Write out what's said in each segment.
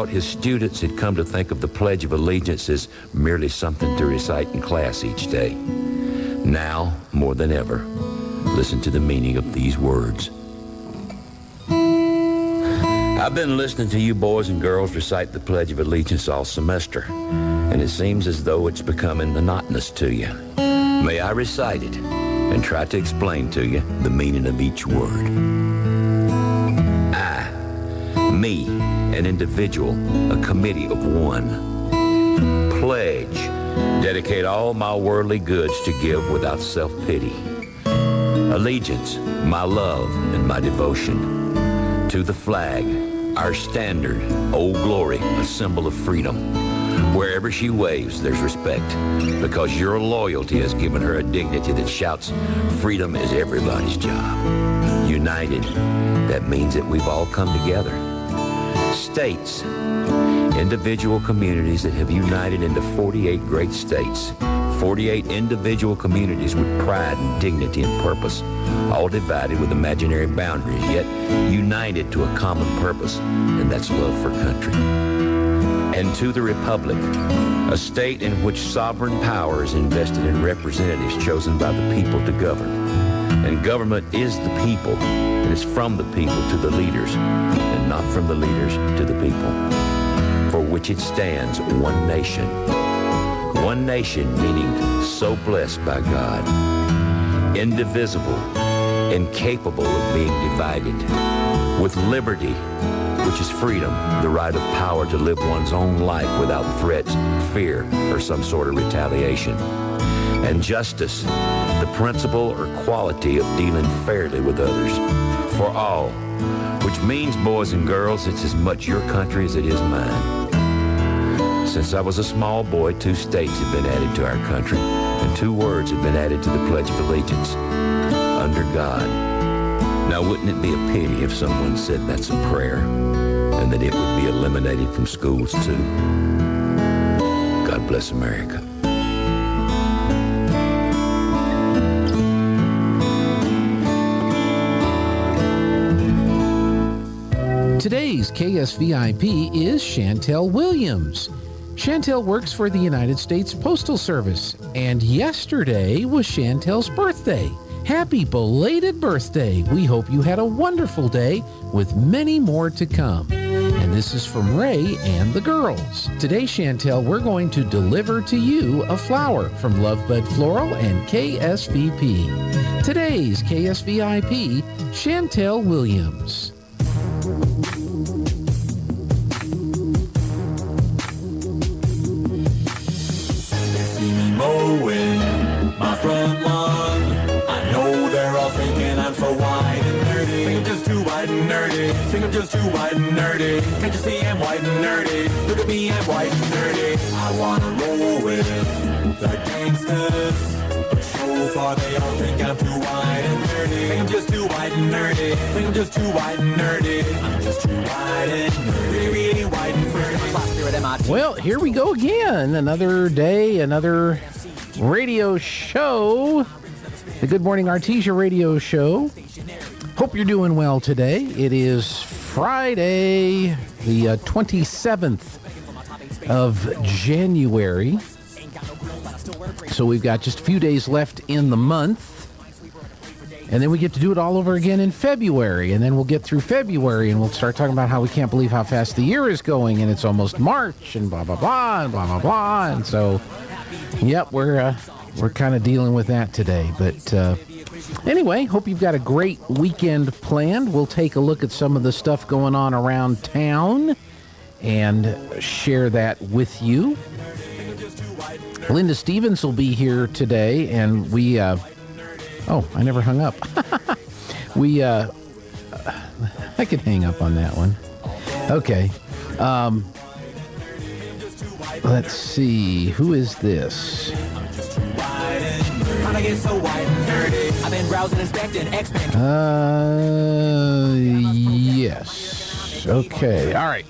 His students had come to think of the Pledge of Allegiance as merely something to recite in class each day. Now, more than ever, listen to the meaning of these words. I've been listening to you boys and girls recite the Pledge of Allegiance all semester, and it seems as though it's becoming monotonous to you. May I recite it and try to explain to you the meaning of each word. I, me, an individual, a committee of one. Pledge, dedicate all my worldly goods to give without self-pity. Allegiance, my love and my devotion. To the flag, our standard, Old Glory, a symbol of freedom. Wherever she waves, there's respect, because your loyalty has given her a dignity that shouts, freedom is everybody's job. United, that means that we've all come together. States, individual communities that have united into 48 great states, 48 individual communities with pride and dignity and purpose, all divided with imaginary boundaries, yet united to a common purpose, and that's love for country. And to the Republic, a state in which sovereign power is invested in representatives chosen by the people to govern. And government is the people, and it's from the people to the leaders, and not from the leaders to the people, for which it stands one nation. One nation meaning so blessed by God, indivisible, incapable of being divided, with liberty, which is freedom, the right of power to live one's own life without threats, fear, or some sort of retaliation. And justice, the principle or quality of dealing fairly with others, for all, which means, boys and girls, it's as much your country as it is mine. Since I was a small boy, 2 states have been added to our country, and 2 words have been added to the Pledge of Allegiance, under God. Now, wouldn't it be a pity if someone said that's a prayer, and that it would be eliminated from schools too? God bless America. Today's KSVIP is Chantel Williams. Chantel works for the United States Postal Service, and yesterday was Chantel's birthday. Happy belated birthday. We hope you had a wonderful day with many more to come. And this is from Ray and the girls. Today, Chantel, we're going to deliver to you a flower from Lovebud Floral and KSVP. Today's KSVIP, Chantel Williams. Mowing my front lawn. I know they're all thinking I'm so white and nerdy. Think I'm just too white and nerdy. Think I'm just too white and nerdy. Can't you see I'm white and nerdy? Look at me, I'm white and nerdy. I wanna roll with the gangsters, but so far they all think I'm too white and nerdy. Think I'm just too white and nerdy. Think I'm just too white and nerdy. I'm just too white and nerdy. Really white and nerdy. Well, here we go again. Another day, another radio show. The Good Morning Artesia radio show. Hope you're doing well today. It is Friday, the 27th of January. So we've got just a few days left in the month. And then we get to do it all over again in February. And then we'll get through February and we'll start talking about how we can't believe how fast the year is going. And it's almost March and blah, blah, blah, and blah, blah, blah. And so, yep, we're kind of dealing with that today. But anyway, hope you've got a great weekend planned. We'll take a look at some of the stuff going on around town and share that with you. Linda Stevens will be here today, and we... Oh, I never hung up. I could hang up on that one. Okay. Let's see. Who is this? Yes. Okay. All right.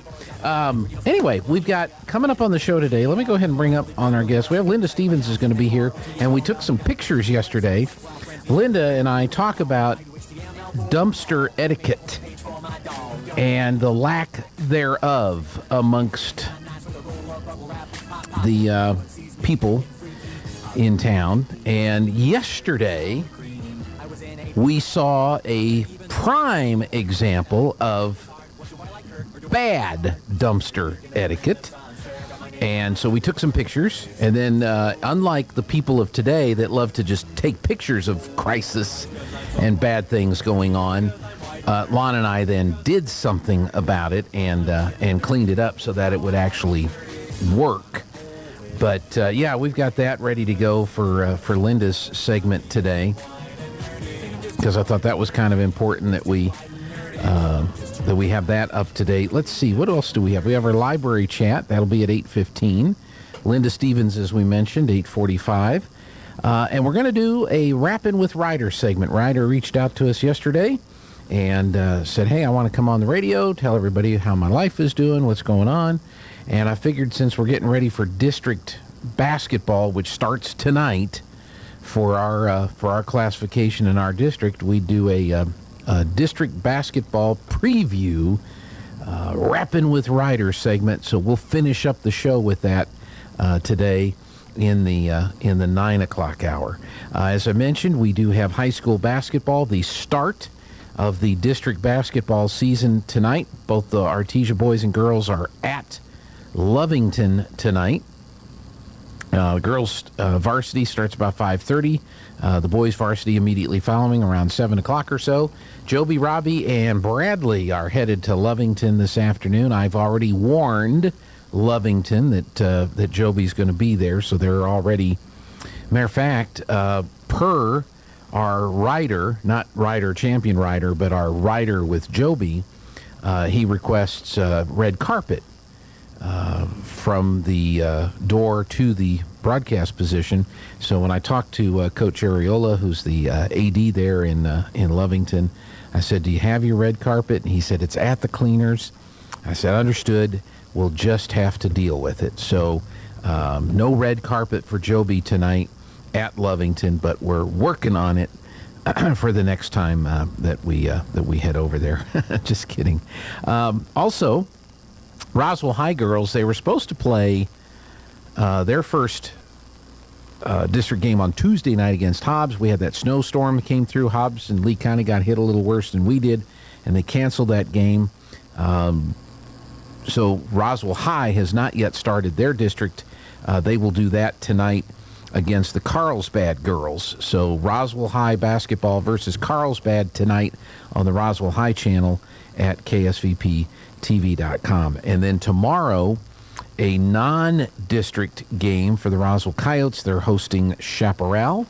Anyway, we've got coming up on the show today. Let me go ahead and bring up on our guest. We have Linda Stevens is going to be here, and we took some pictures yesterday. Linda and I talk about dumpster etiquette. and the lack thereof amongst the people in town. And yesterday, we saw a prime example of bad dumpster etiquette. And so we took some pictures, and then unlike the people of today that love to just take pictures of crisis and bad things going on, Lon and I then did something about it and cleaned it up so that it would actually work. But yeah, we've got that ready to go for Linda's segment today, because I thought that was kind of important that we have that up to date. Let's see, what else do we have? We have our library chat. That'll be at 8:15. Linda Stevens, as we mentioned, 8:45. And we're going to do a Rappin' with Ryder segment. Ryder reached out to us yesterday and said, hey, I want to come on the radio, tell everybody how my life is doing, what's going on. And I figured since we're getting ready for district basketball, which starts tonight for our classification in our district, we do a district basketball preview, Rappin' with Ryder segment. So we'll finish up the show with that today in the 9 o'clock hour. As I mentioned, we do have high school basketball, the start of the district basketball season tonight. Both the Artesia boys and girls are at Lovington tonight. Girls varsity starts about 5:30. The boys varsity immediately following around 7 o'clock or so. Joby, Robbie, and Bradley are headed to Lovington this afternoon. I've already warned Lovington that Joby's going to be there, so they're already. Matter of fact, per our rider, not rider, champion rider, but our rider with Joby, he requests red carpet from the door to the broadcast position. So when I talked to Coach Ariola, who's the AD there in Lovington, I said, do you have your red carpet? And he said, it's at the cleaners. I said, understood. We'll just have to deal with it. So no red carpet for Joby tonight at Lovington, but we're working on it for the next time that we head over there. Just kidding. Also, Roswell High girls, they were supposed to play their first district game on Tuesday night against Hobbs. We had that snowstorm that came through. Hobbs and Lee County got hit a little worse than we did, and they canceled that game. So Roswell High has not yet started their district. They will do that tonight against the Carlsbad girls. So Roswell High basketball versus Carlsbad tonight on the Roswell High channel at KSVPTV.com. And then tomorrow, a non-district game for the Roswell Coyotes. They're hosting Chaparral.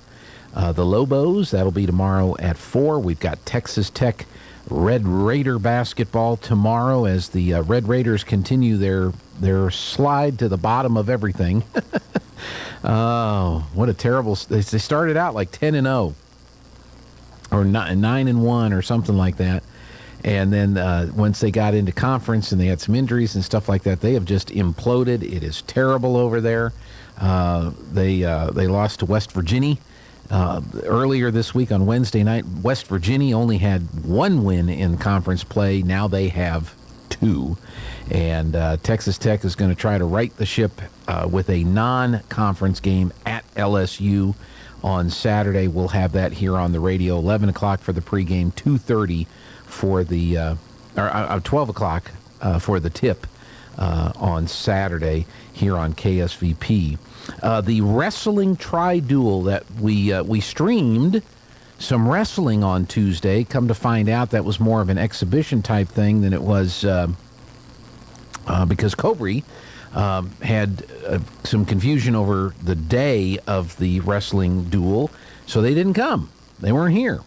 The Lobos, that'll be tomorrow at 4. We've got Texas Tech Red Raider basketball tomorrow as the Red Raiders continue their slide to the bottom of everything. Oh, what a terrible... They started out like 10-0 or 9-1 or something like that. And then once they got into conference and they had some injuries and stuff like that, they have just imploded. It is terrible over there. They lost to West Virginia earlier this week on Wednesday night. West Virginia only had one win in conference play. Now they have 2. And Texas Tech is going to try to right the ship with a non-conference game at LSU on Saturday. We'll have that here on the radio, 11 o'clock for the pregame, 2:30 for the 12 o'clock for the tip on Saturday here on KSVP. The wrestling tri-duel that we streamed some wrestling on Tuesday. Come to find out, that was more of an exhibition type thing than it was because Cobry had some confusion over the day of the wrestling duel, so they didn't come. They weren't here.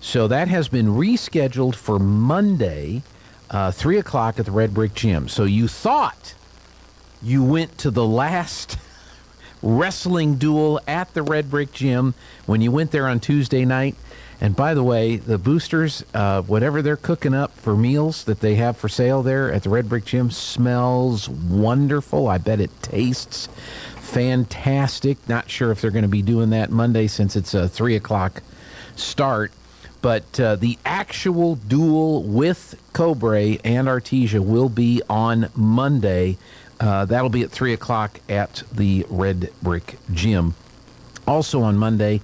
So that has been rescheduled for Monday, 3 o'clock at the Red Brick Gym. So you thought you went to the last wrestling duel at the Red Brick Gym when you went there on Tuesday night. And by the way, the boosters, whatever they're cooking up for meals that they have for sale there at the Red Brick Gym smells wonderful. I bet it tastes fantastic. Not sure if they're going to be doing that Monday since it's a 3 o'clock start. But the actual duel with Cobre and Artesia will be on Monday. That'll be at 3 o'clock at the Red Brick Gym. Also on Monday,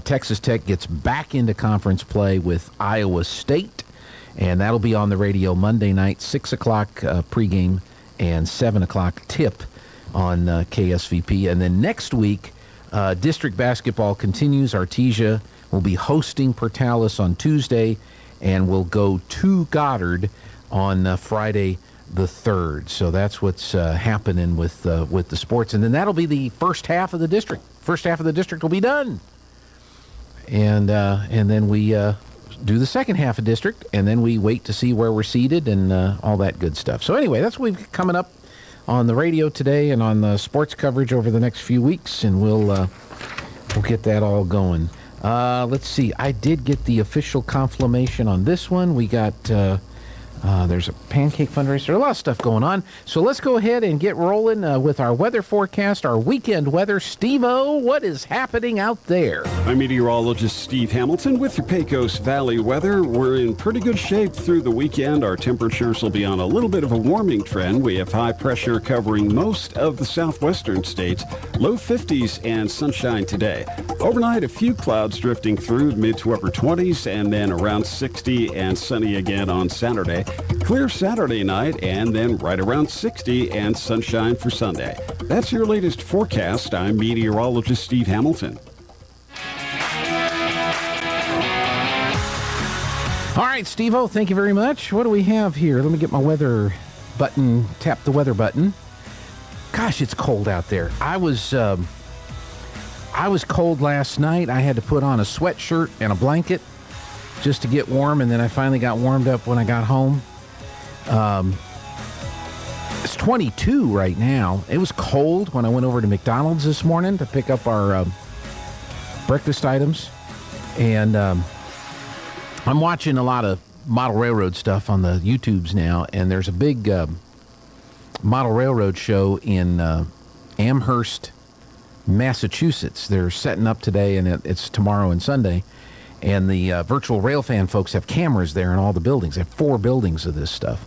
Texas Tech gets back into conference play with Iowa State, and that'll be on the radio Monday night, 6 o'clock pregame and 7 o'clock tip on KSVP. And then next week, district basketball continues. Artesia will be hosting Portales on Tuesday, and will go to Goddard on Friday the 3rd. So that's what's happening with the sports. And then that'll be the first half of the district. First half of the district will be done. And then we do the second half of district, and then we wait to see where we're seated and all that good stuff. So anyway, that's what we've got coming up on the radio today and on the sports coverage over the next few weeks, and we'll get that all going. Let's see. I did get the official confirmation on this one. We got there's a pancake fundraiser, a lot of stuff going on. So let's go ahead and get rolling with our weather forecast, our weekend weather. Steve-O, what is happening out there? I'm meteorologist Steve Hamilton with your Pecos Valley weather. We're in pretty good shape through the weekend. Our temperatures will be on a little bit of a warming trend. We have high pressure covering most of the southwestern states. Low 50s and sunshine today. Overnight, a few clouds drifting through mid to upper 20s, and then around 60 and sunny again on Saturday. Clear Saturday night, and then right around 60 and sunshine for Sunday. That's your latest forecast. I'm meteorologist Steve Hamilton. All right, Steve-O, thank you very much. What do we have here? Let me get my weather button, tap the weather button. Gosh, it's cold out there. I was cold last night. I had to put on a sweatshirt and a blanket just to get warm, and then I finally got warmed up when I got home. It's 22 right now. It was cold when I went over to McDonald's this morning to pick up our breakfast items, and I'm watching a lot of model railroad stuff on the YouTubes now, and there's a big model railroad show in Amherst, Massachusetts. They're setting up today, and it's tomorrow and Sunday. And the virtual railfan folks have cameras there in all the buildings. They have 4 buildings of this stuff,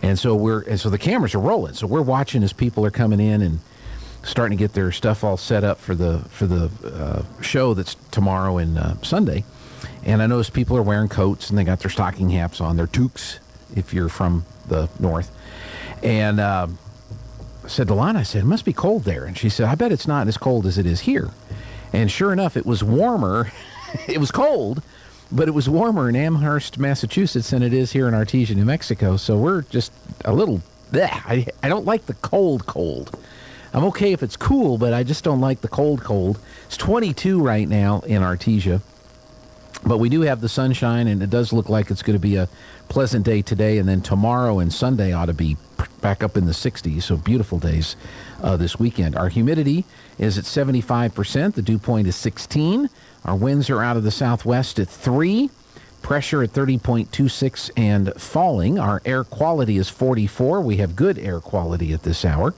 and so the cameras are rolling. So we're watching as people are coming in and starting to get their stuff all set up for the show that's tomorrow and Sunday. And I notice people are wearing coats and they got their stocking hats on, their toques, if you're from the north. And I said to Lana, I said, it must be cold there. And she said, I bet it's not as cold as it is here. And sure enough, it was warmer. It was cold, but it was warmer in Amherst, Massachusetts than it is here in Artesia, New Mexico. So we're just a little, I don't like the cold. I'm okay if it's cool, but I just don't like the cold. It's 22 right now in Artesia, but we do have the sunshine, and it does look like it's going to be a pleasant day today, and then tomorrow and Sunday ought to be back up in the 60s, so beautiful days this weekend. Our humidity is at 75%. The dew point is 16. Our winds are out of the southwest at 3. Pressure at 30.26 and falling. Our air quality is 44. We have good air quality at this hour.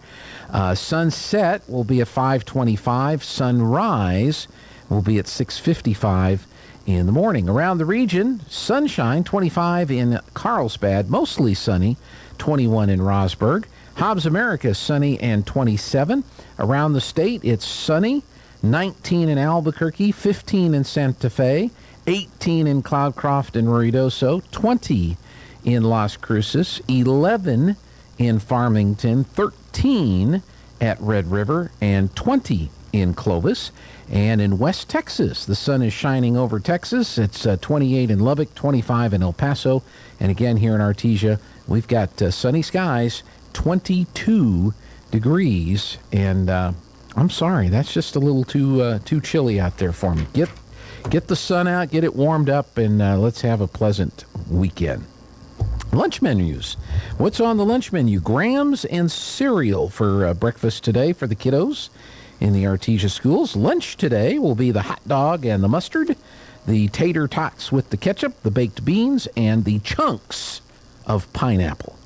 Sunset will be at 5:25. Sunrise will be at 6:55 in the morning. Around the region, sunshine, 25 in Carlsbad, mostly sunny, 21 in Rosberg. Hobbs America, sunny and 27. Around the state, it's sunny, 19 in Albuquerque, 15 in Santa Fe, 18 in Cloudcroft and Ruidoso, 20 in Las Cruces, 11 in Farmington, 13 at Red River, and 20 in Clovis. And in West Texas, the sun is shining over Texas. It's 28 in Lubbock, 25 in El Paso. And again, here in Artesia, we've got sunny skies, 22 degrees. And I'm sorry, that's just a little too chilly out there for me. Get the sun out, get it warmed up, and let's have a pleasant weekend. Lunch menus. What's on the lunch menu? Grams and cereal for breakfast today for the kiddos in the Artesia schools. Lunch today will be the hot dog and the mustard, the tater tots with the ketchup, the baked beans, and the chunks of pineapple.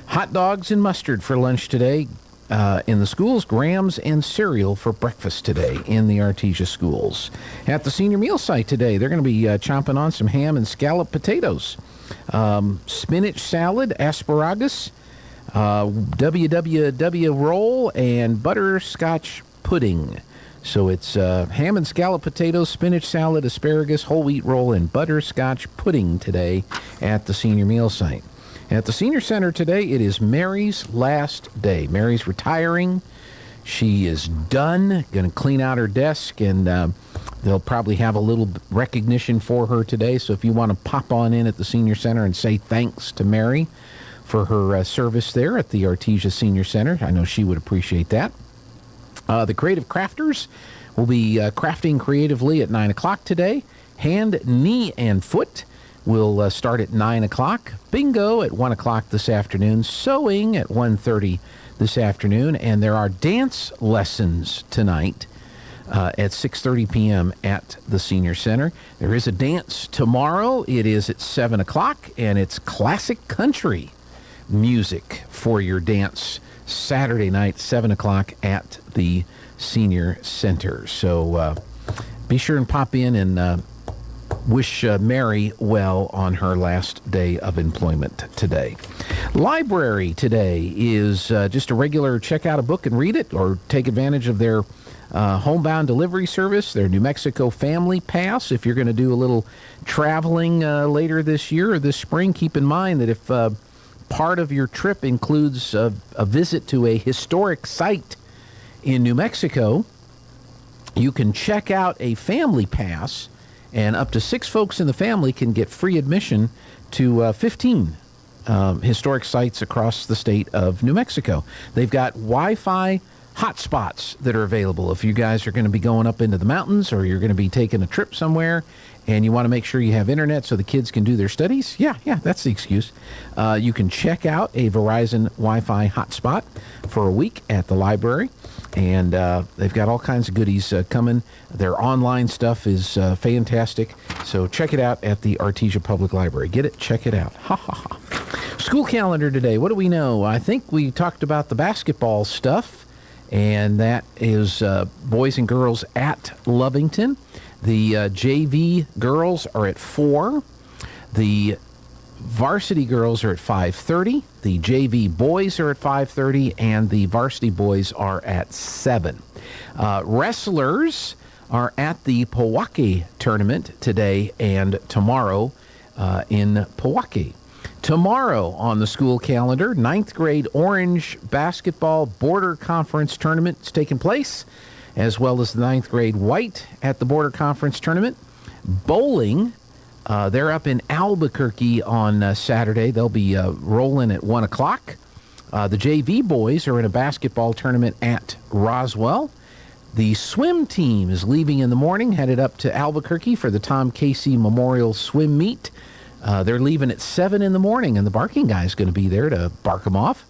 Hot dogs and mustard for lunch today. in the schools, grams and cereal for breakfast today in the Artesia schools. At the senior meal site today, they're going to be chomping on some ham and scalloped potatoes, spinach salad, asparagus, WWW roll, and butterscotch pudding. So it's ham and scalloped potatoes, spinach salad, asparagus, whole wheat roll, and butterscotch pudding today at the senior meal site. At the senior center today, it is Mary's last day. Mary's retiring. She is done. Going to clean out her desk, and they'll probably have a little recognition for her today. So if you want to pop on in at the senior center and say thanks to Mary for her service there at the Artesia Senior Center, I know she would appreciate that. The Creative Crafters will be crafting creatively at 9 o'clock today. Hand, knee, and foot will start at 9 o'clock. Bingo at 1 o'clock this afternoon. Sewing at 1:30 this afternoon. And there are dance lessons tonight at 6:30 p.m. at the Senior Center. There is a dance tomorrow. It is at 7 o'clock, and it's classic country music for your dance Saturday night, 7 o'clock at the Senior Center. So be sure and pop in and wish Mary well on her last day of employment today. Library today is just a regular check out a book and read it, or take advantage of their homebound delivery service, their New Mexico Family Pass. If you're going to do a little traveling later this year or this spring, keep in mind that if part of your trip includes a visit to a historic site in New Mexico, you can check out a family pass, and up to 6 folks in the family can get free admission to 15 historic sites across the state of New Mexico. They've got Wi-Fi hotspots that are available. If you guys are going to be going up into the mountains, or you're going to be taking a trip somewhere and you want to make sure you have internet so the kids can do their studies, yeah, that's the excuse. You can check out a Verizon Wi-Fi hotspot for a week at the library. And they've got all kinds of goodies coming. Their online stuff is fantastic. So check it out at the Artesia Public Library. Get it? Check it out. Ha, ha, ha. School calendar today. What do we know? I think we talked about the basketball stuff, and that is boys and girls at Lovington. The JV girls are at 4. The varsity girls are at 5:30. The JV boys are at 5:30, and the varsity boys are at 7. Wrestlers are at the Pewaukee tournament today and tomorrow in Pewaukee. Tomorrow on the school calendar, 9th grade Orange basketball border conference tournament is taking place, as well as the 9th grade White at the border conference tournament. Bowling, they're up in Albuquerque on Saturday. They'll be rolling at 1 o'clock. The JV boys are in a basketball tournament at Roswell. The swim team is leaving in the morning, headed up to Albuquerque for the Tom Casey Memorial Swim Meet. They're leaving at 7 in the morning, and the barking guy is going to be there to bark them off.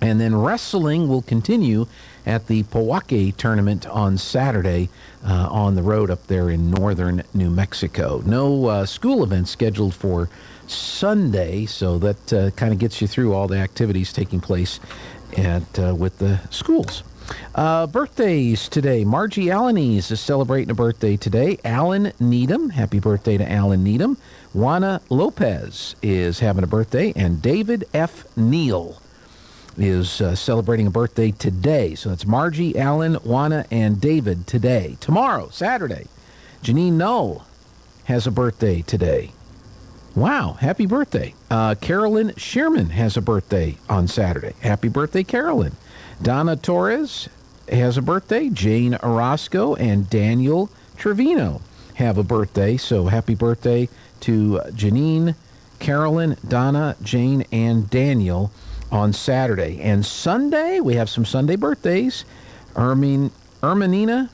And then wrestling will continue at the Pewaukee tournament on Saturday on the road up there in northern New Mexico. No school events scheduled for Sunday, so that kind of gets you through all the activities taking place with the schools. Birthdays today. Margie Allanese is celebrating a birthday today. Alan Needham, happy birthday to Alan Needham. Juana Lopez is having a birthday, and David F. Neal is celebrating a birthday today. So it's Margie, Alan, Juana, and David today. Tomorrow, Saturday, Janine Knoll has a birthday today. Wow, happy birthday. Carolyn Shearman has a birthday on Saturday. Happy birthday, Carolyn. Donna Torres has a birthday. Jane Orozco and Daniel Trevino have a birthday. So happy birthday to Janine, Carolyn, Donna, Jane, and Daniel on Saturday. And Sunday, we have some Sunday birthdays. Erminina,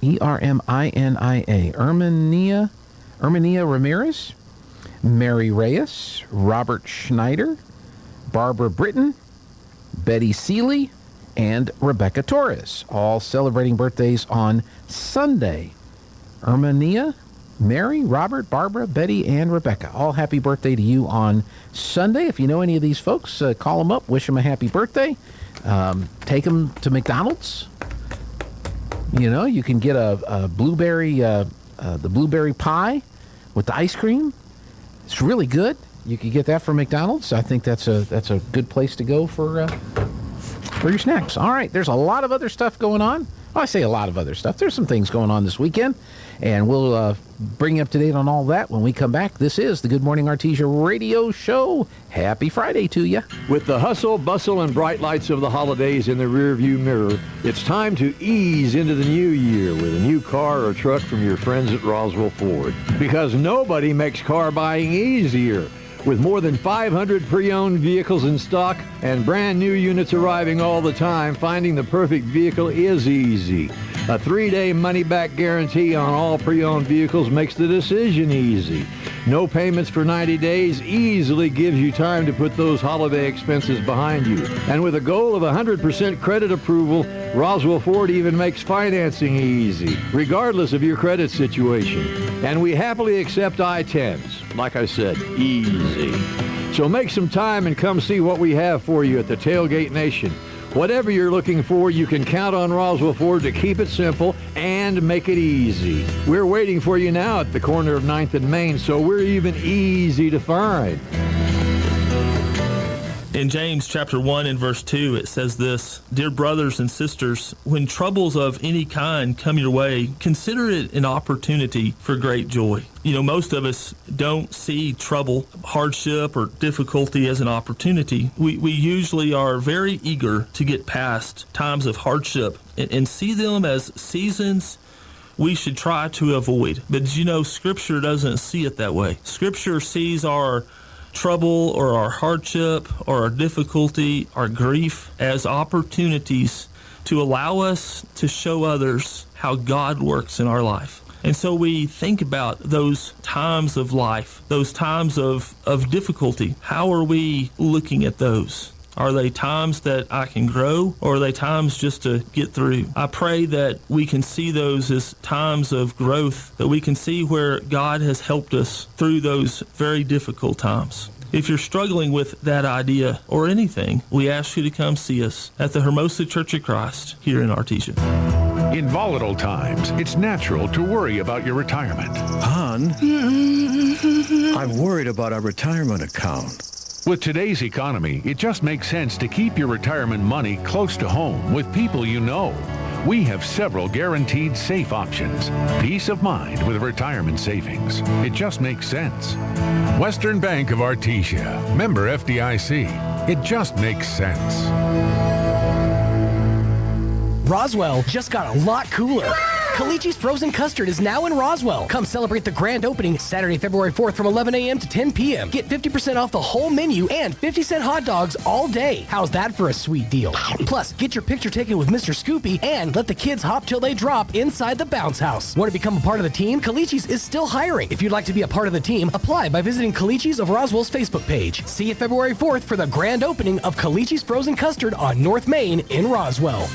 E-R-M-I-N-I-A, Erminia Ramirez, Mary Reyes, Robert Schneider, Barbara Britton, Betty Seeley, and Rebecca Torres, all celebrating birthdays on Sunday. Erminia, Mary, Robert, Barbara, Betty, and Rebecca. All happy birthday to you on Sunday. If you know any of these folks, call them up, wish them a happy birthday. Take them to McDonald's. You know, you can get a blueberry, the blueberry pie with the ice cream. It's really good. You can get that from McDonald's. I think that's a good place to go for your snacks. All right, there's a lot of other stuff going on. Well, I say a lot of other stuff. There's some things going on this weekend, and we'll bring you up to date on all that when we come back. This is the Good Morning Artesia radio show. Happy Friday to you. With the hustle, bustle, and bright lights of the holidays in the rearview mirror, it's time to ease into the new year with a new car or truck from your friends at Roswell Ford. Because nobody makes car buying easier. With more than 500 pre-owned vehicles in stock and brand new units arriving all the time, finding the perfect vehicle is easy. A 3-day money-back guarantee on all pre-owned vehicles makes the decision easy. No payments for 90 days easily gives you time to put those holiday expenses behind you. And with a goal of 100% credit approval, Roswell Ford even makes financing easy, regardless of your credit situation. And we happily accept I-10s. Like I said, easy. So make some time and come see what we have for you at the Tailgate Nation. Whatever you're looking for, you can count on Roswell Ford to keep it simple and make it easy. We're waiting for you now at the corner of 9th and Main, so we're even easy to find. In James chapter 1 and verse 2, it says this, "Dear brothers and sisters, when troubles of any kind come your way, consider it an opportunity for great joy." You know, most of us don't see trouble, hardship, or difficulty as an opportunity. We usually are very eager to get past times of hardship and see them as seasons we should try to avoid. But you know, Scripture doesn't see it that way. Scripture sees our trouble or our hardship or our difficulty, our grief as opportunities to allow us to show others how God works in our life. And so we think about those times of life, those times of difficulty. How are we looking at those? Are they times that I can grow, or are they times just to get through? I pray that we can see those as times of growth, that we can see where God has helped us through those very difficult times. If you're struggling with that idea or anything, we ask you to come see us at the Hermosa Church of Christ here in Artesia. In volatile times, it's natural to worry about your retirement. Hon, I'm worried about our retirement account. With today's economy, it just makes sense to keep your retirement money close to home with people you know. We have several guaranteed safe options. Peace of mind with retirement savings. It just makes sense. Western Bank of Artesia. Member FDIC. It just makes sense. Roswell just got a lot cooler. Calici's Frozen Custard is now in Roswell. Come celebrate the grand opening Saturday, February 4th from 11 a.m. to 10 p.m. Get 50% off the whole menu and 50-cent hot dogs all day. How's that for a sweet deal? Plus, get your picture taken with Mr. Scoopy and let the kids hop till they drop inside the bounce house. Want to become a part of the team? Calici's is still hiring. If you'd like to be a part of the team, apply by visiting Calici's of Roswell's Facebook page. See you February 4th for the grand opening of Calici's Frozen Custard on North Main in Roswell.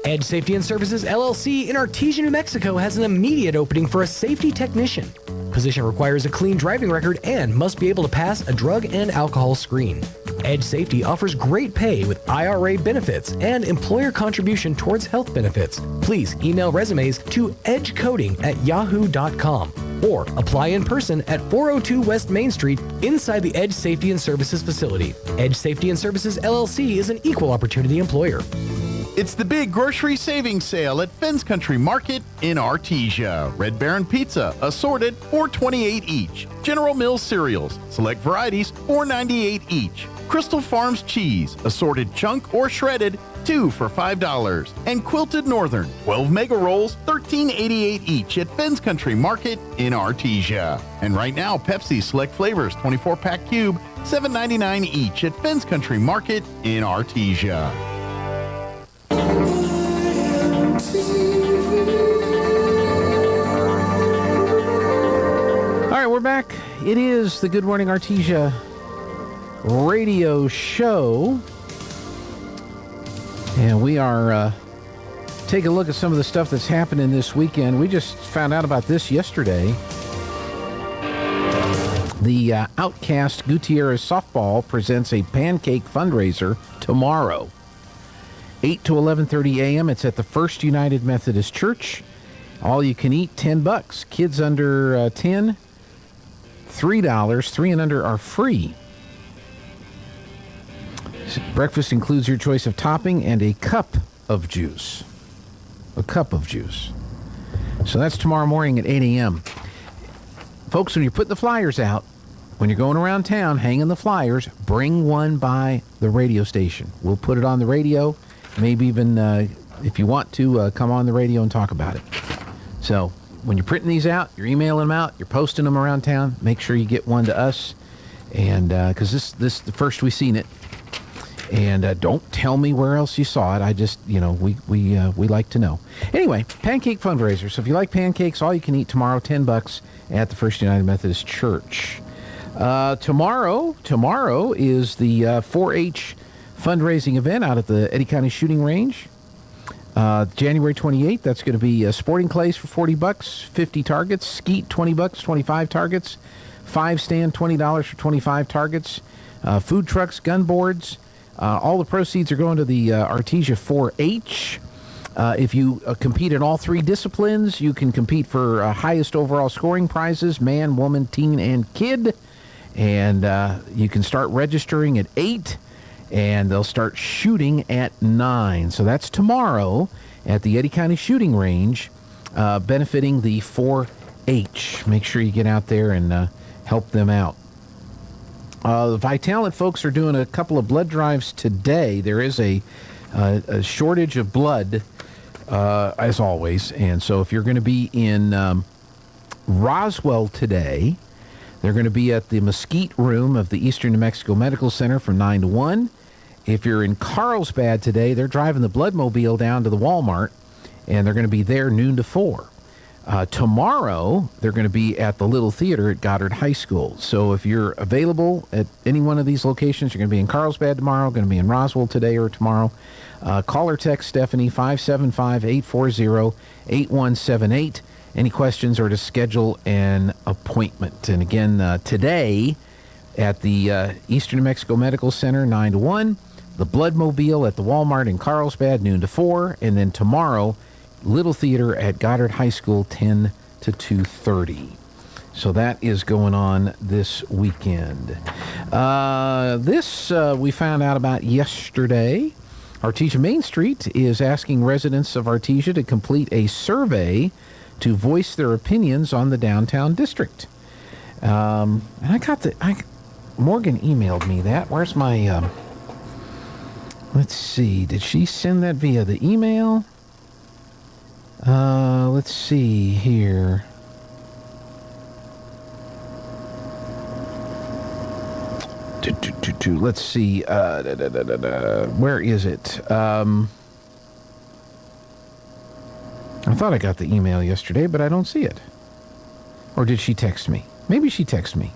Edge Safety and Services, LLC in Artesia, New Mexico has an immediate opening for a safety technician. Position requires a clean driving record and must be able to pass a drug and alcohol screen. Edge Safety offers great pay with IRA benefits and employer contribution towards health benefits. Please email resumes to edgecoding@yahoo.com or apply in person at 402 West Main Street inside the Edge Safety and Services facility. Edge Safety and Services, LLC is an equal opportunity employer. It's the big grocery savings sale at Fenn's Country Market in Artesia. Red Baron Pizza, assorted, $4.28 each. General Mills cereals, select varieties, $4.98 each. Crystal Farms cheese, assorted chunk or shredded, 2 for $5. And Quilted Northern, 12 mega rolls, $13.88 each at Fenn's Country Market in Artesia. And right now, Pepsi Select Flavors, 24-pack cube, $7.99 each at Fenn's Country Market in Artesia. All right, we're back. It is the Good Morning Artesia radio show. And we are take a look at some of the stuff that's happening this weekend. We just found out about this yesterday. The Outcast Gutierrez Softball presents a pancake fundraiser tomorrow, 8 to 11:30 a.m. It's at the First United Methodist Church. All you can eat, $10. Kids under 10, $3. 3 and under are free. Breakfast includes your choice of topping and a cup of juice. A cup of juice. So that's tomorrow morning at 8 a.m. Folks, when you're putting the flyers out, when you're going around town hanging the flyers, bring one by the radio station. We'll put it on the radio. Maybe even, if you want to, come on the radio and talk about it. So when you're printing these out, you're emailing them out, you're posting them around town, make sure you get one to us. And because this is the first we've seen it. And don't tell me where else you saw it. I just, we like to know. Anyway, pancake fundraiser. So if you like pancakes, all you can eat tomorrow, $10 at the First United Methodist Church. Tomorrow is the 4-H fundraising event out at the Eddy County Shooting Range. January 28th, that's going to be sporting clays for $40, 50 targets, skeet $20, 25 targets, 5 stand $20 for 25 targets, food trucks, gun boards. All the proceeds are going to the Artesia 4-H. If you compete in all 3 disciplines, you can compete for highest overall scoring prizes, man, woman, teen, and kid. And you can start registering at 8, and they'll start shooting at 9. So that's tomorrow at the Eddy County Shooting Range, benefiting the 4-H. Make sure you get out there and help them out. The Vitalant folks are doing a couple of blood drives today. There is a shortage of blood, as always. And so if you're going to be in Roswell today, they're going to be at the Mesquite Room of the Eastern New Mexico Medical Center from 9 to 1. If you're in Carlsbad today, they're driving the Bloodmobile down to the Walmart, and they're going to be there noon to 4. Tomorrow, they're going to be at the Little Theater at Goddard High School. So if you're available at any one of these locations, you're going to be in Carlsbad tomorrow, going to be in Roswell today or tomorrow, call or text Stephanie, 575-840-8178. Any questions or to schedule an appointment. And again, today at the Eastern New Mexico Medical Center, 9 to 1. The Bloodmobile at the Walmart in Carlsbad, noon to 4. And then tomorrow, Little Theater at Goddard High School, 10 to 2:30. So that is going on this weekend. This we found out about yesterday. Artesia Main Street is asking residents of Artesia to complete a survey to voice their opinions on the downtown district. And I got Morgan emailed me that. Where's my, let's see, did she send that via the email? Let's see here. Let's see, where is it? I thought I got the email yesterday, but I don't see it. Or did she text me? Maybe she texted me.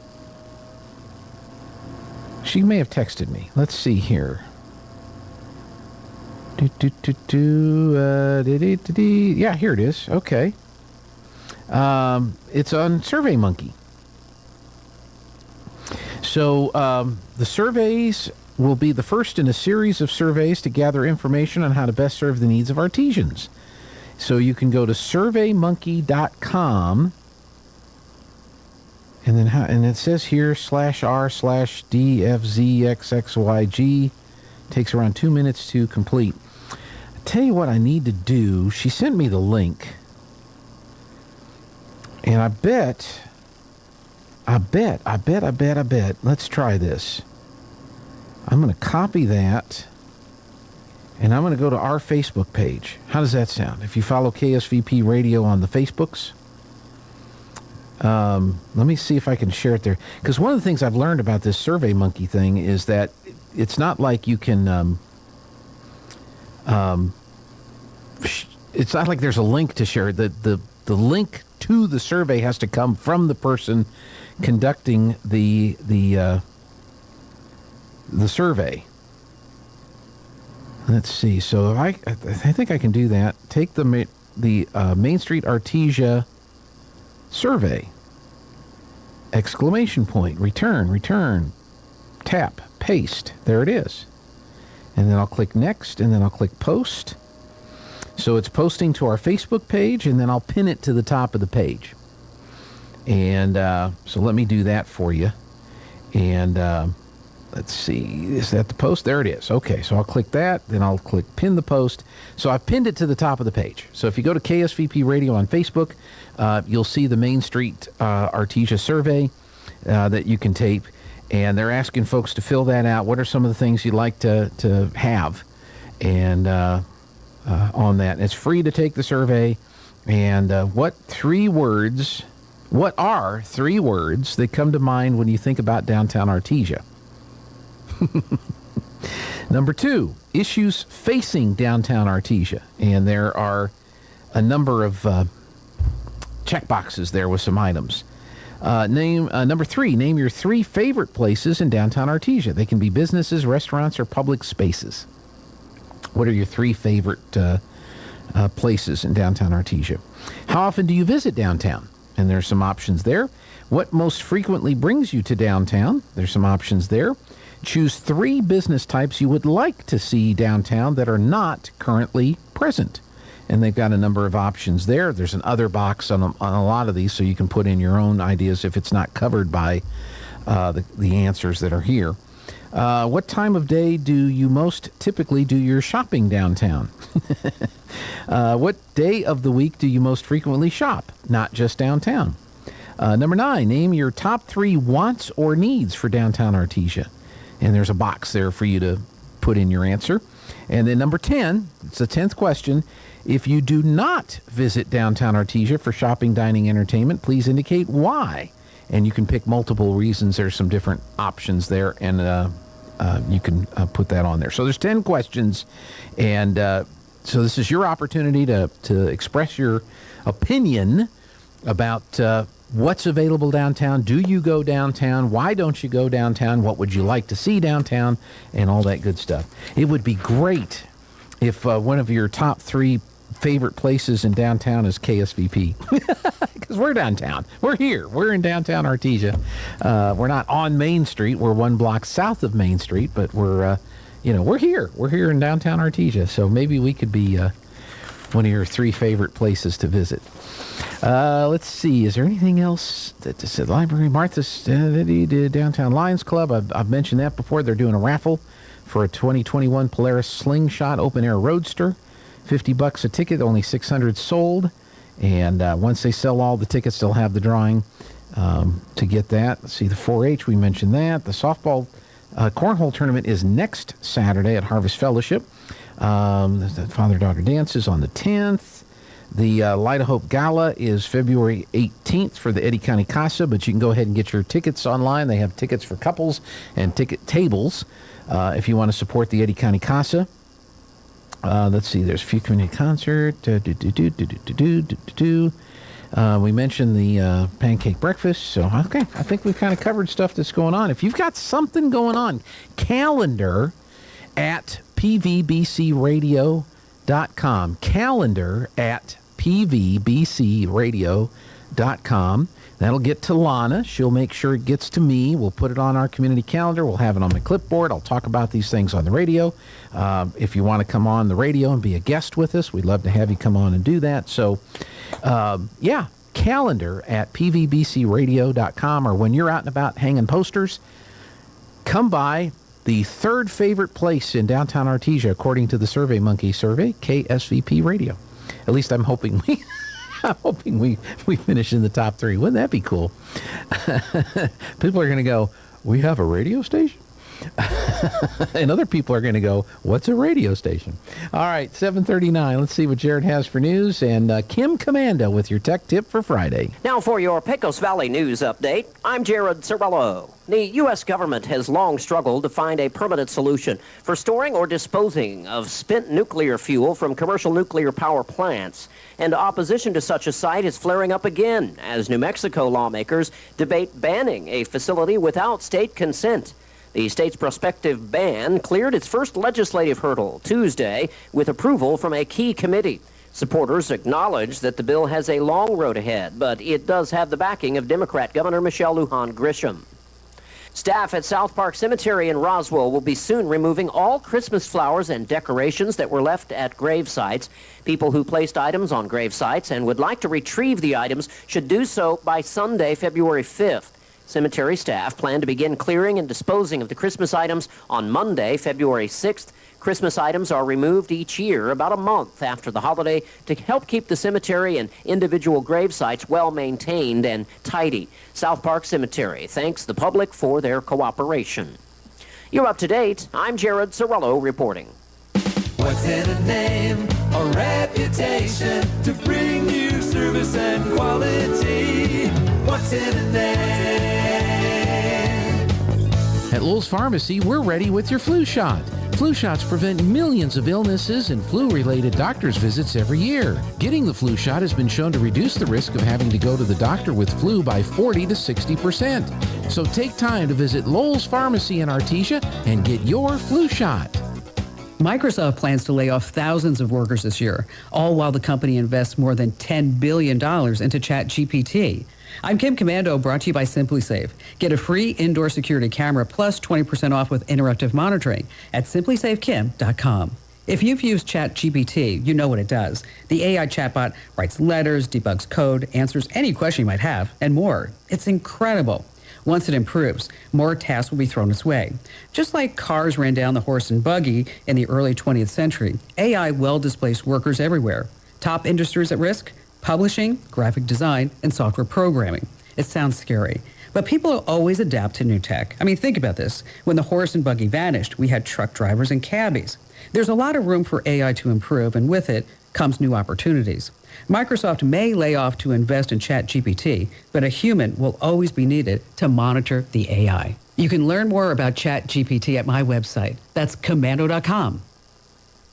She may have texted me. Let's see here. Yeah, here it is. Okay. It's on SurveyMonkey. So the surveys will be the first in a series of surveys to gather information on how to best serve the needs of Artesians. So you can go to surveymonkey.com, and then and it says here /r/DFZXXYG. Takes around 2 minutes to complete. I'll tell you what I need to do. She sent me the link, and I bet. Let's try this. I'm going to copy that, and I'm going to go to our Facebook page. How does that sound? If you follow KSVP Radio on the Facebooks, let me see if I can share it there. Because one of the things I've learned about this SurveyMonkey thing is that it's not like you can, it's not like there's a link to share. The link to the survey has to come from the person conducting the survey. Let's see. So I think I can do that. Take the Main Street Artesia survey. Exclamation point. Return. Tap. Paste. There it is. And then I'll click next, and then I'll click post. So it's posting to our Facebook page, and then I'll pin it to the top of the page. And so let me do that for you. And let's see, is that the post? There it is. Okay, so I'll click that, then I'll click pin the post. So I've pinned it to the top of the page. So if you go to KSVP Radio on Facebook, you'll see the Main Street Artesia survey that you can tape. And they're asking folks to fill that out. What are some of the things you'd like to have? And on that. And it's free to take the survey. And what are 3 words that come to mind when you think about downtown Artesia? Number 2, issues facing downtown Artesia. And there are a number of check boxes there with some items. Number 3, name your 3 favorite places in downtown Artesia. They can be businesses, restaurants, or public spaces. What are your 3 favorite places in downtown Artesia? How often do you visit downtown? And there's some options there. What most frequently brings you to downtown? There's some options there. Choose 3 business types you would like to see downtown that are not currently present. And they've got a number of options there. There's an other box on a lot of these, so you can put in your own ideas if it's not covered by the answers that are here. What time of day do you most typically do your shopping downtown? What day of the week do you most frequently shop, not just downtown? Number 9, name your top 3 wants or needs for downtown Artesia. And there's a box there for you to put in your answer. And then number 10, it's the 10th question. If you do not visit downtown Artesia for shopping, dining, entertainment, please indicate why. And you can pick multiple reasons. There's some different options there, and you can put that on there. So there's 10 questions, and so this is your opportunity to express your opinion about what's available downtown. Do you go downtown? Why don't you go downtown? What would you like to see downtown? And all that good stuff. It would be great if one of your top 3 favorite places in downtown is KSVP, because we're downtown. We're here. We're in downtown Artesia. We're not on Main Street. We're 1 block south of Main Street, but we're here. We're here in downtown Artesia. So maybe we could be one of your 3 favorite places to visit. Let's see. Is there anything else that said library? Martha's Downtown Lions Club. I've mentioned that before. They're doing a raffle for a 2021 Polaris Slingshot Open Air Roadster. $50 a ticket, only 600 sold. And once they sell all the tickets, they'll have the drawing to get that. Let's see, the 4-H, we mentioned that. The softball cornhole tournament is next Saturday at Harvest Fellowship. The father-daughter dance is on the 10th. The Light of Hope Gala is February 18th for the Eddy County Casa, but you can go ahead and get your tickets online. They have tickets for couples and ticket tables if you want to support the Eddy County Casa. Let's see, there's a few community concert. We mentioned the pancake breakfast. So, okay, I think we've kind of covered stuff that's going on. If you've got something going on, calendar at pvbcradio.com. Calendar at pvbcradio.com. That'll get to Lana. She'll make sure it gets to me. We'll put it on our community calendar. We'll have it on my clipboard. I'll talk about these things on the radio. If you want to come on the radio and be a guest with us, we'd love to have you come on and do that. So, calendar at pvbcradio.com, or when you're out and about hanging posters, come by the 3rd favorite place in downtown Artesia, according to the Survey Monkey survey, KSVP Radio. At least I'm hoping we finish in the top 3. Wouldn't that be cool? People are going to go, we have a radio station? And other people are going to go, what's a radio station? All right, 7:39. Let's see what Jared has for news. And Kim Commando with your tech tip for Friday. Now for your Pecos Valley news update, I'm Jared Cirillo. The U.S. government has long struggled to find a permanent solution for storing or disposing of spent nuclear fuel from commercial nuclear power plants. And opposition to such a site is flaring up again as New Mexico lawmakers debate banning a facility without state consent. The state's prospective ban cleared its first legislative hurdle Tuesday with approval from a key committee. Supporters acknowledge that the bill has a long road ahead, but it does have the backing of Democrat Governor Michelle Lujan Grisham. Staff at South Park Cemetery in Roswell will be soon removing all Christmas flowers and decorations that were left at grave sites. People who placed items on grave sites and would like to retrieve the items should do so by Sunday, February 5th. Cemetery staff plan to begin clearing and disposing of the Christmas items on Monday, February 6th. Christmas items are removed each year about a month after the holiday to help keep the cemetery and individual grave sites well maintained and tidy. South Park Cemetery thanks the public for their cooperation. You're up to date. I'm Jared Cirillo reporting. What's in a name or reputation to bring you service and quality? What's in a name? At Lowell's Pharmacy, we're ready with your flu shot. Flu shots prevent millions of illnesses and flu-related doctor's visits every year. Getting the flu shot has been shown to reduce the risk of having to go to the doctor with flu by 40 to 60%. So take time to visit Lowell's Pharmacy in Artesia and get your flu shot. Microsoft plans to lay off thousands of workers this year, all while the company invests more than $10 billion into ChatGPT. I'm Kim Commando, brought to you by SimpliSafe. Get a free indoor security camera plus 20% off with interactive monitoring at simplysafekim.com. If you've used ChatGPT, you know what it does. The AI chatbot writes letters, debugs code, answers any question you might have, and more. It's incredible. Once it improves, more tasks will be thrown its way. Just like cars ran down the horse and buggy in the early 20th century, AI will displace workers everywhere. Top industries at risk? Publishing, graphic design, and software programming. It sounds scary, but people always adapt to new tech. I mean, think about this. When the horse and buggy vanished, we had truck drivers and cabbies. There's a lot of room for AI to improve, and with it comes new opportunities. Microsoft may lay off to invest in ChatGPT, but a human will always be needed to monitor the AI. You can learn more about ChatGPT at my website. That's commando.com.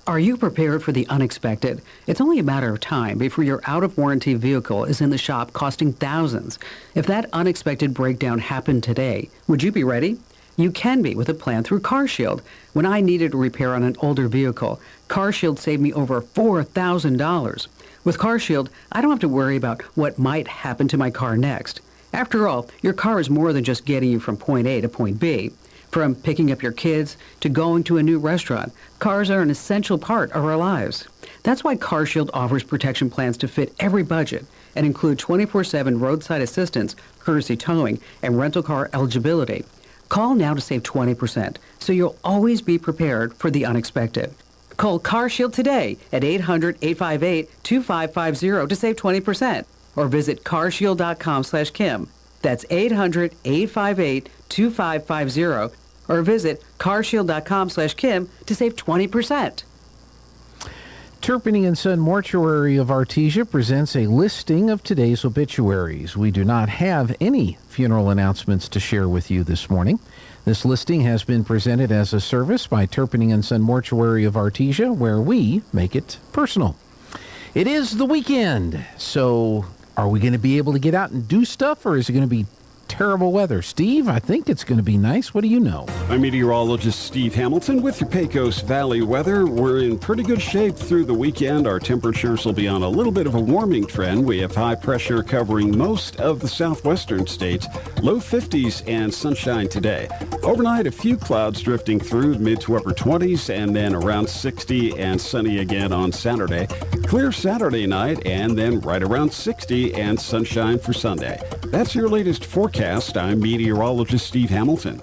Are you prepared for the unexpected? It's only a matter of time before your out-of-warranty vehicle is in the shop costing thousands. If that unexpected breakdown happened today, would you be ready? You can be with a plan through CarShield. When I needed a repair on an older vehicle, CarShield saved me over $4,000. With CarShield, I don't have to worry about what might happen to my car next. After all, your car is more than just getting you from point A to point B. From picking up your kids to going to a new restaurant, cars are an essential part of our lives. That's why CarShield offers protection plans to fit every budget and include 24/7 roadside assistance, courtesy towing, and rental car eligibility. Call now to save 20%, so you'll always be prepared for the unexpected. Call CarShield today at 800-858-2550 to save 20%, or visit carshield.com/Kim. That's 800-858-2550, or visit carshield.com/Kim to save 20%. Turpinning & Son Mortuary of Artesia presents a listing of today's obituaries. We do not have any funeral announcements to share with you this morning. This listing has been presented as a service by Turpinning & Son Mortuary of Artesia, where we make it personal. It is the weekend, so are we going to be able to get out and do stuff, or is it going to be terrible weather? Steve, I think it's going to be nice. What do you know? I'm meteorologist Steve Hamilton with your Pecos Valley weather. We're in pretty good shape through the weekend. Our temperatures will be on a little bit of a warming trend. We have high pressure covering most of the southwestern states. Low 50s and sunshine today. Overnight, a few clouds drifting through mid to upper 20s, and then around 60 and sunny again on Saturday. Clear Saturday night, and then right around 60 and sunshine for Sunday. That's your latest forecast. I'm meteorologist Steve Hamilton.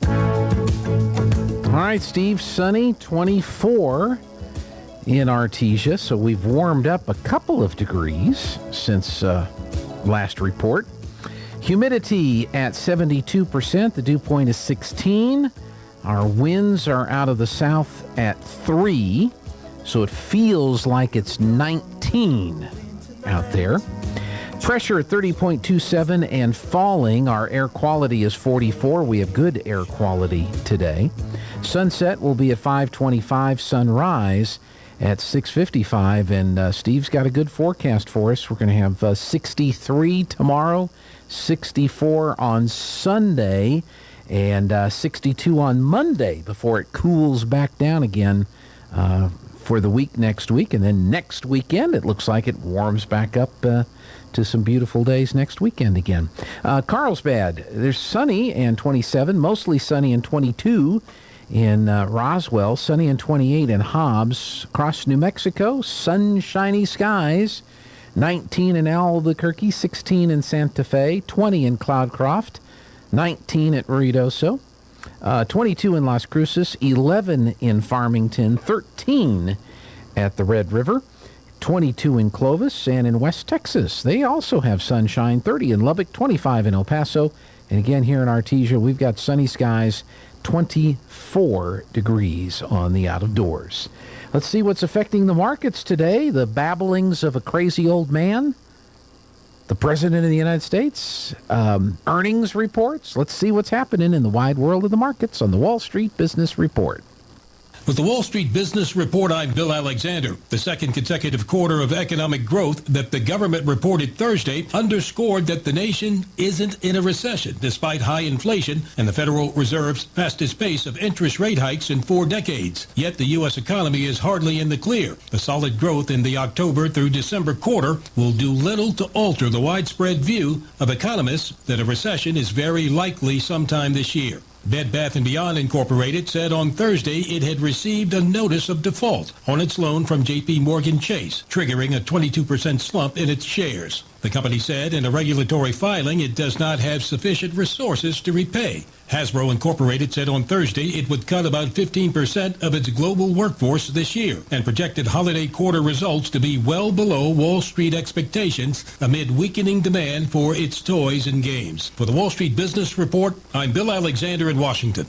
All right, Steve, sunny, 24 in Artesia, so we've warmed up a couple of degrees since last report. Humidity at 72%, the dew point is 16. Our winds are out of the south at 3, so it feels like it's 19 out there. Pressure at 30.27 and falling. Our air quality is 44. We have good air quality today. Sunset will be at 5:25. Sunrise at 6:55. And Steve's got a good forecast for us. We're going to have 63 tomorrow, 64 on Sunday, and 62 on Monday before it cools back down again for the week next week. And then next weekend, it looks like it warms back up to some beautiful days next weekend again. Carlsbad, there's sunny and 27, mostly sunny and 22 in Roswell, sunny and 28 in Hobbs. Across New Mexico, sunshiny skies, 19 in Albuquerque, 16 in Santa Fe, 20 in Cloudcroft, 19 at Ruidoso, 22 in Las Cruces, 11 in Farmington, 13 at the Red River, 22 in Clovis, and in West Texas, they also have sunshine, 30 in Lubbock, 25 in El Paso, and again here in Artesia, we've got sunny skies, 24 degrees on the out of doors. Let's see what's affecting the markets today. The babblings of a crazy old man, the President of the United States, earnings reports. Let's see what's happening in the wide world of the markets on the Wall Street Business Report. With the Wall Street Business Report, I'm Bill Alexander. The second consecutive quarter of economic growth that the government reported Thursday underscored that the nation isn't in a recession despite high inflation and the Federal Reserve's fastest pace of interest rate hikes in 4 decades. Yet the U.S. economy is hardly in the clear. The solid growth in the October through December quarter will do little to alter the widespread view of economists that a recession is very likely sometime this year. Bed Bath & Beyond Incorporated said on Thursday it had received a notice of default on its loan from J.P. Morgan Chase, triggering a 22% slump in its shares. The company said in a regulatory filing it does not have sufficient resources to repay. Hasbro Incorporated said on Thursday it would cut about 15% of its global workforce this year and projected holiday quarter results to be well below Wall Street expectations amid weakening demand for its toys and games. For the Wall Street Business Report, I'm Bill Alexander in Washington.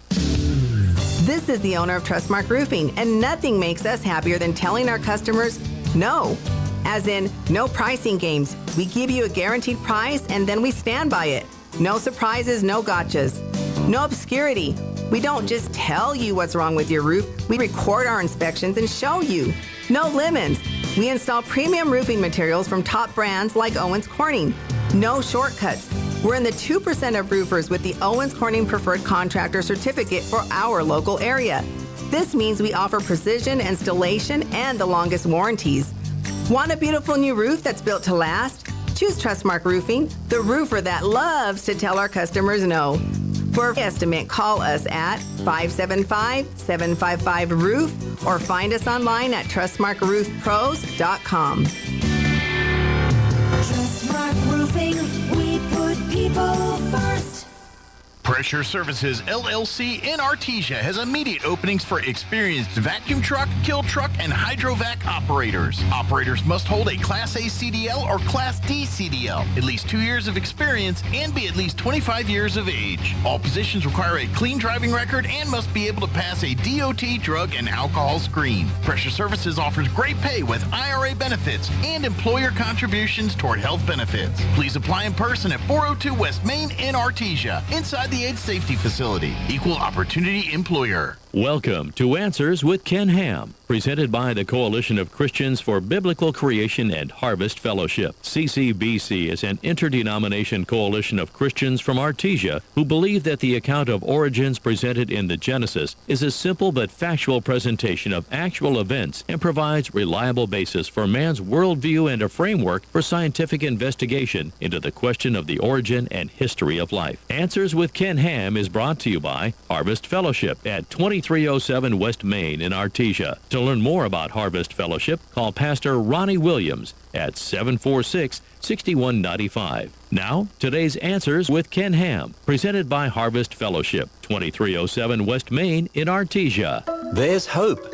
This is the owner of Trustmark Roofing, and nothing makes us happier than telling our customers no. As in, no pricing games. We give you a guaranteed price and then we stand by it. No surprises, no gotchas. No obscurity. We don't just tell you what's wrong with your roof. We record our inspections and show you. No lemons. We install premium roofing materials from top brands like Owens Corning. No shortcuts. We're in the 2% of roofers with the Owens Corning Preferred Contractor Certificate for our local area. This means we offer precision installation and the longest warranties. Want a beautiful new roof that's built to last? Choose Trustmark Roofing, the roofer that loves to tell our customers no. For an estimate, call us at 575-755-ROOF or find us online at trustmarkroofpros.com. Trustmark Roofing, we put people first. Pressure Services LLC in Artesia has immediate openings for experienced vacuum truck, kill truck, and hydrovac operators. Operators must hold a Class A CDL or Class D CDL, at least 2 years of experience, and be at least 25 years of age. All positions require a clean driving record and must be able to pass a DOT drug and alcohol screen. Pressure Services offers great pay with IRA benefits and employer contributions toward health benefits. Please apply in person at 402 West Main in Artesia, inside the AIDS Safety Facility. Equal Opportunity Employer. Welcome to Answers with Ken Ham, presented by the Coalition of Christians for Biblical Creation and Harvest Fellowship. CCBC is an interdenomination coalition of Christians from Artesia who believe that the account of origins presented in the Genesis is a simple but factual presentation of actual events and provides reliable basis for man's worldview and a framework for scientific investigation into the question of the origin and history of life. Answers with Ken Ham is brought to you by Harvest Fellowship at 2307 West Main in Artesia. To learn more about Harvest Fellowship, call Pastor Ronnie Williams at 746-6195. Now, today's Answers with Ken Ham, presented by Harvest Fellowship, 2307 West Main in Artesia. There's hope.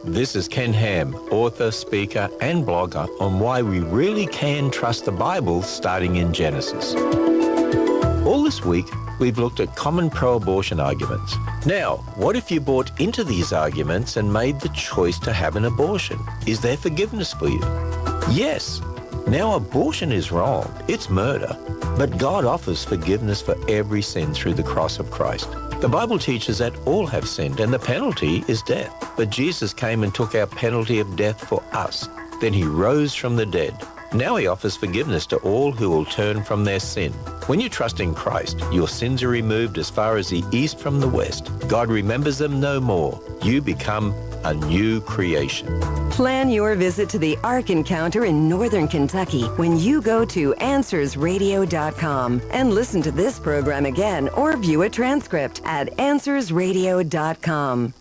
This is Ken Ham, author, speaker, and blogger on why we really can trust the Bible starting in Genesis. All this week, we've looked at common pro-abortion arguments. Now, what if you bought into these arguments and made the choice to have an abortion? Is there forgiveness for you? Yes. Now, abortion is wrong. It's murder. But God offers forgiveness for every sin through the cross of Christ. The Bible teaches that all have sinned, and the penalty is death. But Jesus came and took our penalty of death for us. Then he rose from the dead. Now he offers forgiveness to all who will turn from their sin. When you trust in Christ, your sins are removed as far as the east from the west. God remembers them no more. You become a new creation. Plan your visit to the Ark Encounter in Northern Kentucky when you go to AnswersRadio.com and listen to this program again or view a transcript at AnswersRadio.com.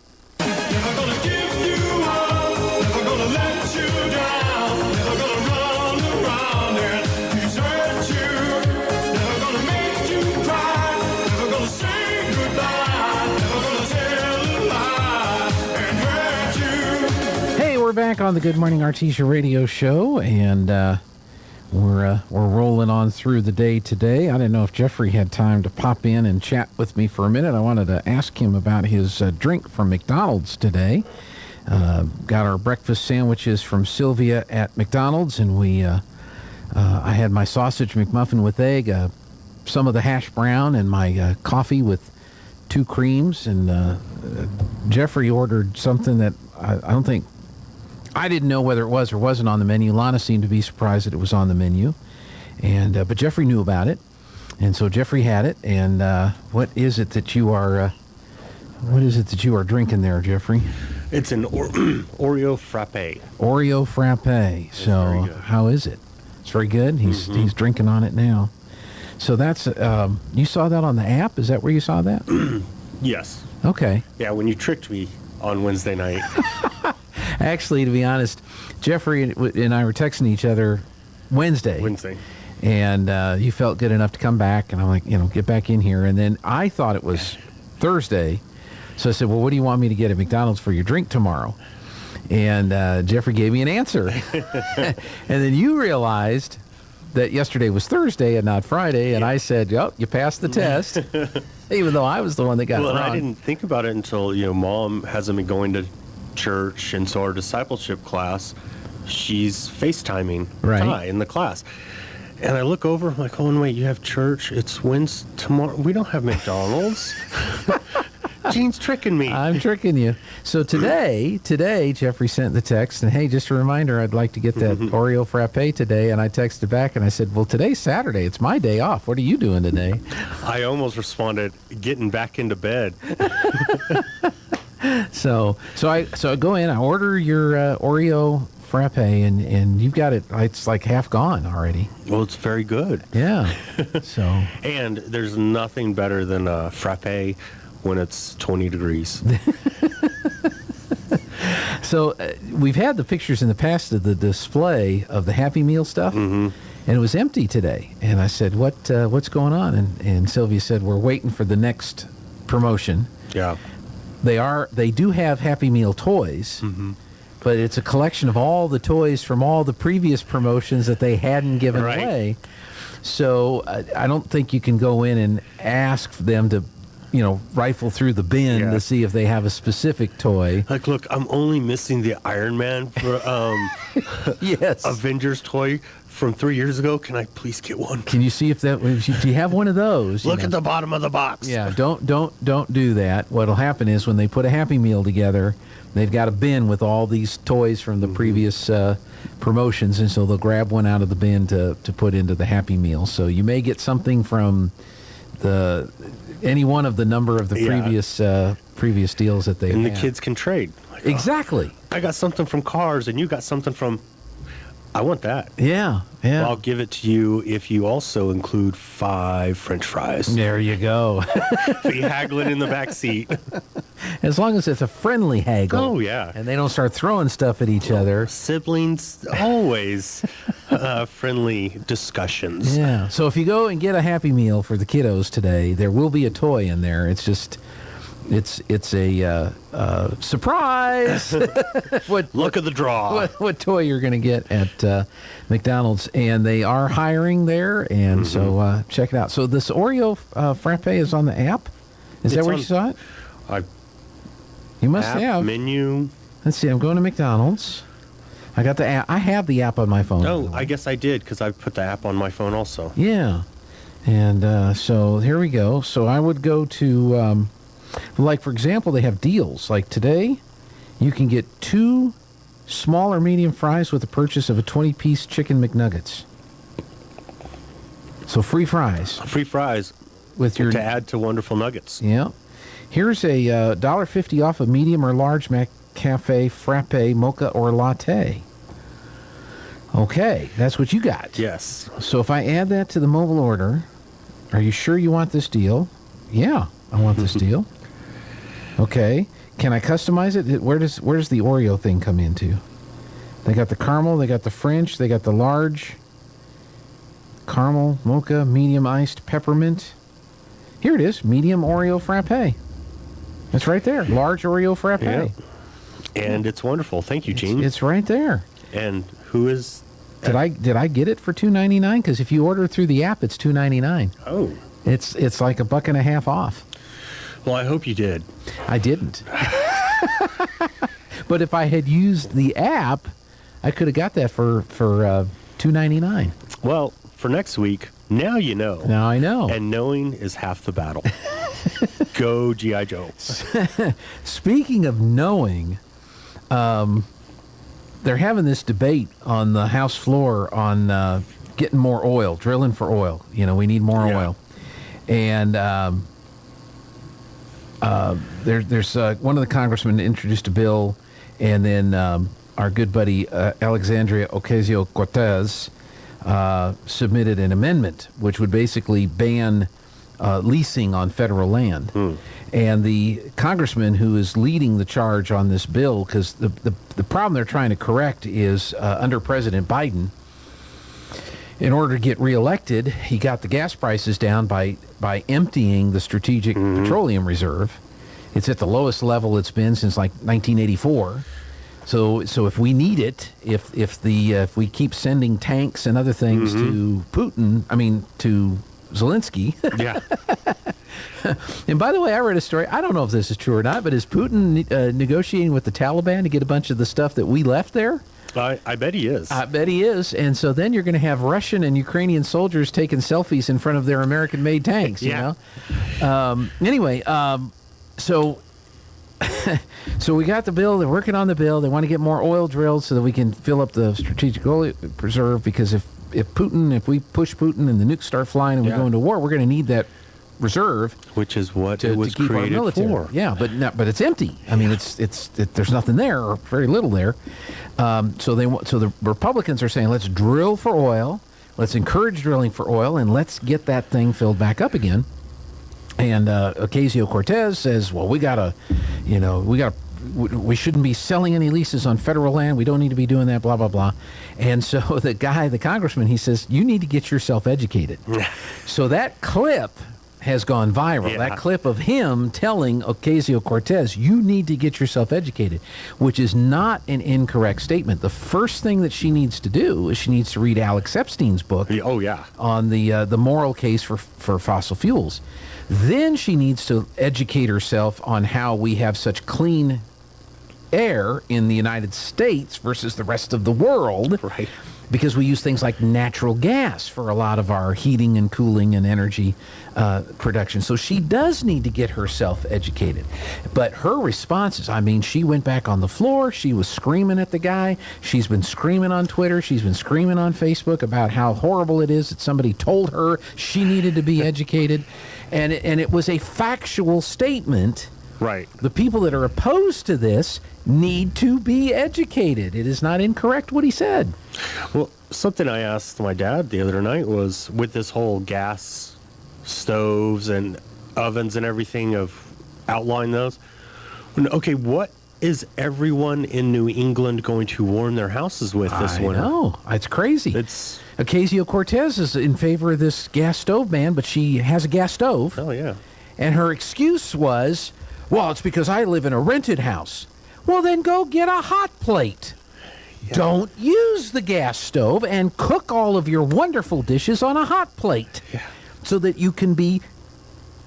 We're back on the Good Morning Artesia radio show, and we're rolling on through the day today. I didn't know if Jeffrey had time to pop in and chat with me for a minute. I wanted to ask him about his drink from McDonald's today. Got our breakfast sandwiches from Sylvia at McDonald's, and I had my sausage McMuffin with egg, some of the hash brown, and my coffee with 2 creams. And Jeffrey ordered something that I didn't know whether it was or wasn't on the menu. Lana seemed to be surprised that it was on the menu, and but Jeffrey knew about it, and so Jeffrey had it. And what is it that you are drinking there, Jeffrey? It's an Oreo frappe. Oreo frappe. So how is it? It's very good. He's drinking on it now. So that's you saw that on the app? Is that where you saw that? Yes. Okay. Yeah, when you tricked me on Wednesday night. Actually, to be honest, Jeffrey and I were texting each other Wednesday. And you felt good enough to come back, and I'm like, get back in here. And then I thought it was Thursday. So I said, well, what do you want me to get at McDonald's for your drink tomorrow? And Jeffrey gave me an answer. And then you realized that yesterday was Thursday and not Friday, and I said, "Yep, you passed the test," even though I was the one that got it wrong. Well, I didn't think about it until Mom hasn't been going to church, and so our discipleship class, she's FaceTiming Ty in the class. And I look over, I'm like, oh, and wait, you have church? It's Wednesday tomorrow. We don't have McDonald's. Gene's tricking me. I'm tricking you. So today, Jeffrey sent the text, and hey, just a reminder, I'd like to get that Oreo frappe today. And I texted back, and I said, well, today's Saturday. It's my day off. What are you doing today? I almost responded, getting back into bed. So I go in, I order your Oreo frappe, and you've got it. It's like half gone already. Well, it's very good. Yeah. So. And there's nothing better than a frappe when it's 20 degrees. So we've had the pictures in the past of the display of the Happy Meal stuff, and it was empty today. And I said, what's going on? And Sylvia said, we're waiting for the next promotion. Yeah. They do have Happy Meal toys, but it's a collection of all the toys from all the previous promotions that they hadn't given away. So I don't think you can go in and ask them to, rifle through the bin to see if they have a specific toy. Like, look, I'm only missing the Iron Man for, yes, Avengers toy from 3 years ago. Can I please get one? Can you see if do you have one of those? Look at the bottom of the box. Yeah, don't do that. What'll happen is when they put a Happy Meal together, they've got a bin with all these toys from the previous promotions, and so they'll grab one out of the bin to put into the Happy Meal. So you may get something from any one of the number of the previous deals that they and had. The kids can trade. Like, exactly. I got something from Cars, and you got something from. I want that. Yeah. Well, I'll give it to you if you also include 5 French fries. There you go. Be haggling in the back seat. As long as it's a friendly haggle. Oh, yeah. And they don't start throwing stuff at each other. Siblings, always friendly discussions. Yeah. So if you go and get a Happy Meal for the kiddos today, there will be a toy in there. It's just... It's a surprise. Look at the draw. What toy you're going to get at McDonald's, and they are hiring there, and so check it out. So this Oreo frappe is on the app. Is that where you saw it? You must have menu. Let's see. I'm going to McDonald's. I got the app. I have the app on my phone. Oh, I guess I did because I put the app on my phone also. Yeah, and so here we go. So I would go to. Like, for example, they have deals. Like today, you can get 2 small or medium fries with the purchase of a 20-piece chicken McNuggets. So free fries. Free fries with your to add to Wonderful Nuggets. Yeah. Here's a $1.50 off a medium or large McCafe, frappe, mocha, or latte. Okay, that's what you got. Yes. So if I add that to the mobile order, are you sure you want this deal? Yeah, I want this deal. Okay. Can I customize it? Where does the Oreo thing come into? They got the caramel, they got the French, they got the large caramel, mocha, medium iced peppermint. Here it is, medium Oreo frappe. It's right there, large Oreo frappe. Yeah. And it's wonderful. Thank you, Gene. It's right there. And who is? Did I get it for $2.99? Because if you order through the app, it's $2.99. Oh. It's like $1.50 off. Well, I hope you did. I didn't. But if I had used the app, I could have got that for $2.99. Well, for next week, now you know. Now I know. And knowing is half the battle. Go G.I. Joe. Speaking of knowing, they're having this debate on the House floor on getting more oil, drilling for oil. You know, we need more oil. And there's one of the congressmen introduced a bill, and then our good buddy Alexandria Ocasio-Cortez submitted an amendment which would basically ban leasing on federal land. And the congressman who is leading the charge on this bill, because the problem they're trying to correct is under President Biden, in order to get reelected, he got the gas prices down by emptying the Strategic Petroleum Reserve. It's at the lowest level it's been since like 1984. So if we need it, if we keep sending tanks and other things to to Zelensky. Yeah. And by the way, I read a story. I don't know if this is true or not, but is Putin negotiating with the Taliban to get a bunch of the stuff that we left there? I bet he is. I bet he is. And so then you're going to have Russian and Ukrainian soldiers taking selfies in front of their American-made tanks, you know? Anyway, so we got the bill. They're working on the bill. They want to get more oil drilled so that we can fill up the strategic oil reserve, because if we push Putin and the nukes start flying and we go into war, we're going to need that reserve, which is what to it was keep created our military for. Yeah, but it's empty. I mean, there's nothing there, or very little there. So the Republicans are saying, let's drill for oil, let's encourage drilling for oil, and let's get that thing filled back up again. And Ocasio-Cortez says, well, we shouldn't be selling any leases on federal land. We don't need to be doing that, blah, blah, blah. And so the congressman, he says, you need to get yourself educated. So that clip has gone viral. Yeah. That clip of him telling Ocasio-Cortez, you need to get yourself educated, which is not an incorrect statement. The first thing that she needs to do is she needs to read Alex Epstein's book on the moral case for fossil fuels. Then she needs to educate herself on how we have such clean air in the United States versus the rest of the world. Right. Because we use things like natural gas for a lot of our heating and cooling and energy production. So she does need to get herself educated. But her responses, I mean, she went back on the floor. She was screaming at the guy. She's been screaming on Twitter. She's been screaming on Facebook about how horrible it is that somebody told her she needed to be educated. And it was a factual statement. Right. The people that are opposed to this need to be educated. It is not incorrect what he said. Well, something I asked my dad the other night was, with this whole gas stoves and ovens and everything, of outline those. Okay, what is everyone in New England going to warm their houses with this winter? I know. It's crazy. Ocasio-Cortez is in favor of this gas stove ban, but she has a gas stove. Oh, yeah. And her excuse was, well, it's because I live in a rented house. Well, then go get a hot plate. Yeah. Don't use the gas stove, and cook all of your wonderful dishes on a hot plate. Yeah. So that you can be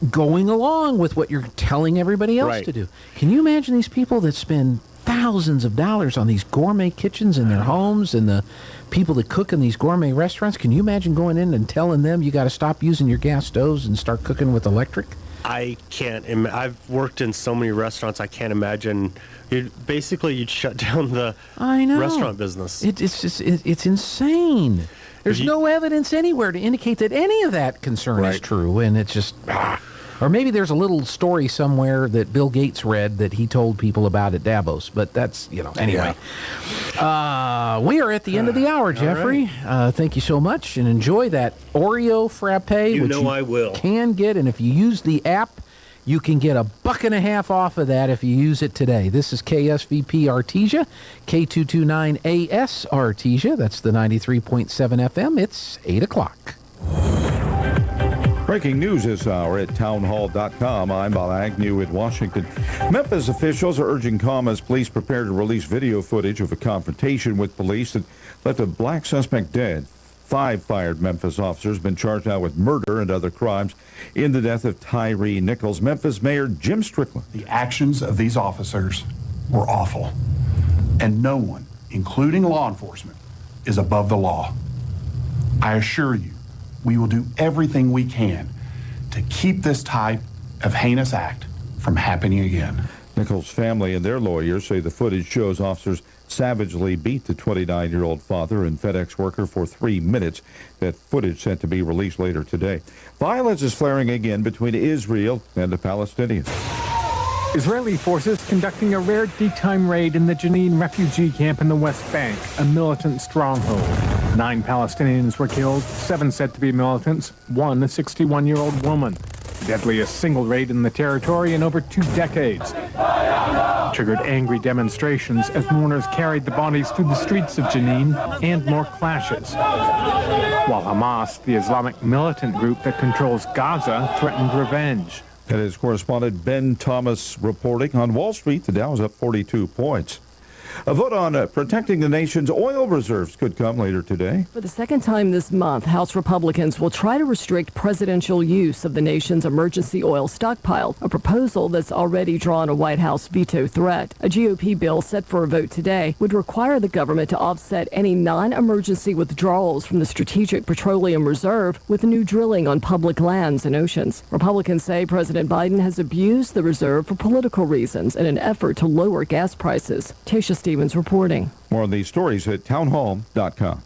going along with what you're telling everybody else to do. Can you imagine these people that spend thousands of dollars on these gourmet kitchens in their homes, and the people that cook in these gourmet restaurants? Can you imagine going in and telling them you got to stop using your gas stoves and start cooking with electric? I can't. I've worked in so many restaurants. I can't imagine. You'd shut down the restaurant business. It's insane. There's no evidence anywhere to indicate that any of that concern is true, and it's just. Or maybe there's a little story somewhere that Bill Gates read that he told people about at Davos, but that's, anyway. Yeah. We are at the end of the hour, Jeffrey. Right. Thank you so much, and enjoy that Oreo frappe, which I will. Can get, and if you use the app, you can get $1.50 off of that if you use it today. This is KSVP Artesia, K229AS Artesia. That's the 93.7 FM. It's 8 o'clock. Breaking news this hour at townhall.com. I'm Bob Agnew in Washington. Memphis officials are urging calm as police prepare to release video footage of a confrontation with police that left a black suspect dead. 5 fired Memphis officers have been charged now with murder and other crimes in the death of Tyree Nichols. Memphis Mayor Jim Strickland. The actions of these officers were awful, and no one, including law enforcement, is above the law. I assure you, we will do everything we can to keep this type of heinous act from happening again. Nichols' family and their lawyers say the footage shows officers savagely beat the 29-year-old father and FedEx worker for 3 minutes. That footage set to be released later today. Violence is flaring again between Israel and the Palestinians. Israeli forces conducting a rare daytime raid in the Jenin refugee camp in the West Bank, a militant stronghold. 9 Palestinians were killed, 7 said to be militants, 1 a 61-year-old woman. The deadliest single raid in the territory in over 2 decades. Triggered angry demonstrations as mourners carried the bodies through the streets of Jenin and more clashes. While Hamas, the Islamic militant group that controls Gaza, threatened revenge. That is correspondent Ben Thomas reporting. On Wall Street, the Dow is up 42 points. A vote on protecting the nation's oil reserves could come later today. For the second time this month, House Republicans will try to restrict presidential use of the nation's emergency oil stockpile, a proposal that's already drawn a White House veto threat. A GOP bill set for a vote today would require the government to offset any non-emergency withdrawals from the Strategic Petroleum Reserve with new drilling on public lands and oceans. Republicans say President Biden has abused the reserve for political reasons in an effort to lower gas prices. Tasha Stevens reporting. More on these stories at townhall.com.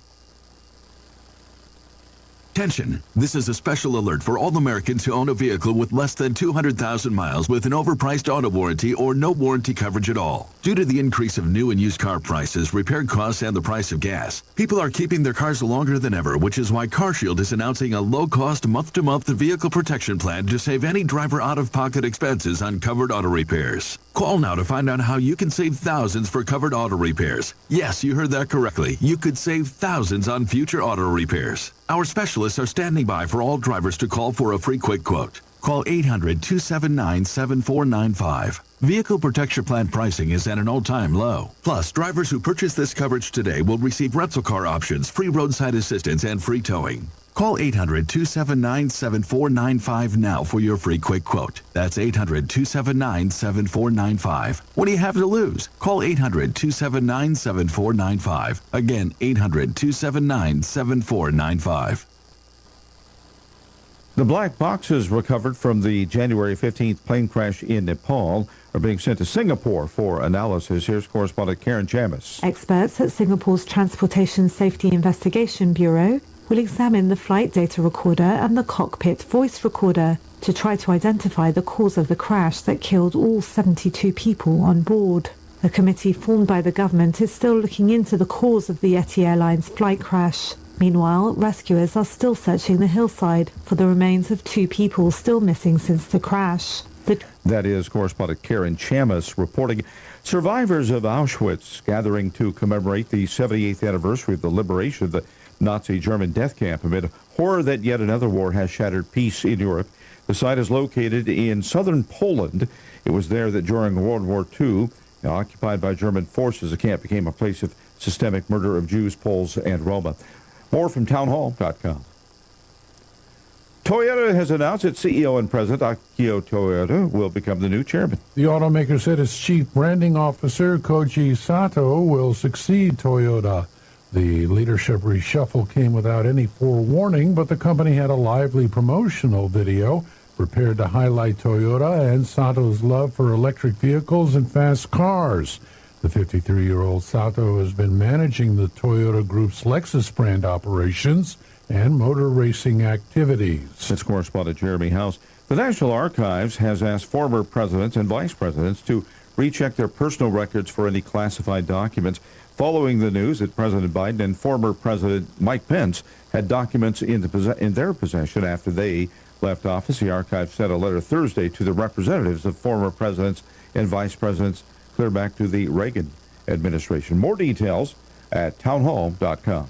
Attention! This is a special alert for all Americans who own a vehicle with less than 200,000 miles with an overpriced auto warranty or no warranty coverage at all. Due to the increase of new and used car prices, repair costs, and the price of gas, people are keeping their cars longer than ever, which is why CarShield is announcing a low-cost month-to-month vehicle protection plan to save any driver out-of-pocket expenses on covered auto repairs. Call now to find out how you can save thousands for covered auto repairs. Yes, you heard that correctly. You could save thousands on future auto repairs. Our specialists are standing by for all drivers to call for a free quick quote. Call 800-279-7495. Vehicle protection plan pricing is at an all-time low. Plus, drivers who purchase this coverage today will receive rental car options, free roadside assistance, and free towing. Call 800-279-7495 now for your free quick quote. That's 800-279-7495. What do you have to lose? Call 800-279-7495. Again, 800-279-7495. The black boxes recovered from the January 15th plane crash in Nepal are being sent to Singapore for analysis. Here's correspondent Karen Chamis. Experts at Singapore's Transportation Safety Investigation Bureau will examine the flight data recorder and the cockpit voice recorder to try to identify the cause of the crash that killed all 72 people on board. A committee formed by the government is still looking into the cause of the Yeti Airlines flight crash. Meanwhile, rescuers are still searching the hillside for the remains of 2 people still missing since the crash. That is correspondent Karen Chamis reporting. Survivors of Auschwitz gathering to commemorate the 78th anniversary of the liberation of the Nazi German death camp amid horror that yet another war has shattered peace in Europe. The site is located in southern Poland. It was there that during World War II, occupied by German forces, the camp became a place of systemic murder of Jews, Poles, and Roma. More from townhall.com. Toyota has announced its CEO and president, Akio Toyoda, will become the new chairman. The automaker said its chief branding officer, Koji Sato, will succeed Toyota. The leadership reshuffle came without any forewarning, but the company had a lively promotional video prepared to highlight Toyota and Sato's love for electric vehicles and fast cars. The 53-year-old Sato has been managing the Toyota Group's Lexus brand operations and motor racing activities. That's correspondent Jeremy House. The National Archives has asked former presidents and vice presidents to recheck their personal records for any classified documents following the news that President Biden and former President Mike Pence had documents in their possession after they left office. The archives sent a letter Thursday to the representatives of former presidents and vice presidents clear back to the Reagan administration. More details at townhall.com.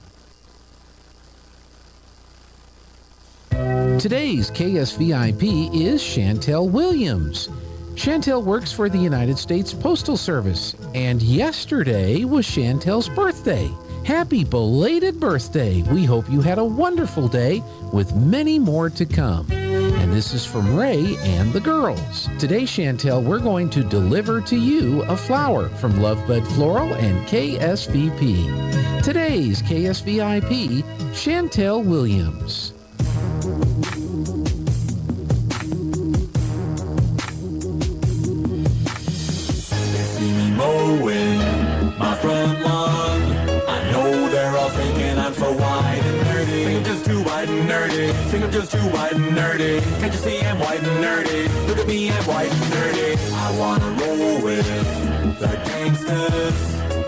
Today's KSVIP is Chantel Williams. Chantel works for the United States Postal Service, and yesterday was Chantel's birthday. Happy belated birthday. We hope you had a wonderful day with many more to come. And this is from Ray and the girls. Today, Chantel, we're going to deliver to you a flower from Lovebud Floral and KSVP. Today's KSVIP, Chantel Williams. Mowing my front lawn. I know they're all thinking I'm so wide and nerdy. Think I'm just too wide and nerdy. Think I'm just too wide and nerdy. Can't you see I'm wide and nerdy? Look at me, I'm wide and nerdy. I wanna roll with the gangsters,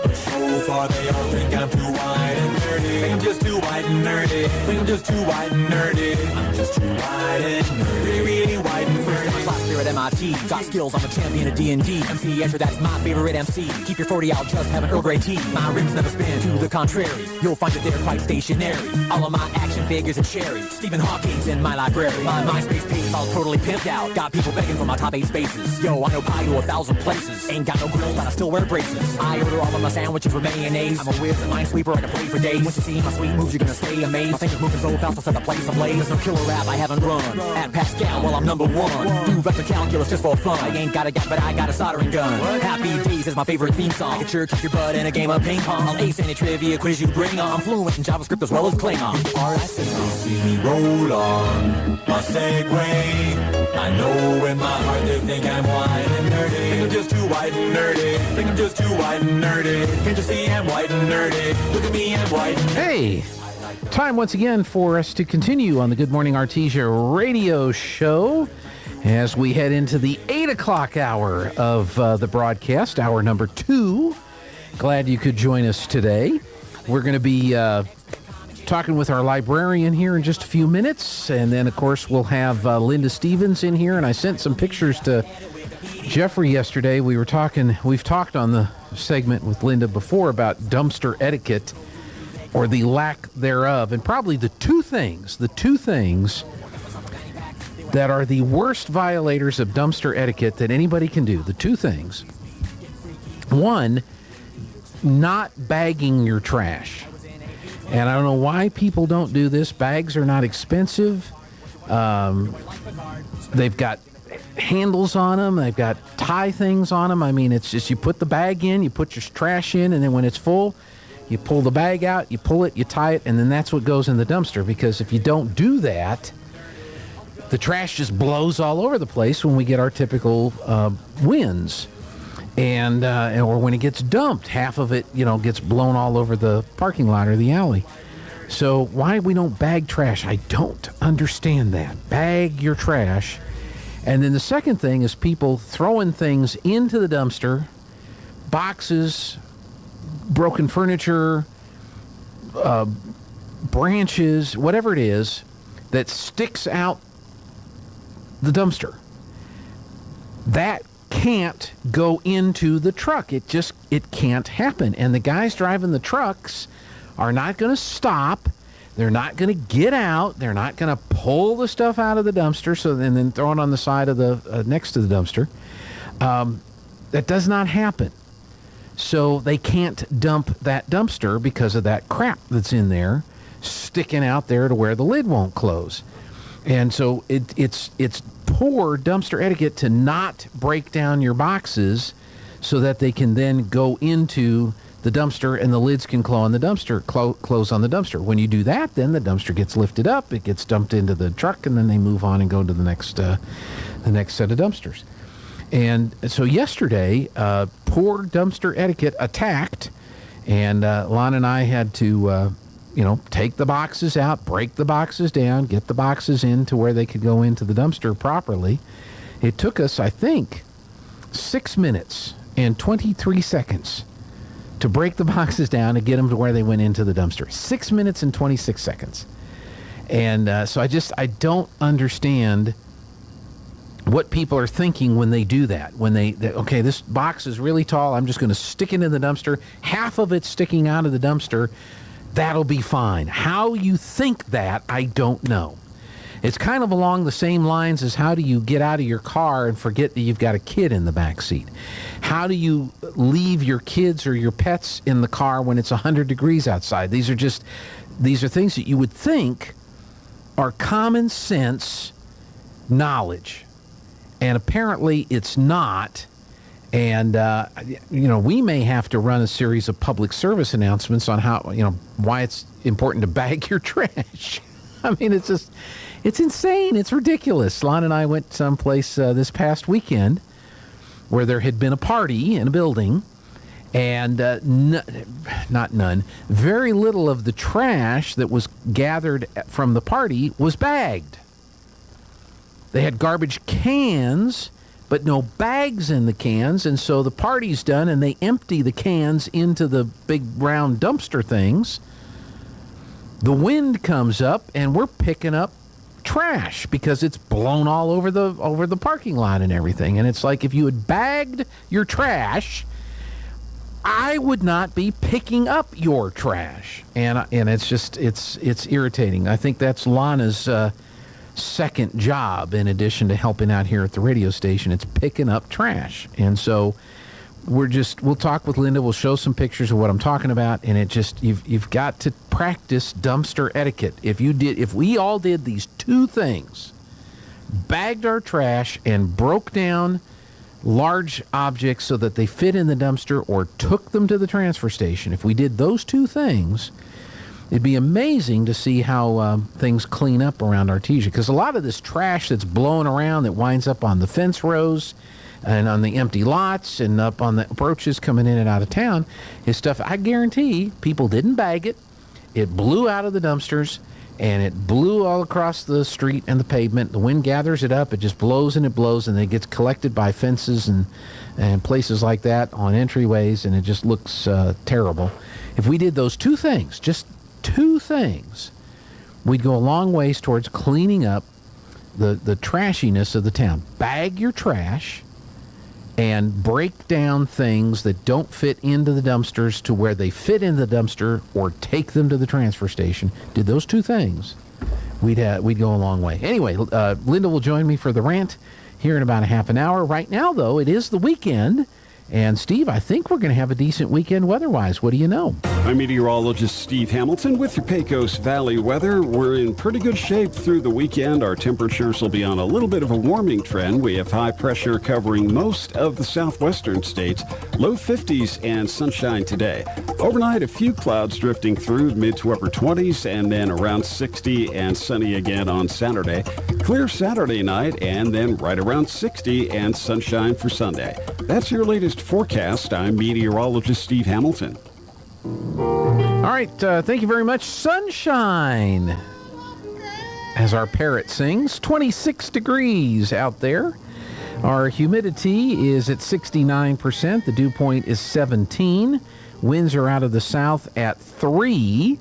but so far they all think I'm too wide and nerdy. Think I'm just too wide and nerdy. Think I'm just too wide and nerdy. I'm just too wide and nerdy. Really wide and nerdy. Last year at MIT, got skills, I'm a champion of D&D. MC Escher, that's my favorite MC. Keep your 40 out, just have an Earl Grey tea. My rims never spin, to the contrary. You'll find that they're quite stationary. All of my action figures are cherry. Stephen Hawking's in my library. My MySpace page all totally pimped out. Got people begging for my top 8 spaces. Yo, I know pie to 1,000 places. Ain't got no grills, but I still wear braces. I order all of my sandwiches with mayonnaise. I'm a whiz and minesweeper, I can play for days. Once you see my sweet moves, you're gonna stay amazed. My fingers moving so fast, I'll set the place ablaze. There's no killer rap I haven't run. At Pascal, well, I'm number 1. Do vector calculus just for fun. I ain't got a gap, but I got a soldering gun. Happy Days is my favorite theme song. I can sure kick your butt in a game of ping pong. I'll ace any trivia quiz you bring on. I'm fluent in JavaScript as well as Klingon. See me roll on my Segway. I know in my heart they think I'm wide and nerdy. Think I'm just too wide and nerdy. Think I'm just too wide and nerdy. Can't you see I'm wide and nerdy? Look at me, I'm wide and nerdy. Hey, time once again for us to continue on the Good Morning Artesia radio show as we head into the 8 o'clock hour of the broadcast, hour number 2. Glad you could join us today. We're going to be talking with our librarian here in just a few minutes, and then, of course, we'll have Linda Stevens in here, and I sent some pictures to Jeffrey yesterday. We've talked on the segment with Linda before about dumpster etiquette, or the lack thereof, and probably the two things that are the worst violators of dumpster etiquette that anybody can do. The two things. One, not bagging your trash. And I don't know why people don't do this. Bags are not expensive. They've got handles on them. They've got tie things on them. I mean, it's just you put the bag in, you put your trash in, and then when it's full, you pull the bag out, you pull it, you tie it, and then that's what goes in the dumpster. Because if you don't do that, the trash just blows all over the place when we get our typical winds. And or when it gets dumped, half of it, gets blown all over the parking lot or the alley. So why we don't bag trash, I don't understand that. Bag your trash. And then the second thing is people throwing things into the dumpster, boxes, broken furniture, branches, whatever it is, that sticks out the dumpster. That can't go into the truck. It can't happen. And the guys driving the trucks are not going to stop. They're not going to get out. They're not going to pull the stuff out of the dumpster and then throw it on the side of the next to the dumpster. That does not happen. So they can't dump that dumpster because of that crap that's in there sticking out there to where the lid won't close. And so it's poor dumpster etiquette to not break down your boxes so that they can then go into the dumpster, and the lids can close on the dumpster. When you do that, then the dumpster gets lifted up, it gets dumped into the truck, and then they move on and go to the next set of dumpsters. And so yesterday, poor dumpster etiquette attacked, and Lon and I had to, take the boxes out, break the boxes down, get the boxes into where they could go into the dumpster properly. It took us, I think, 6 minutes and 23 seconds to break the boxes down and get them to where they went into the dumpster. 6 minutes and 26 seconds. And so I don't understand what people are thinking when they do that. When okay, this box is really tall, I'm just going to stick it in the dumpster. Half of it's sticking out of the dumpster. That'll be fine. How you think that, I don't know. It's kind of along the same lines as how do you get out of your car and forget that you've got a kid in the back seat? How do you leave your kids or your pets in the car when it's 100 degrees outside? These are things that you would think are common sense knowledge. And apparently it's not. And, we may have to run a series of public service announcements on how, why it's important to bag your trash. I mean, it's insane. It's ridiculous. Lon and I went someplace this past weekend where there had been a party in a building, and very little of the trash that was gathered from the party was bagged. They had garbage cans, but no bags in the cans, and so the party's done, and they empty the cans into the big round dumpster things. The wind comes up, and we're picking up trash because it's blown all over the parking lot and everything. And it's like, if you had bagged your trash, I would not be picking up your trash. And it's just it's irritating. I think that's Lana's second job in addition to helping out here at the radio station. It's picking up trash. And so we'll talk with Linda. We'll show some pictures of what I'm talking about, and you've got to practice dumpster etiquette. If we all did these two things, bagged our trash and broke down large objects so that they fit in the dumpster or took them to the transfer station, if we did those two things, it'd be amazing to see how things clean up around Artesia. Because a lot of this trash that's blowing around that winds up on the fence rows and on the empty lots and up on the approaches coming in and out of town is stuff I guarantee people didn't bag it. It blew out of the dumpsters, and it blew all across the street and the pavement. The wind gathers it up. It just blows, and it gets collected by fences and places like that on entryways, and it just looks terrible. If we did those two things, just two things, we'd go a long ways towards cleaning up the trashiness of the town. Bag your trash and break down things that don't fit into the dumpsters to where they fit in the dumpster, or take them to the transfer station. Did those two things, we'd go a long way. Anyway, Linda will join me for the rant here in about a half an hour. Right now, though, it is the weekend. And, Steve, I think we're going to have a decent weekend weather-wise. What do you know? I'm meteorologist Steve Hamilton with your Pecos Valley weather. We're in pretty good shape through the weekend. Our temperatures will be on a little bit of a warming trend. We have high pressure covering most of the southwestern states. Low 50s and sunshine today. Overnight, a few clouds drifting through, mid to upper 20s, and then around 60 and sunny again on Saturday. Clear Saturday night, and then right around 60 and sunshine for Sunday. That's your latest forecast. I'm meteorologist Steve Hamilton. All right, thank you very much. Sunshine, as our parrot sings. 26 degrees out there. Our humidity is at 69%. The dew point is 17. Winds are out of the south at 3.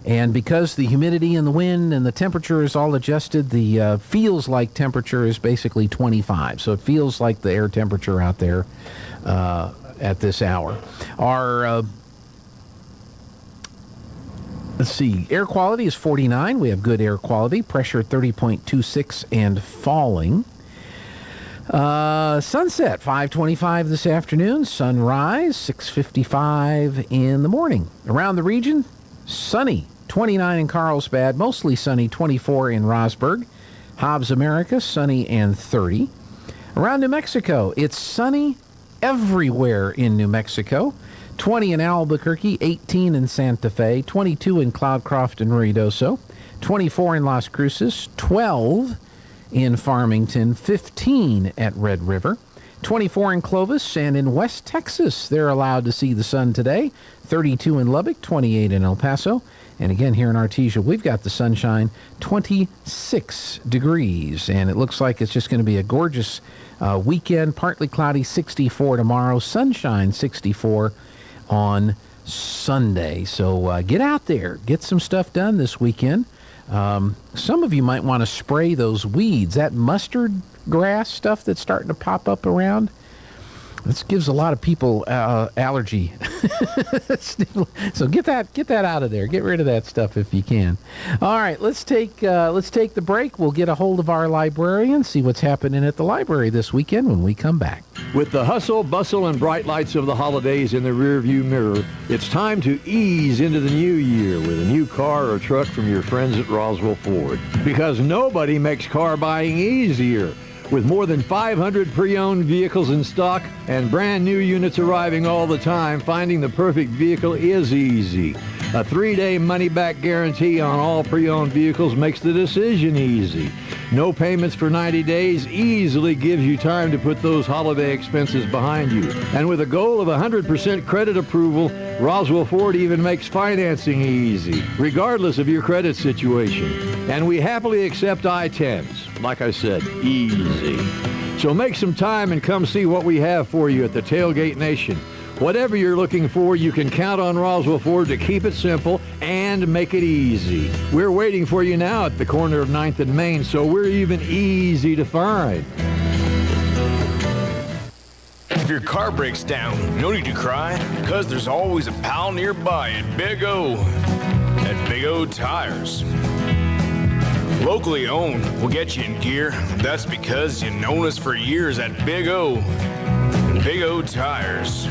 And because the humidity and the wind and the temperature is all adjusted, the feels like temperature is basically 25. So it feels like the air temperature out there at this hour. Our, air quality is 49. We have good air quality. Pressure 30.26 and falling. Sunset 5:25 this afternoon. Sunrise 6:55 in the morning. Around the region, sunny 29 in Carlsbad, mostly sunny 24 in Rosberg. Hobbs America, sunny and 30. Around New Mexico, it's sunny everywhere in New Mexico. 20 in Albuquerque, 18 in Santa Fe, 22 in Cloudcroft and Ruidoso, 24 in Las Cruces, 12 in Farmington, 15 at Red River, 24 in Clovis, and in West Texas, they're allowed to see the sun today, 32 in Lubbock, 28 in El Paso, and again here in Artesia, we've got the sunshine, 26 degrees, and it looks like it's just going to be a gorgeous weekend, partly cloudy, 64 tomorrow, sunshine, 64 on Sunday. So get out there, get some stuff done this weekend. Some of you might want to spray those weeds, that mustard grass stuff that's starting to pop up around. This gives a lot of people allergy. So get that out of there. Get rid of that stuff if you can. All right, let's take the break. We'll get a hold of our librarian, see what's happening at the library this weekend when we come back. With the hustle, bustle, and bright lights of the holidays in the rearview mirror, it's time to ease into the new year with a new car or truck from your friends at Roswell Ford. Because nobody makes car buying easier. With more than 500 pre-owned vehicles in stock and brand new units arriving all the time, finding the perfect vehicle is easy. A 3-day money-back guarantee on all pre-owned vehicles makes the decision easy. No payments for 90 days easily gives you time to put those holiday expenses behind you. And with a goal of 100% credit approval, Roswell Ford even makes financing easy, regardless of your credit situation. And we happily accept I-10s. Like I said, easy. So make some time and come see what we have for you at the Tailgate Nation. Whatever you're looking for, you can count on Roswell Ford to keep it simple and make it easy. We're waiting for you now at the corner of 9th and Main, so we're even easy to find. If your car breaks down, no need to cry, because there's always a pal nearby at Big O. At Big O Tires. Locally owned will get you in gear. That's because you've known us for years at Big O. And Big O Tires.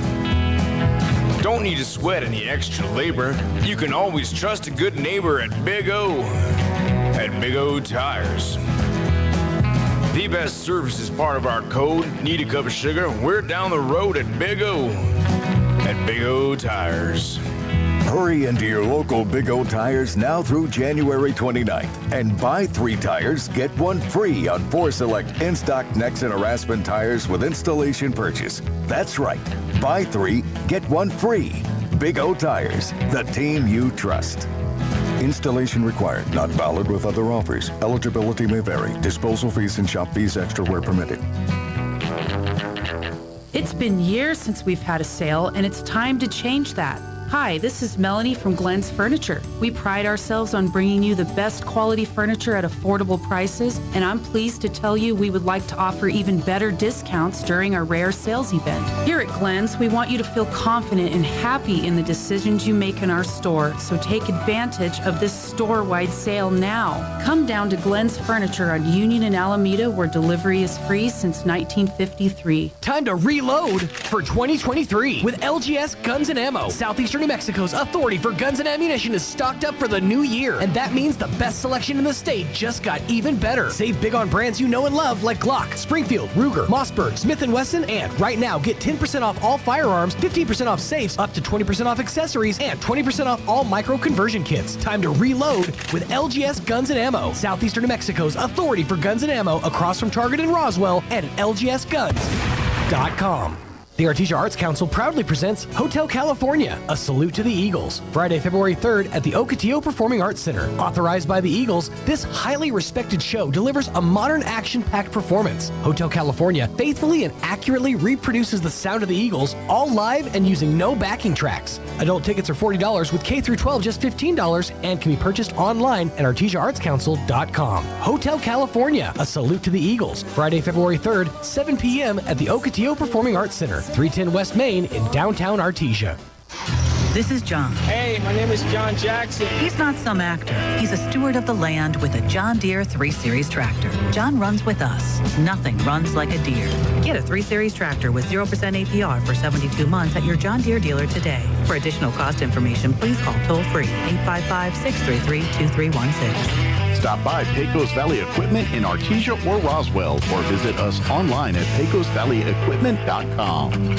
Don't need to sweat any extra labor. You can always trust a good neighbor at Big O. At Big O Tires. The best service is part of our code. Need a cup of sugar? We're down the road at Big O. At Big O Tires. Hurry into your local Big O Tires now through January 29th and buy 3 tires, get 1 free on 4 select in-stock Nexen or Aspen tires with installation purchase. That's right. Buy 3, get 1 free. Big O Tires, the team you trust. Installation required, not valid with other offers. Eligibility may vary. Disposal fees and shop fees extra where permitted. It's been years since we've had a sale, and it's time to change that. Hi, this is Melanie from Glenn's Furniture. We pride ourselves on bringing you the best quality furniture at affordable prices, and I'm pleased to tell you we would like to offer even better discounts during our rare sales event. Here at Glenn's, we want you to feel confident and happy in the decisions you make in our store, so take advantage of this store-wide sale now. Come down to Glenn's Furniture on Union and Alameda, where delivery is free since 1953. Time to reload for 2023 with LGS Guns and Ammo. Southeastern New Mexico's authority for guns and ammunition is stocked up for the new year, and that means the best selection in the state just got even better. Save big on brands you know and love like Glock, Springfield, Ruger, Mossberg, Smith & Wesson, and right now get 10% off all firearms, 15% off safes, up to 20% off accessories, and 20% off all micro conversion kits. Time to reload with LGS Guns and Ammo. Southeastern New Mexico's authority for guns and ammo across from Target and Roswell, and at lgsguns.com. The Artesia Arts Council proudly presents Hotel California, A Salute to the Eagles, Friday, February 3rd at the Ocotillo Performing Arts Center. Authorized by the Eagles, this highly respected show delivers a modern action-packed performance. Hotel California faithfully and accurately reproduces the sound of the Eagles, all live and using no backing tracks. Adult tickets are $40 with K through 12 just $15 and can be purchased online at artesiaartscouncil.com. Hotel California, A Salute to the Eagles, Friday, February 3rd, 7 p.m. at the Ocotillo Performing Arts Center, 310 West Main in downtown Artesia. This is John. Hey, my name is John Jackson. He's not some actor. He's a steward of the land with a John Deere 3 Series tractor. John runs with us. Nothing runs like a deer. Get a 3 Series tractor with 0% APR for 72 months at your John Deere dealer today. For additional cost information, please call toll-free 855-633-2316. Stop by Pecos Valley Equipment in Artesia or Roswell, or visit us online at pecosvalleyequipment.com.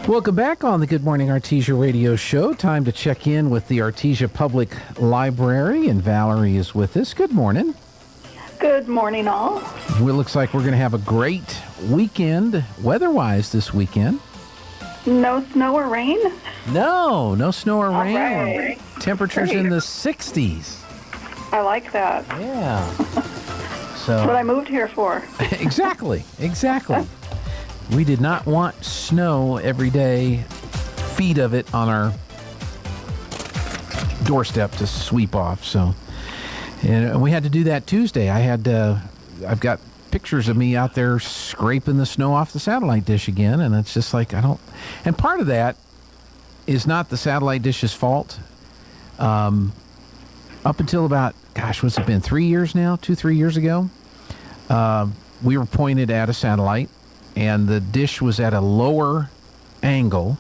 Welcome back on the Good Morning Artesia radio show. Time to check in with the Artesia Public Library, and Valerie is with us. Good morning. Good morning, all. It looks like we're going to have a great weekend, weather-wise, this weekend. No snow or rain? No snow or rain. Right. Temperatures Great. in the 60s. I like that. Yeah. That's what I moved here for. Exactly. We did not want snow every day, feet of it on our doorstep to sweep off. So, and we had to do that Tuesday. I've got pictures of me out there scraping the snow off the satellite dish again, and it's just like and part of that is not the satellite dish's fault. Up until about, what's it been, 3 years now? 2-3 years ago, we were pointed at a satellite, and the dish was at a lower angle.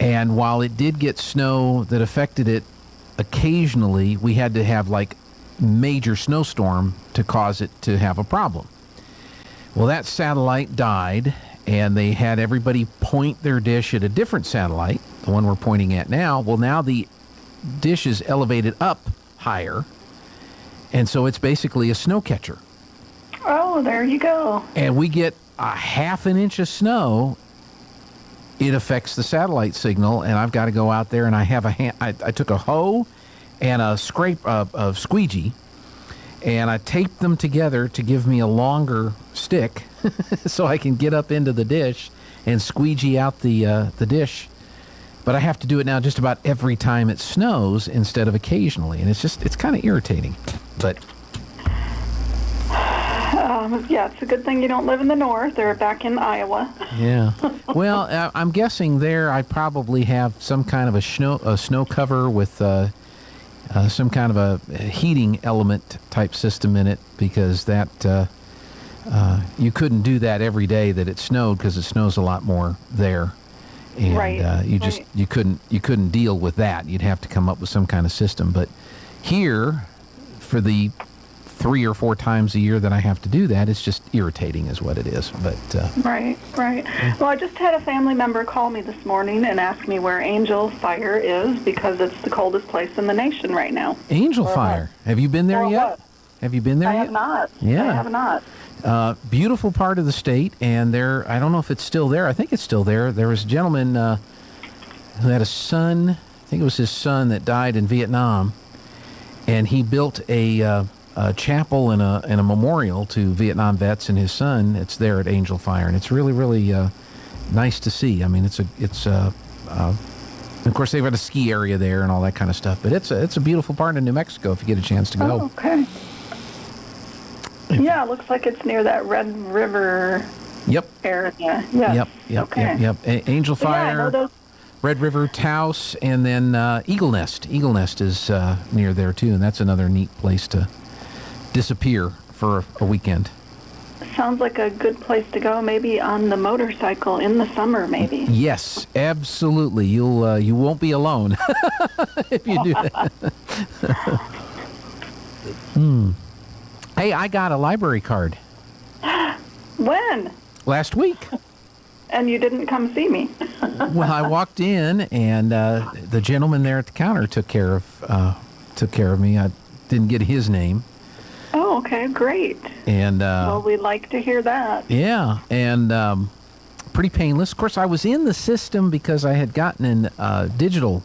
And while it did get snow that affected it occasionally, we had to have major snowstorm to cause it to have a problem. Well, that satellite died, and they had everybody point their dish at a different satellite, the one we're pointing at now. Well, now the dish is elevated up higher, and so it's basically a snow catcher. Oh, there you go. And we get a half an inch of snow, it affects the satellite signal, and I've got to go out there, and I have I took a hoe and a squeegee, and I taped them together to give me a longer stick so I can get up into the dish and squeegee out the dish. But I have to do it now just about every time it snows instead of occasionally, and it's kind of irritating. But yeah, it's a good thing you don't live in the north or back in Iowa. Yeah. Well, I'm guessing there I probably have some kind of a snow cover with some kind of a heating element type system in it, because that you couldn't do that every day that it snowed, because it snows a lot more there. And right. You couldn't deal with that. You'd have to come up with some kind of system. But here, for the 3 or 4 times a year that I have to do that, it's just irritating is what it is. But Right. Well, I just had a family member call me this morning and ask me where Angel Fire is, because it's the coldest place in the nation right now. Angel Fire. Have you been there yet? What? Have you been there yet? I have not. Yeah. I have not. Beautiful part of the state, and I don't know if it's still there. I think it's still there. There was a gentleman who had a son, I think it was his son, that died in Vietnam, and he built a chapel and a memorial to Vietnam vets and his son. It's there at Angel Fire, and it's really, really nice to see. I mean, of course, they've got a ski area there and all that kind of stuff, but it's a beautiful part of New Mexico if you get a chance to go. Oh, okay. Yeah, it looks like it's near that Red River area. Yes. Yep. Angel Fire, Yeah, I know those. Red River, Taos, and then Eagle Nest. Eagle Nest is near there, too, and that's another neat place to disappear for a weekend. Sounds like a good place to go, maybe on the motorcycle in the summer, maybe. Yes, absolutely. You won't be alone if you do that. Hey, I got a library card. When? Last week. And you didn't come see me. Well, I walked in, and the gentleman there at the counter took care of me. I didn't get his name. Oh, okay, great. And well, we'd like to hear that. Yeah, and pretty painless. Of course, I was in the system because I had gotten a digital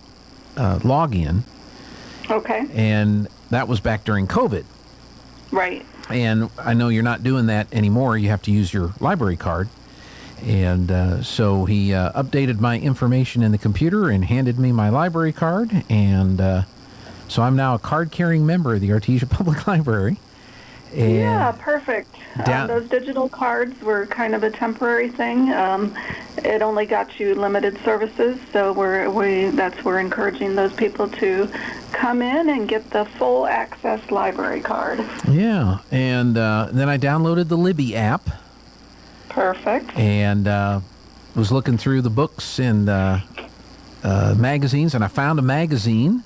login. Okay. And that was back during COVID. Right. And I know you're not doing that anymore. You have to use your library card. And so he updated my information in the computer and handed me my library card. And so I'm now a card-carrying member of the Artesia Public Library. And yeah, perfect. Those digital cards were kind of a temporary thing. It only got you limited services, so we're encouraging those people to come in and get the full access library card. Yeah, and then I downloaded the Libby app. Perfect. And was looking through the books and magazines, and I found a magazine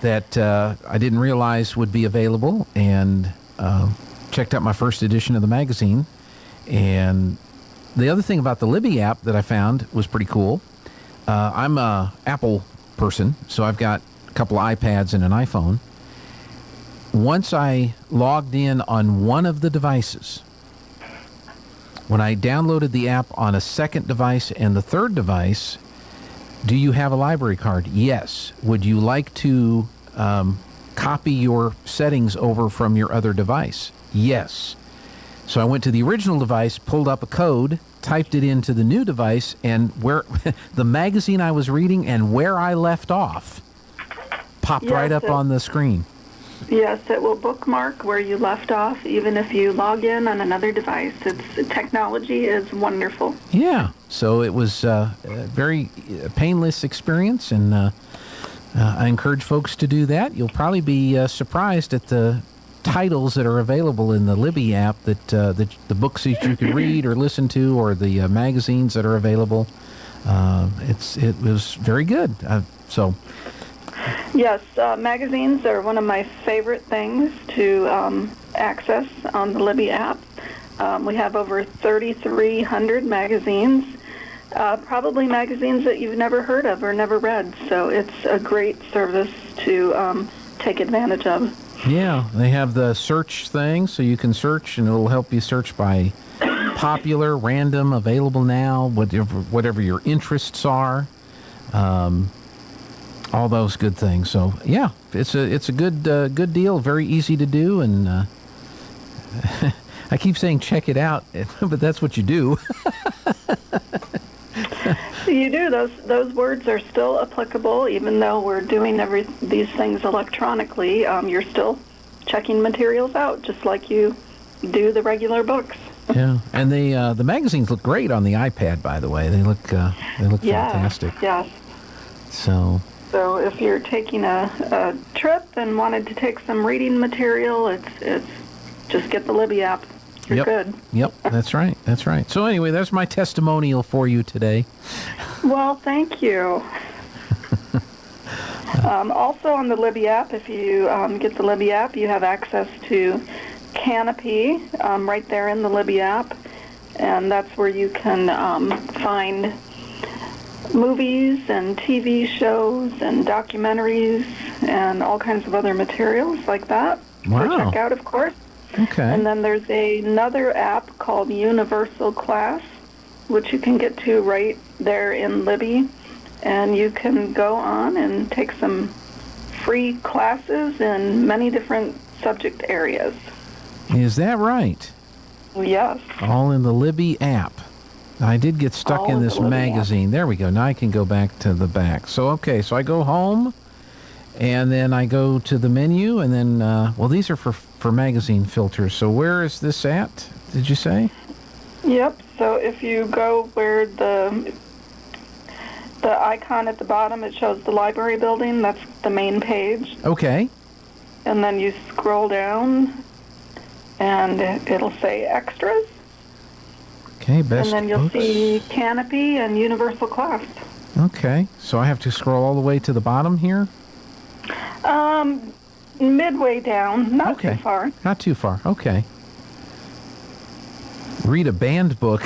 that I didn't realize would be available, and checked out my first edition of the magazine, and the other thing about the Libby app that I found was pretty cool. I'm a Apple person, so I've got a couple of iPads and an iPhone. Once I logged in on one of the devices, when I downloaded the app on a second device and the third device, do you have a library card? Yes. Would you like to copy your settings over from your other device? Yes. So I went to the original device, pulled up a code, typed it into the new device, and where the magazine I was reading and where I left off popped right up on the screen. Yes, it will bookmark where you left off, even if you log in on another device. Technology is wonderful. Yeah, so it was a very painless experience, and I encourage folks to do that. You'll probably be surprised at the titles that are available in the Libby app, that the books that you can read or listen to, or the magazines that are available. It was very good. Yes, magazines are one of my favorite things to access on the Libby app. We have over 3,300 magazines, probably magazines that you've never heard of or never read. So it's a great service to take advantage of. Yeah, they have the search thing, so you can search, and it'll help you search by popular, random, available now, whatever your interests are. All those good things. So yeah, it's a good deal. Very easy to do, and I keep saying check it out, but that's what you do. You do. Those words are still applicable, even though we're doing these things electronically. You're still checking materials out, just like you do the regular books. Yeah, and the magazines look great on the iPad. By the way, they look fantastic. Yes. So if you're taking a trip and wanted to take some reading material, it's just get the Libby app. You're good. Yep, that's right. That's right. So anyway, that's my testimonial for you today. Well, thank you. Also on the Libby app, if you get the Libby app, you have access to Canopy right there in the Libby app, and that's where you can find movies and TV shows and documentaries and all kinds of other materials like that. Wow. To check out, of course. Okay. And then there's another app called Universal Class, which you can get to right there in Libby, and you can go on and take some free classes in many different subject areas. Is that right? Yes. All in the Libby app. I did get stuck All in in this the Libby magazine. There we go. Now I can go back to the back. So I go home, and then I go to the menu, and then, these are for magazine filters. So where is this at, did you say? Yep. So if you go where the icon at the bottom, it shows the library building. That's the main page. Okay. And then you scroll down, and it'll say extras. Okay, best And then you'll books. see Canopy and Universal Class. Okay, so I have to scroll all the way to the bottom here? Midway down, not too far. Not too far, okay. Read a banned book.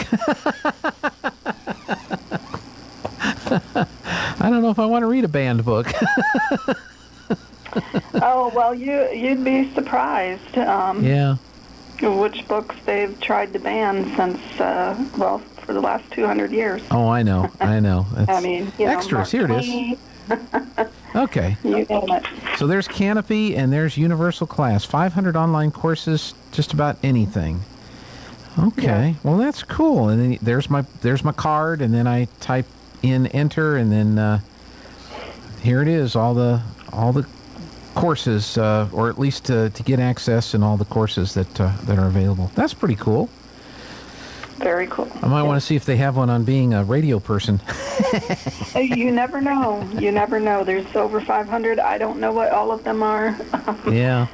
I don't know if I want to read a banned book. Oh, well, you'd be surprised. Yeah. Which books they've tried to ban since, for the last 200 years. Oh, I know. It's I mean, extras. Here it is. Okay. You name it. So there's Canopy and there's Universal Class. 500 online courses, just about anything. Okay. Well, that's cool. And then there's my card, and then I type in enter, and then here it is. All the courses, or at least to get access and all the courses that are available. That's pretty cool. Very cool. I might want to see if they have one on being a radio person. You never know. You never know. There's over 500. I don't know what all of them are. Yeah.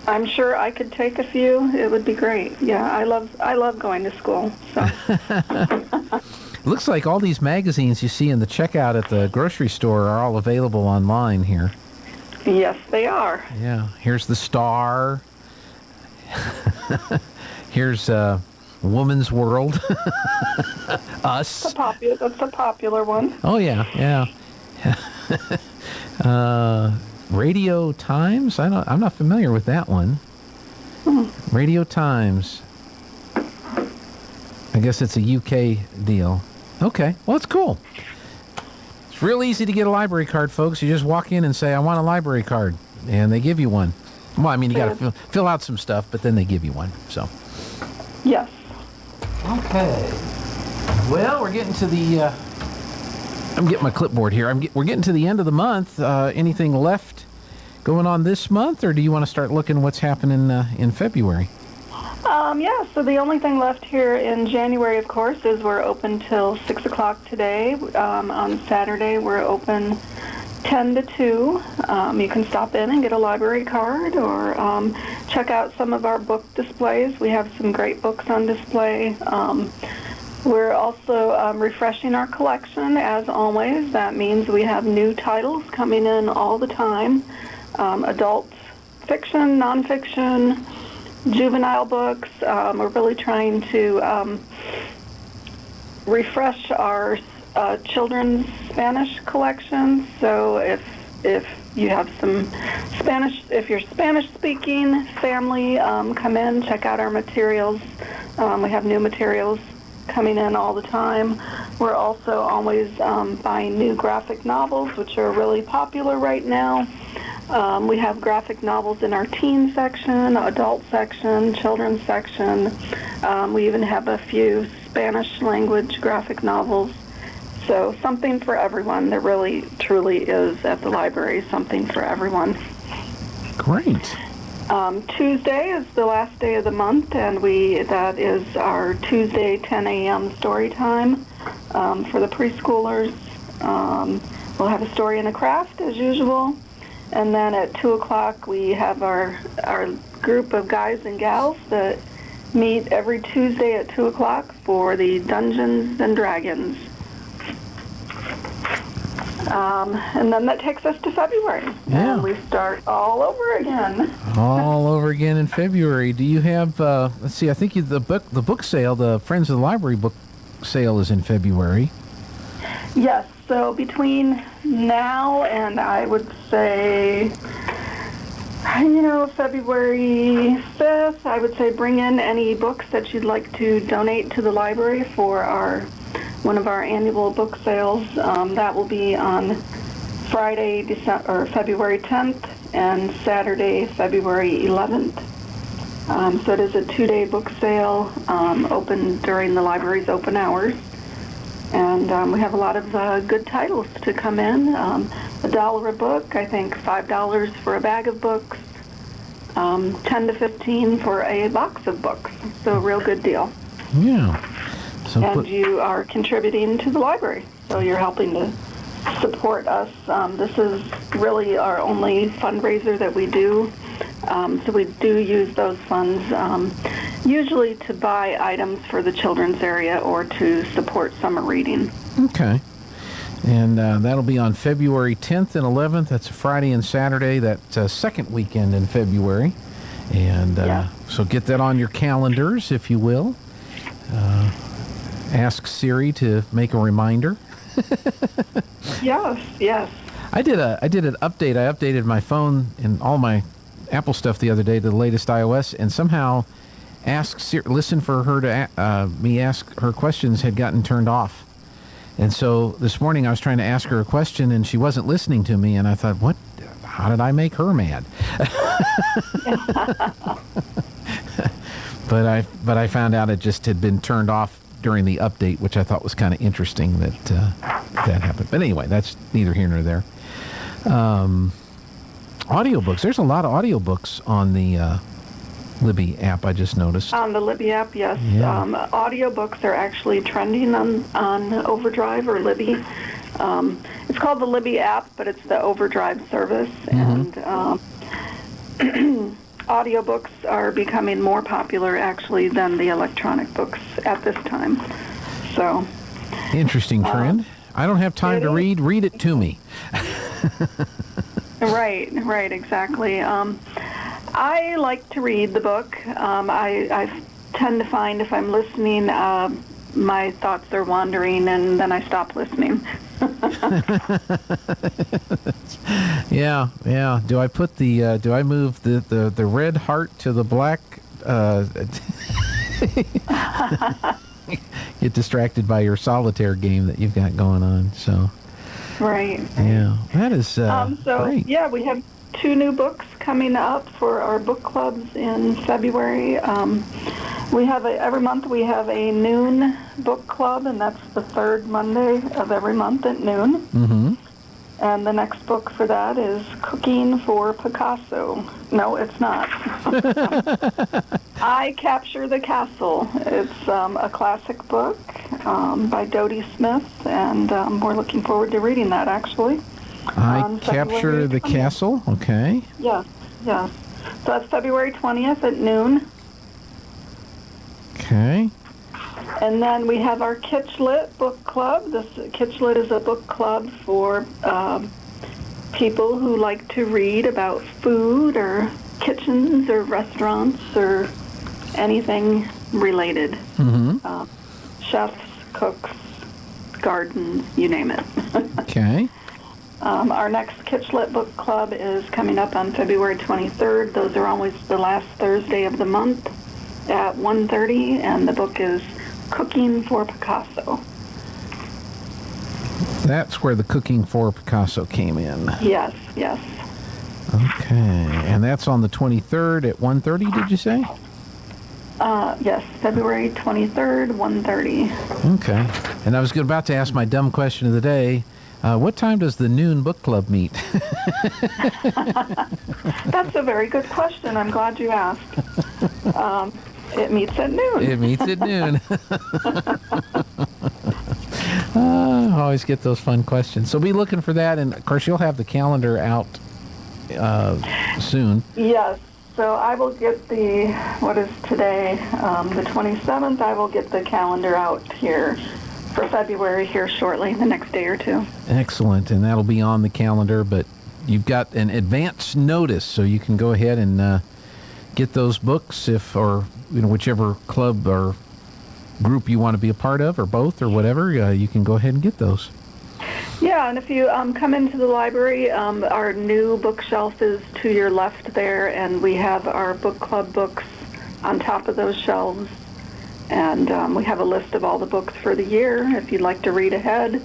I'm sure I could take a few. It would be great. Yeah, I love going to school. So. Looks like all these magazines you see in the checkout at the grocery store are all available online here. Yes, they are. Yeah. Here's the Star. Here's Woman's World. Us. That's a popular one. Oh, yeah. Radio Times? I'm not familiar with that one. Radio Times. I guess it's a UK deal. Okay, well, it's cool. It's real easy to get a library card, folks. You just walk in and say, I want a library card, and they give you one. Well, I mean, you got to fill out some stuff, but then they give you one, so. Yes. Okay. Well, we're getting to the, I'm getting my clipboard here. We're getting to the end of the month. Anything left going on this month, or do you want to start looking what's happening in February? Yeah, so the only thing left here in January, of course, is we're open till 6 o'clock today. On Saturday, we're open 10 to 2. You can stop in and get a library card or check out some of our book displays. We have some great books on display. We're also refreshing our collection, as always. That means we have new titles coming in all the time. Adult fiction, nonfiction, juvenile books. We're really trying to refresh our children's Spanish collection. So if you have some Spanish, if you're Spanish-speaking family, come in, check out our materials. We have new materials coming in all the time. We're also always buying new graphic novels, which are really popular right now. We have graphic novels in our teen section, adult section, children's section. We even have a few Spanish language graphic novels. So something for everyone. There really, truly is at the library something for everyone. Great. Tuesday is the last day of the month, and that is our Tuesday 10 a.m. story time for the preschoolers. We'll have a story and a craft as usual. And then at 2 o'clock, we have our group of guys and gals that meet every Tuesday at 2 o'clock for the Dungeons and Dragons. And then that takes us to February. Yeah. And we start all over again. All over again in February. Do you have, let's see, I think the book sale, the Friends of the Library book sale is in February. Yes. So between now and I would say, February 5th, I would say bring in any books that you'd like to donate to the library for one of our annual book sales. That will be on Friday, February 10th and Saturday, February 11th. So it is a 2-day book sale open during the library's open hours. And we have a lot of good titles to come in. $1 a book, I think $5 for a bag of books, 10 to 15 for a box of books. So a real good deal. Yeah. And you are contributing to the library, so you're helping to support us. This is really our only fundraiser that we do. So we do use those funds usually to buy items for the children's area or to support summer reading. Okay. And that'll be on February 10th and 11th. That's a Friday and Saturday, that second weekend in February. And so get that on your calendars, if you will. Ask Siri to make a reminder. Yes. I did an update. I updated my phone and all my Apple stuff the other day to the latest iOS, and somehow listen for her to me ask her questions had gotten turned off. And so this morning I was trying to ask her a question and she wasn't listening to me, and I thought, how did I make her mad? But I found out it just had been turned off during the update, which I thought was kind of interesting that happened. But anyway, that's neither here nor there. Audiobooks. There's a lot of audiobooks on the Libby app, I just noticed. On the Libby app, yes. Yeah. Audiobooks are actually trending on Overdrive or Libby. It's called the Libby app, but it's the Overdrive service. Mm-hmm. And audiobooks are becoming more popular, actually, than the electronic books at this time. So, interesting trend. I don't have time to read. Read it to me. Right, exactly. I like to read the book. I tend to find if I'm listening, my thoughts are wandering, and then I stop listening. Yeah. Do I put do I move the red heart to the black? Get distracted by your solitaire game that you've got going on. So. Right. Yeah, that is great. Yeah, we have 2 new books coming up for our book clubs in February. We have every month we have a noon book club, and that's the 3rd Monday of every month at noon. Mm-hmm. And the next book for that is Cooking for Picasso. No, it's not. I Capture the Castle. It's a classic book by Dodie Smith, and we're looking forward to reading that, actually. I Capture the Castle? Okay. Yes. So that's February 20th at noon. Okay. And then we have our Kitchlit book club. This Kitchlit is a book club for people who like to read about food or kitchens or restaurants or anything related. Mm-hmm. Chefs, cooks, gardens, you name it. Okay. Our next Kitchlit book club is coming up on February 23rd. Those are always the last Thursday of the month at 1:30, and the book is Cooking for Picasso. That's where the Cooking for Picasso came in. Yes. Okay, and that's on the 23rd at 1:30, did you say? Yes, February 23rd, 1:30. Okay, and I was about to ask my dumb question of the day. What time does the noon book club meet? That's a very good question. I'm glad you asked. It meets at noon. It meets at noon. I always get those fun questions. So be looking for that, and of course you'll have the calendar out soon. Yes. So I will get what is today, the 27th, I will get the calendar out here for February here shortly, the next day or 2. Excellent, and that'll be on the calendar, but you've got an advance notice, so you can go ahead and get those books whichever club or group you want to be a part of, or both, or whatever, you can go ahead and get those. Yeah, and if you come into the library, our new bookshelf is to your left there, and we have our book club books on top of those shelves. And we have a list of all the books for the year. If you'd like to read ahead,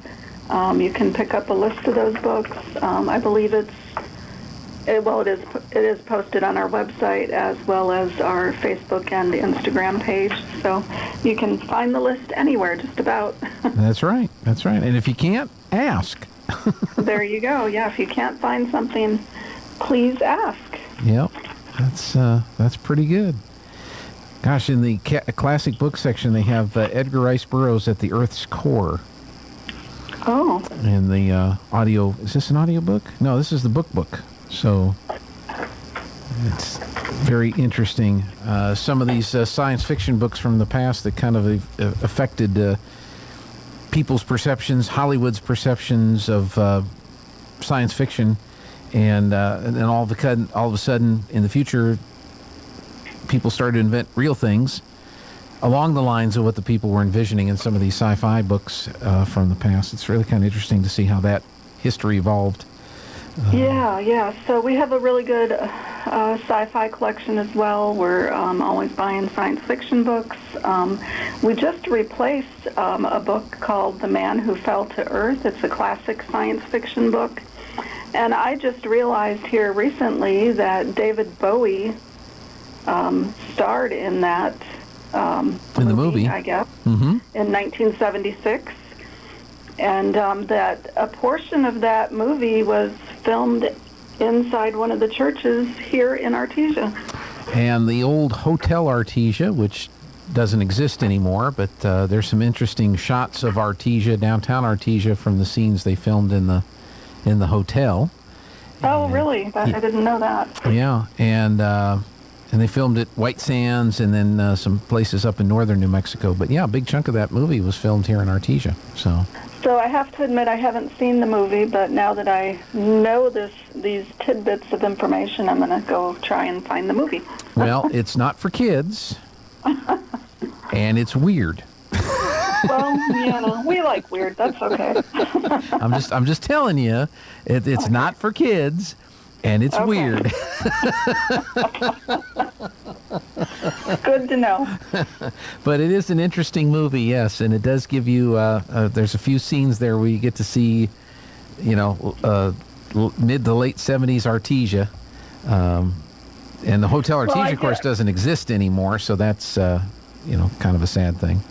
you can pick up a list of those books. I believe it is posted on our website as well as our Facebook and Instagram page. So you can find the list anywhere, just about. That's right. And if you can't, ask. There you go. Yeah, if you can't find something, please ask. Yep, that's pretty good. Gosh, in the classic book section, they have Edgar Rice Burroughs at the Earth's Core. Oh. And the audio, is this an audio book? No, this is the book. So it's very interesting. Some of these science fiction books from the past that kind of affected people's perceptions, Hollywood's perceptions of science fiction, and then all of a sudden in the future, people started to invent real things along the lines of what the people were envisioning in some of these sci-fi books from the past. It's really kind of interesting to see how that history evolved. Yeah. So we have a really good sci-fi collection as well. We're always buying science fiction books. We just replaced a book called The Man Who Fell to Earth. It's a classic science fiction book. And I just realized here recently that David Bowie starred in that in the movie, I guess, mm-hmm. in 1976. And that a portion of that movie was filmed inside one of the churches here in Artesia. And the old Hotel Artesia, which doesn't exist anymore, but there's some interesting shots of Artesia, downtown Artesia, from the scenes they filmed in the hotel. Oh, really? I didn't know that. Yeah, and they filmed at White Sands and then some places up in northern New Mexico. But yeah, a big chunk of that movie was filmed here in Artesia. So I have to admit I haven't seen the movie, but now that I know these tidbits of information, I'm going to go try and find the movie. Well, it's not for kids. and it's weird. Well, we like weird. That's okay. I'm just telling you, it's not for kids, and it's weird. Good to know. But it is an interesting movie, yes, and it does give you. There's a few scenes there where you get to see, mid to late 70s Artesia, and the Hotel Artesia, of course, doesn't exist anymore. So that's kind of a sad thing.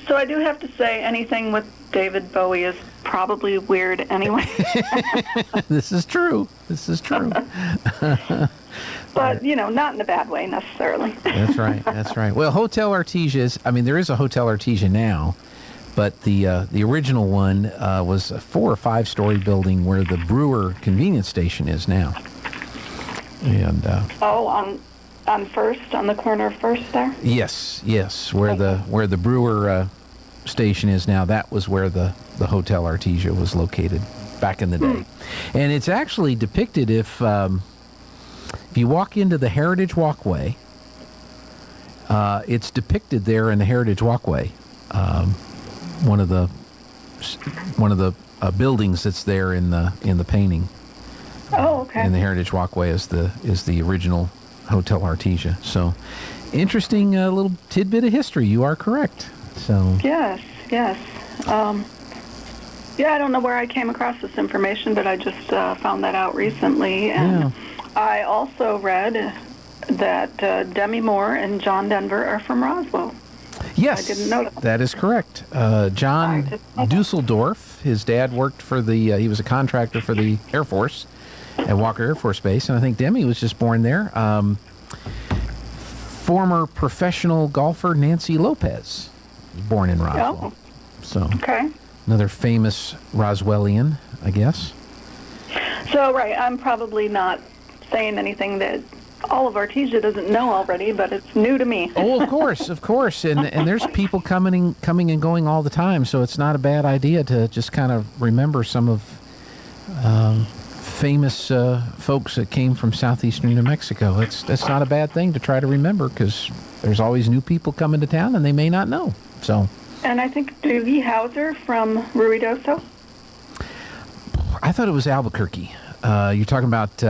So I do have to say, anything with David Bowie is probably weird anyway. This is true. But, not in a bad way necessarily. That's right. Well, Hotel Artesia there is a Hotel Artesia now, but the original one was a 4 or 5 story building where the Brewer convenience station is now. And on First, on the corner of First there? Yes, where the Brewer station is now, that was where the Hotel Artesia was located back in the day. And it's actually depicted if you walk into the Heritage Walkway, it's depicted there in the Heritage Walkway. One of the buildings that's there in the painting. Oh, okay. In the Heritage Walkway is the original Hotel Artesia. So, interesting little tidbit of history. You are correct. So. Yes. I don't know where I came across this information, but I just found that out recently. And I also read that Demi Moore and John Denver are from Roswell. Yes, I didn't know that. That is correct. John Dusseldorf, his dad worked for he was a contractor for the Air Force at Walker Air Force Base, and I think Demi was just born there. Former professional golfer Nancy Lopez was born in Roswell. So, another famous Roswellian, I guess. So, right, I'm probably not saying anything that all of Artesia doesn't know already, but it's new to me. Oh, of course. And there's people coming and going all the time, so it's not a bad idea to just kind of remember some of famous folks that came from southeastern New Mexico. That's not a bad thing to try to remember, because there's always new people coming to town and they may not know. So. And I think Doogie Howser from Ruidoso. I thought it was Albuquerque. You're talking about.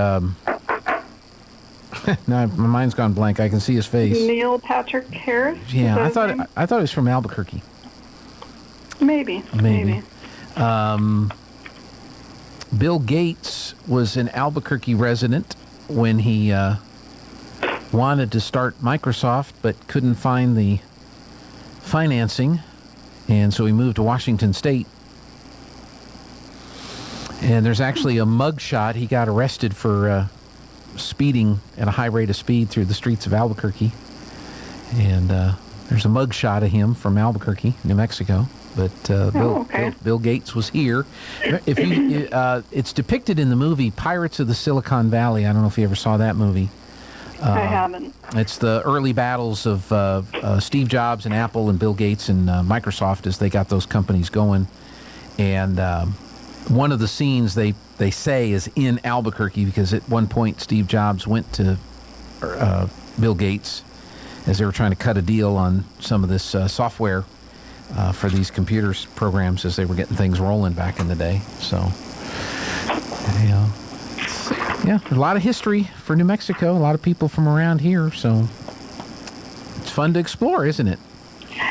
No, my mind's gone blank. I can see his face. Neil Patrick Harris. Yeah, I thought it was from Albuquerque. Maybe. Bill Gates was an Albuquerque resident when he wanted to start Microsoft, but couldn't find the financing, and so he moved to Washington State. And there's actually a mugshot. He got arrested for speeding at a high rate of speed through the streets of Albuquerque. And there's a mugshot of him from Albuquerque, New Mexico. But Bill Gates was here. If you, it's depicted in the movie Pirates of the Silicon Valley. I don't know if you ever saw that movie. I haven't. It's the early battles of Steve Jobs and Apple and Bill Gates and Microsoft as they got those companies going. And one of the scenes they say is in Albuquerque, because at one point Steve Jobs went to Bill Gates as they were trying to cut a deal on some of this software for these computers programs as they were getting things rolling back in the day. So, yeah, a lot of history for New Mexico, a lot of people from around here, so it's fun to explore, isn't it?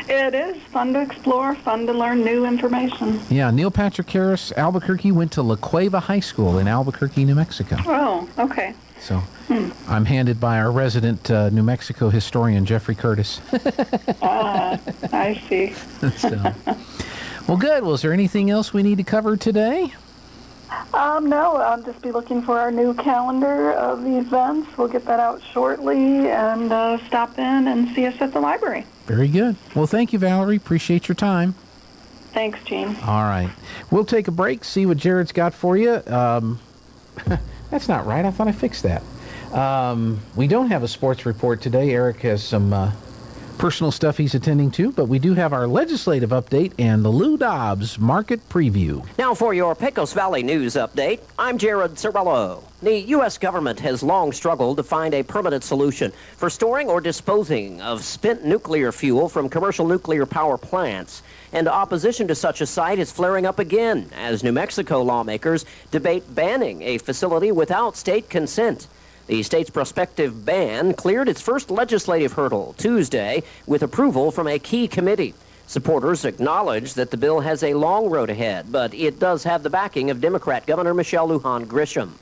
It is fun to explore, fun to learn new information. Yeah, Neil Patrick Harris, Albuquerque, went to La Cueva High School in Albuquerque, New Mexico. Oh, okay. So I'm handed by our resident New Mexico historian, Jeffrey Curtis. I see. Well, good. Well, is there anything else we need to cover today? No, I'll just be looking for our new calendar of the events. We'll get that out shortly, and stop in and see us at the library. Very good. Well, thank you, Valerie. Appreciate your time. Thanks, Gene. All right. We'll take a break, see what Jared's got for you. That's not right. I thought I fixed that. We don't have a sports report today. Eric has some personal stuff he's attending to, but we do have our legislative update and the Lou Dobbs market preview. Now for your Pecos Valley News update, I'm Jared Cirillo. The U.S. government has long struggled to find a permanent solution for storing or disposing of spent nuclear fuel from commercial nuclear power plants. And opposition to such a site is flaring up again as New Mexico lawmakers debate banning a facility without state consent. The state's prospective ban cleared its first legislative hurdle Tuesday with approval from a key committee. Supporters acknowledge that the bill has a long road ahead, but it does have the backing of Democrat Governor Michelle Lujan Grisham.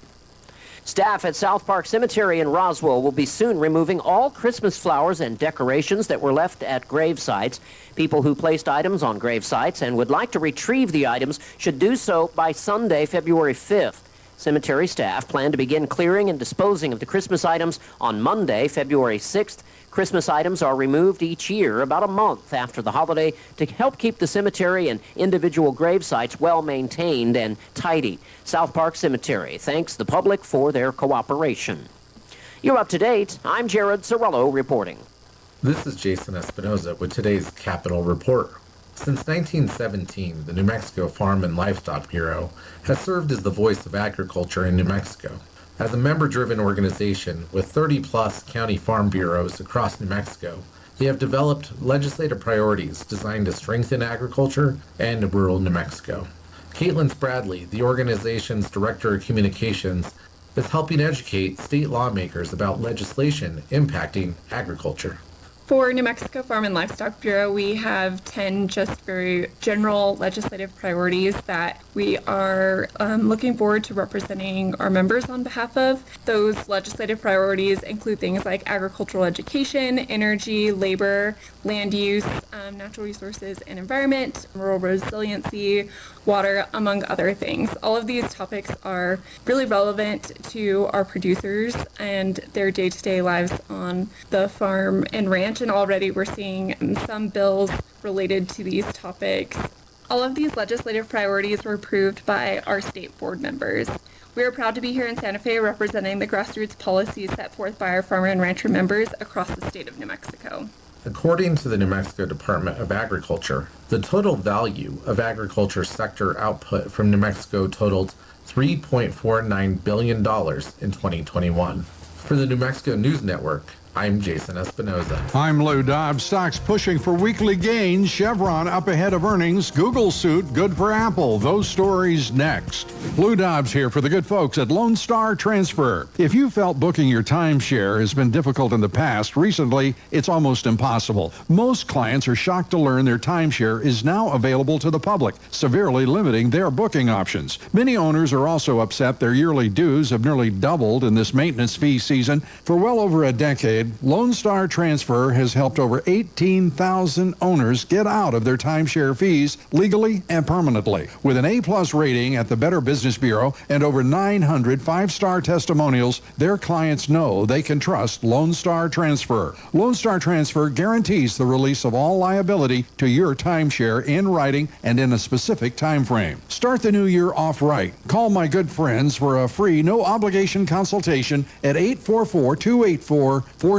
Staff at South Park Cemetery in Roswell will be soon removing all Christmas flowers and decorations that were left at grave sites. People who placed items on grave sites and would like to retrieve the items should do so by Sunday, February 5th. Cemetery staff plan to begin clearing and disposing of the Christmas items on Monday, February 6th. Christmas items are removed each year about a month after the holiday to help keep the cemetery and individual grave sites well maintained and tidy. South Park Cemetery thanks the public for their cooperation. You're up to date. I'm Jared Cirillo reporting. This is Jason Espinoza with today's Capitol Report. Since 1917, the New Mexico Farm and Livestock Bureau has served as the voice of agriculture in New Mexico. As a member-driven organization with 30-plus county farm bureaus across New Mexico, they have developed legislative priorities designed to strengthen agriculture and rural New Mexico. Caitlin Spradley, the organization's Director of Communications, is helping educate state lawmakers about legislation impacting agriculture. For New Mexico Farm and Livestock Bureau, we have 10 just very general legislative priorities that we are looking forward to representing our members on behalf of. Those legislative priorities include things like agricultural education, energy, labor, land use, natural resources and environment, rural resiliency, water, among other things. All of these topics are really relevant to our producers and their day-to-day lives on the farm and ranch, and already we're seeing some bills related to these topics. All of these legislative priorities were approved by our state board members. We are proud to be here in Santa Fe representing the grassroots policies set forth by our farmer and rancher members across the state of New Mexico. According to the New Mexico Department of Agriculture, the total value of agriculture sector output from New Mexico totaled $3.49 billion in 2021. For the New Mexico News Network, I'm Jason Espinoza. I'm Lou Dobbs. Stocks pushing for weekly gains. Chevron up ahead of earnings. Google suit good for Apple. Those stories next. Lou Dobbs here for the good folks at Lone Star Transfer. If you felt booking your timeshare has been difficult in the past, recently it's almost impossible. Most clients are shocked to learn their timeshare is now available to the public, severely limiting their booking options. Many owners are also upset their yearly dues have nearly doubled in this maintenance fee season. For well over a decade, Lone Star Transfer has helped over 18,000 owners get out of their timeshare fees legally and permanently. With an A-plus rating at the Better Business Bureau and over 900 five-star testimonials, their clients know they can trust Lone Star Transfer. Lone Star Transfer guarantees the release of all liability to your timeshare in writing and in a specific time frame. Start the new year off right. Call my good friends for a free, no-obligation consultation at 844-284-4739.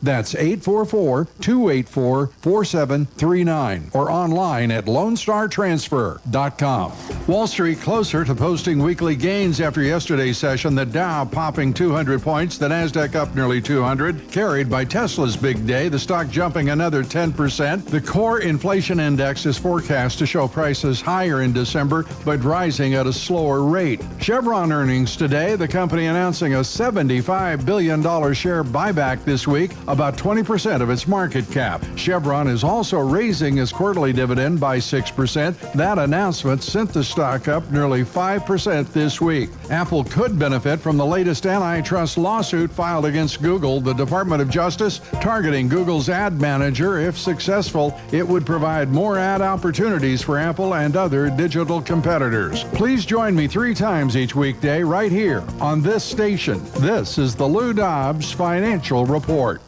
That's 844-284-4739 or online at LoneStarTransfer.com. Wall Street closer to posting weekly gains after yesterday's session. The Dow popping 200 points, the Nasdaq up nearly 200, carried by Tesla's big day, the stock jumping another 10%. The core inflation index is forecast to show prices higher in December, but rising at a slower rate. Chevron earnings today, the company announcing a $75 billion share buyback this week, about 20% of its market cap. Chevron is also raising its quarterly dividend by 6%. That announcement sent the stock up nearly 5% this week. Apple could benefit from the latest antitrust lawsuit filed against Google. The Department of Justice targeting Google's ad manager. If successful, it would provide more ad opportunities for Apple and other digital competitors. Please join me 3 times each weekday right here on this station. This is the Lou Dobbs Financial Report.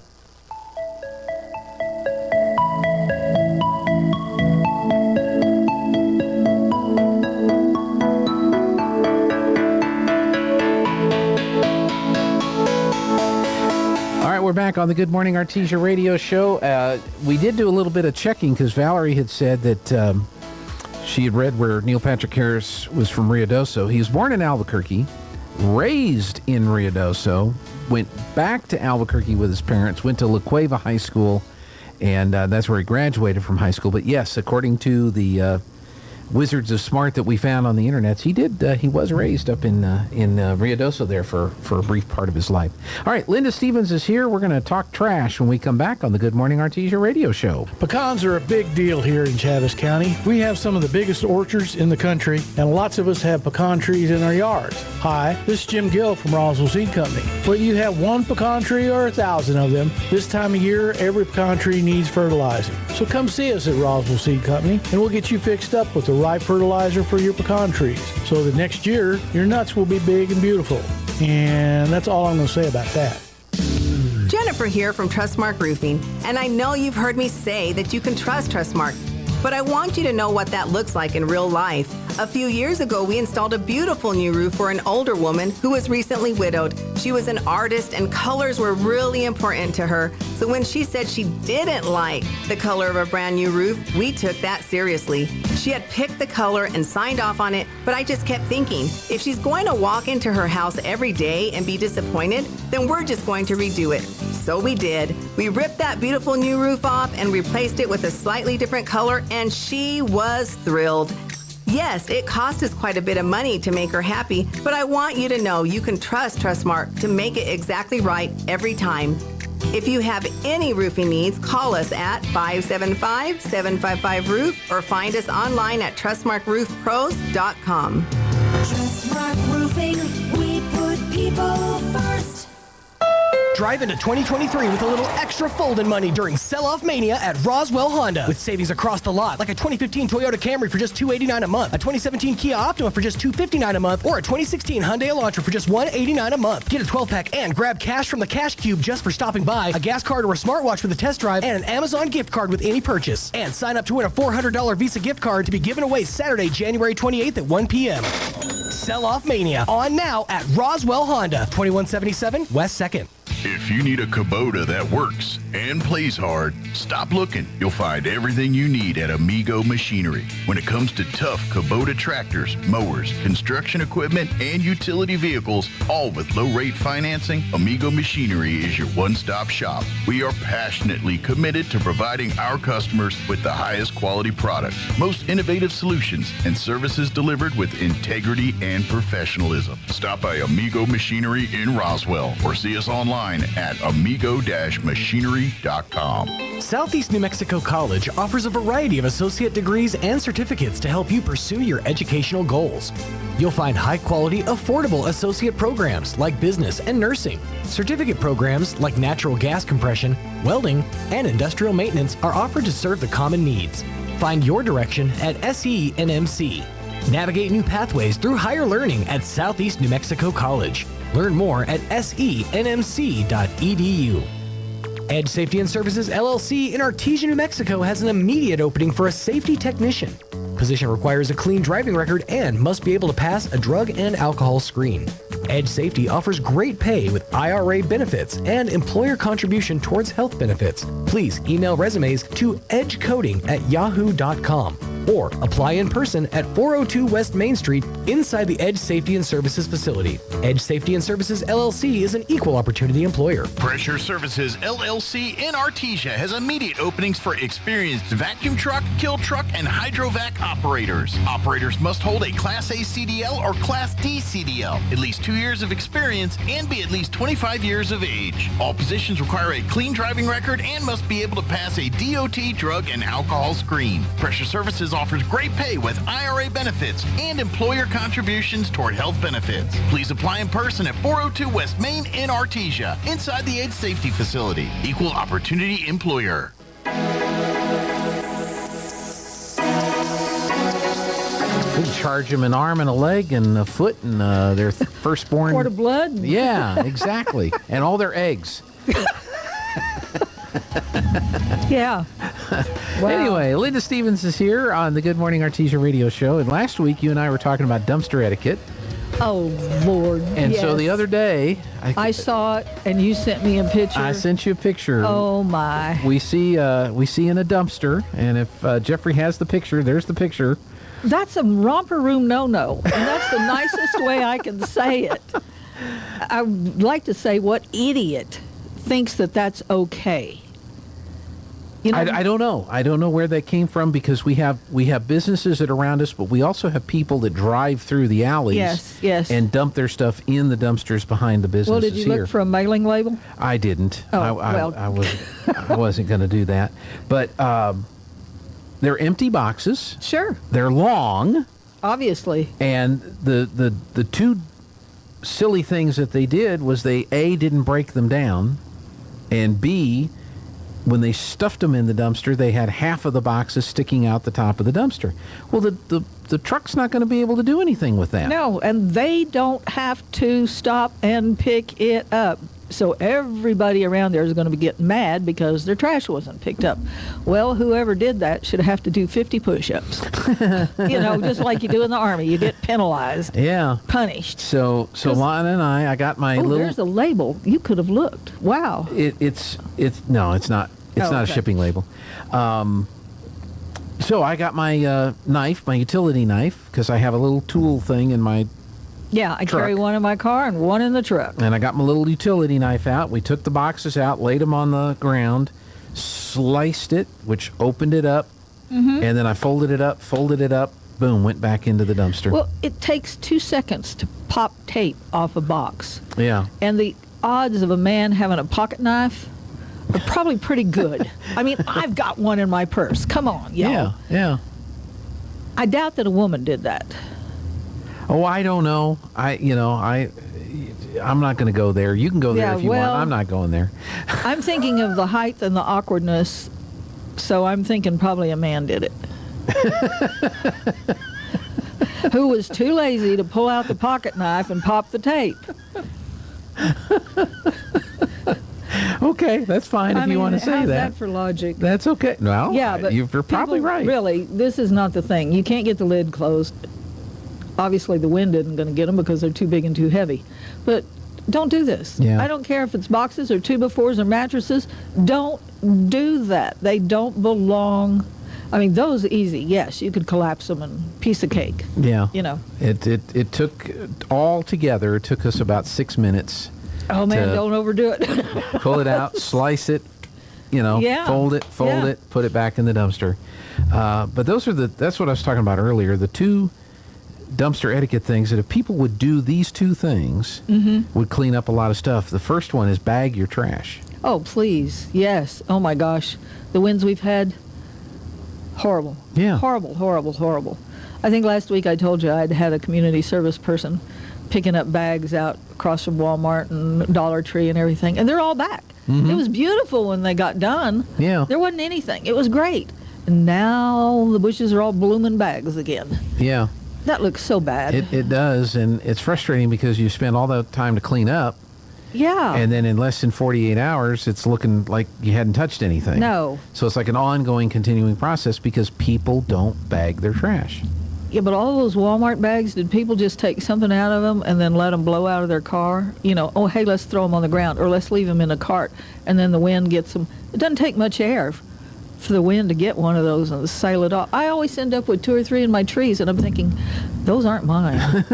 we're back on the Good Morning Artesia radio show. We did do a little bit of checking because Valerie had said that she had read where Neil Patrick Harris was from Ruidoso. He was born in Albuquerque, raised in Ruidoso, went back to Albuquerque with his parents, went to La Cueva High School, and that's where he graduated from high school. But yes, according to the Wizards of Smart that we found on the internet, he was raised up in Ruidoso there for a brief part of his life. All right, Linda Stevens is here. We're going to talk trash when we come back on the Good Morning Artesia radio show. Pecans are a big deal here in Chaves County. We have some of the biggest orchards in the country, and lots of us have pecan trees in our yards. Hi, this is Jim Gill from Roswell Seed Company. Whether you have one pecan tree or 1,000 of them, this time of year, every pecan tree needs fertilizing. So come see us at Roswell Seed Company, and we'll get you fixed up with the right fertilizer for your pecan trees so that next year your nuts will be big and beautiful. And that's all I'm going to say about that. Jennifer here from Trustmark Roofing, and I know you've heard me say that you can trust Trustmark, but I want you to know what that looks like in real life. A few years ago, we installed a beautiful new roof for an older woman who was recently widowed. She was an artist, and colors were really important to her. So when she said she didn't like the color of a brand new roof, we took that seriously. She had picked the color and signed off on it, but I just kept thinking, if she's going to walk into her house every day and be disappointed, then we're just going to redo it. So we did. We ripped that beautiful new roof off and replaced it with a slightly different color, and she was thrilled. Yes, it cost us quite a bit of money to make her happy, but I want you to know you can trust Trustmark to make it exactly right every time. If you have any roofing needs, call us at 575-755-ROOF or find us online at trustmarkroofpros.com. Trustmark Roofing, we put people first. Drive into 2023 with a little extra fold-in money during Sell-Off Mania at Roswell Honda. With savings across the lot, like a 2015 Toyota Camry for just $289 a month, a 2017 Kia Optima for just $259 a month, or a 2016 Hyundai Elantra for just $189 a month. Get a 12-pack and grab cash from the Cash Cube just for stopping by, a gas card or a smartwatch with a test drive, and an Amazon gift card with any purchase. And sign up to win a $400 Visa gift card to be given away Saturday, January 28th at 1 p.m. Sell-Off Mania, on now at Roswell Honda, 2177 West 2nd. If you need a Kubota that works and plays hard, stop looking. You'll find everything you need at Amigo Machinery. When it comes to tough Kubota tractors, mowers, construction equipment, and utility vehicles, all with low-rate financing, Amigo Machinery is your one-stop shop. We are passionately committed to providing our customers with the highest quality products, most innovative solutions, and services delivered with integrity and professionalism. Stop by Amigo Machinery in Roswell or see us online at amigo-machinery.com. Southeast New Mexico College offers a variety of associate degrees and certificates to help you pursue your educational goals. You'll find high-quality, affordable associate programs like business and nursing. Certificate programs like natural gas compression, welding, and industrial maintenance are offered to serve the common needs. Find your direction at SENMC. Navigate new pathways through higher learning at Southeast New Mexico College. Learn more at senmc.edu. Edge Safety and Services LLC in Artesia, New Mexico has an immediate opening for a safety technician. Position requires a clean driving record and must be able to pass a drug and alcohol screen. Edge Safety offers great pay with IRA benefits and employer contribution towards health benefits. Please email resumes to edgecoding@yahoo.com or apply in person at 402 West Main Street inside the Edge Safety and Services facility. Edge Safety and Services LLC is an equal opportunity employer. Pressure Services LLC in Artesia has immediate openings for experienced vacuum truck, kill truck, and hydrovac operators. Operators must hold a Class A CDL or Class D CDL, at least 2 years of experience, and be at least 25 years of age. All positions require a clean driving record and must be able to pass a DOT drug and alcohol screen. Pressure Services offers great pay with IRA benefits and employer contributions toward health benefits. Please apply in person at 402 West Main in Artesia, inside the Edge Safety Facility. Equal opportunity employer. They charge them an arm and a leg and a foot and their firstborn. Quart of blood? Yeah, exactly. And all their eggs. Yeah. Wow. Anyway, Linda Stevens is here on the Good Morning Artesia radio show. And last week, you and I were talking about dumpster etiquette. Oh, Lord. And so the yes. other day, I saw it, and you sent me a picture. I sent you a picture. Oh, my. We see in a dumpster, and if Jeffrey has the picture, there's the picture. That's a romper room no-no, and that's the nicest way I can say it. I would like to say, what idiot thinks that that's okay? You know, I don't know. I don't know where that came from, because we have businesses that are around us, but we also have people that drive through the alleys Yes. and dump their stuff in the dumpsters behind the businesses well, did you here. look for a mailing label? I didn't. Oh, I wasn't going to do that. But they're empty boxes. Sure. They're long. Obviously. And the two silly things that they did was they, A, didn't break them down, and B, when they stuffed them in the dumpster, they had half of the boxes sticking out the top of the dumpster. Well, the truck's not going to be able to do anything with that. No, and they don't have to stop and pick it up. So everybody around there is going to be getting mad because their trash wasn't picked up. Well, whoever did that should have to do 50 push-ups. Just like you do in the Army. You get penalized. Yeah. Punished. So Lana and I got my little... there's a label. You could have looked. Wow. It's not. It's not a shipping label. So I got my knife, my utility knife, because I have a little tool thing in my Yeah, I truck. carry one in my car and one in the truck. And I got my little utility knife out. We took the boxes out, laid them on the ground, sliced it, which opened it up, and then I folded it up, boom, went back into the dumpster. Well, it takes 2 seconds to pop tape off a box. Yeah. And the odds of a man having a pocket knife are probably pretty good. I mean, I've got one in my purse. Come on, y'all. Yeah. I doubt that a woman did that. Oh, I don't know. I'm not going to go there. You can go there if you want. I'm not going there. I'm thinking of the height and the awkwardness, so I'm thinking probably a man did it. Who was too lazy to pull out the pocket knife and pop the tape. Okay, that's fine if you want to say how's that. For logic? That's okay. No, yeah, but you're probably right. Really, this is not the thing. You can't get the lid closed. Obviously, the wind isn't going to get them because they're too big and too heavy. But don't do this. Yeah. I don't care if it's boxes or 2x4s or mattresses. Don't do that. They don't belong. I mean, those easy. Yes, you could collapse them and piece of cake. Yeah. It took all together. It took us about 6 minutes. Oh man, don't overdo it. Pull it out, slice it, fold it, put it back in the dumpster. But that's what I was talking about earlier. The two dumpster etiquette things that if people would do these two things would clean up a lot of stuff. The first one is bag your trash. Oh, please. Yes. Oh my gosh. The winds we've had, horrible. Yeah. Horrible. I think last week I told you I'd had a community service person picking up bags out across from Walmart and Dollar Tree and everything, and they're all back. It was beautiful when they got done. Yeah. There wasn't anything. It was great. And now the bushes are all blooming bags again. Yeah. That looks so bad. It does, and it's frustrating because you spend all that time to clean up. Yeah. And then in less than 48 hours, it's looking like you hadn't touched anything. No. So it's like an ongoing, continuing process because people don't bag their trash. Yeah, but all those Walmart bags, did people just take something out of them and then let them blow out of their car? Oh, hey, let's throw them on the ground, or let's leave them in a cart, and then the wind gets them. It doesn't take much air for the wind to get one of those and sail it off. I always end up with 2 or 3 in my trees, and I'm thinking, those aren't mine.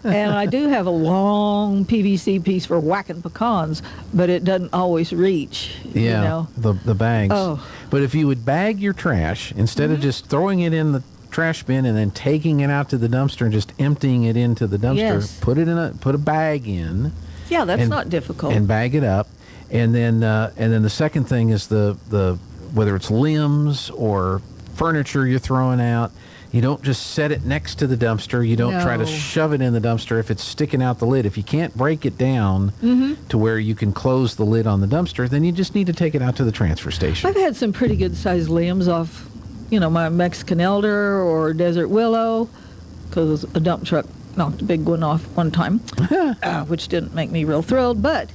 And I do have a long PVC piece for whacking pecans, but it doesn't always reach. Yeah, the bags. Oh. But if you would bag your trash, instead of just throwing it in the trash bin and then taking it out to the dumpster and just emptying it into the dumpster, Yes. put a bag in. Yeah, that's not difficult. And bag it up. And then the second thing is the whether it's limbs or furniture you're throwing out, you don't just set it next to the dumpster. You don't try to No. shove it in the dumpster if it's sticking out the lid. If you can't break it down to where you can close the lid on the dumpster, then you just need to take it out to the transfer station. I've had some pretty good sized limbs off, my Mexican elder or desert willow, because a dump truck knocked a big one off one time, which didn't make me real thrilled. But,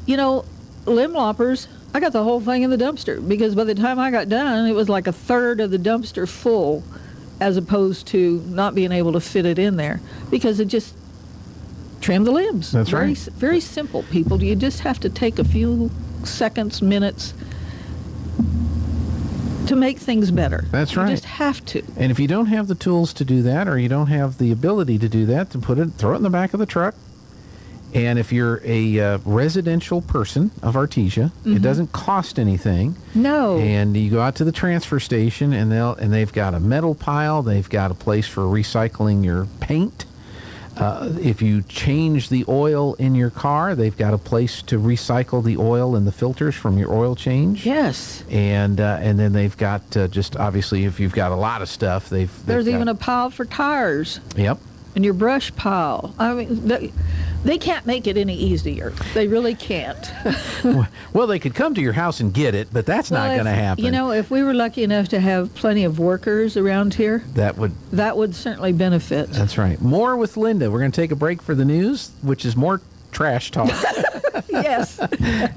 limb loppers, I got the whole thing in the dumpster, because by the time I got done, it was like a third of the dumpster full, as opposed to not being able to fit it in there, because it just trim the limbs. That's right. Very simple, people. You just have to take a few seconds, minutes to make things better. That's right. You just have to. And if you don't have the tools to do that, or you don't have the ability to do that, to throw it in the back of the truck. And if you're a residential person of Artesia, it doesn't cost anything. No. And you go out to the transfer station, and they've got a metal pile. They've got a place for recycling your paint. If you change the oil in your car, they've got a place to recycle the oil and the filters from your oil change. Yes. And then they've got just obviously, if you've got a lot of stuff, there's even a pile for tires. Yep. And your brush pile. I mean, they can't make it any easier. They really can't. Well, they could come to your house and get it, but that's not going to happen. You know, if we were lucky enough to have plenty of workers around here, that would certainly benefit. That's right. More with Linda. We're going to take a break for the news, which is more trash talk. Yes.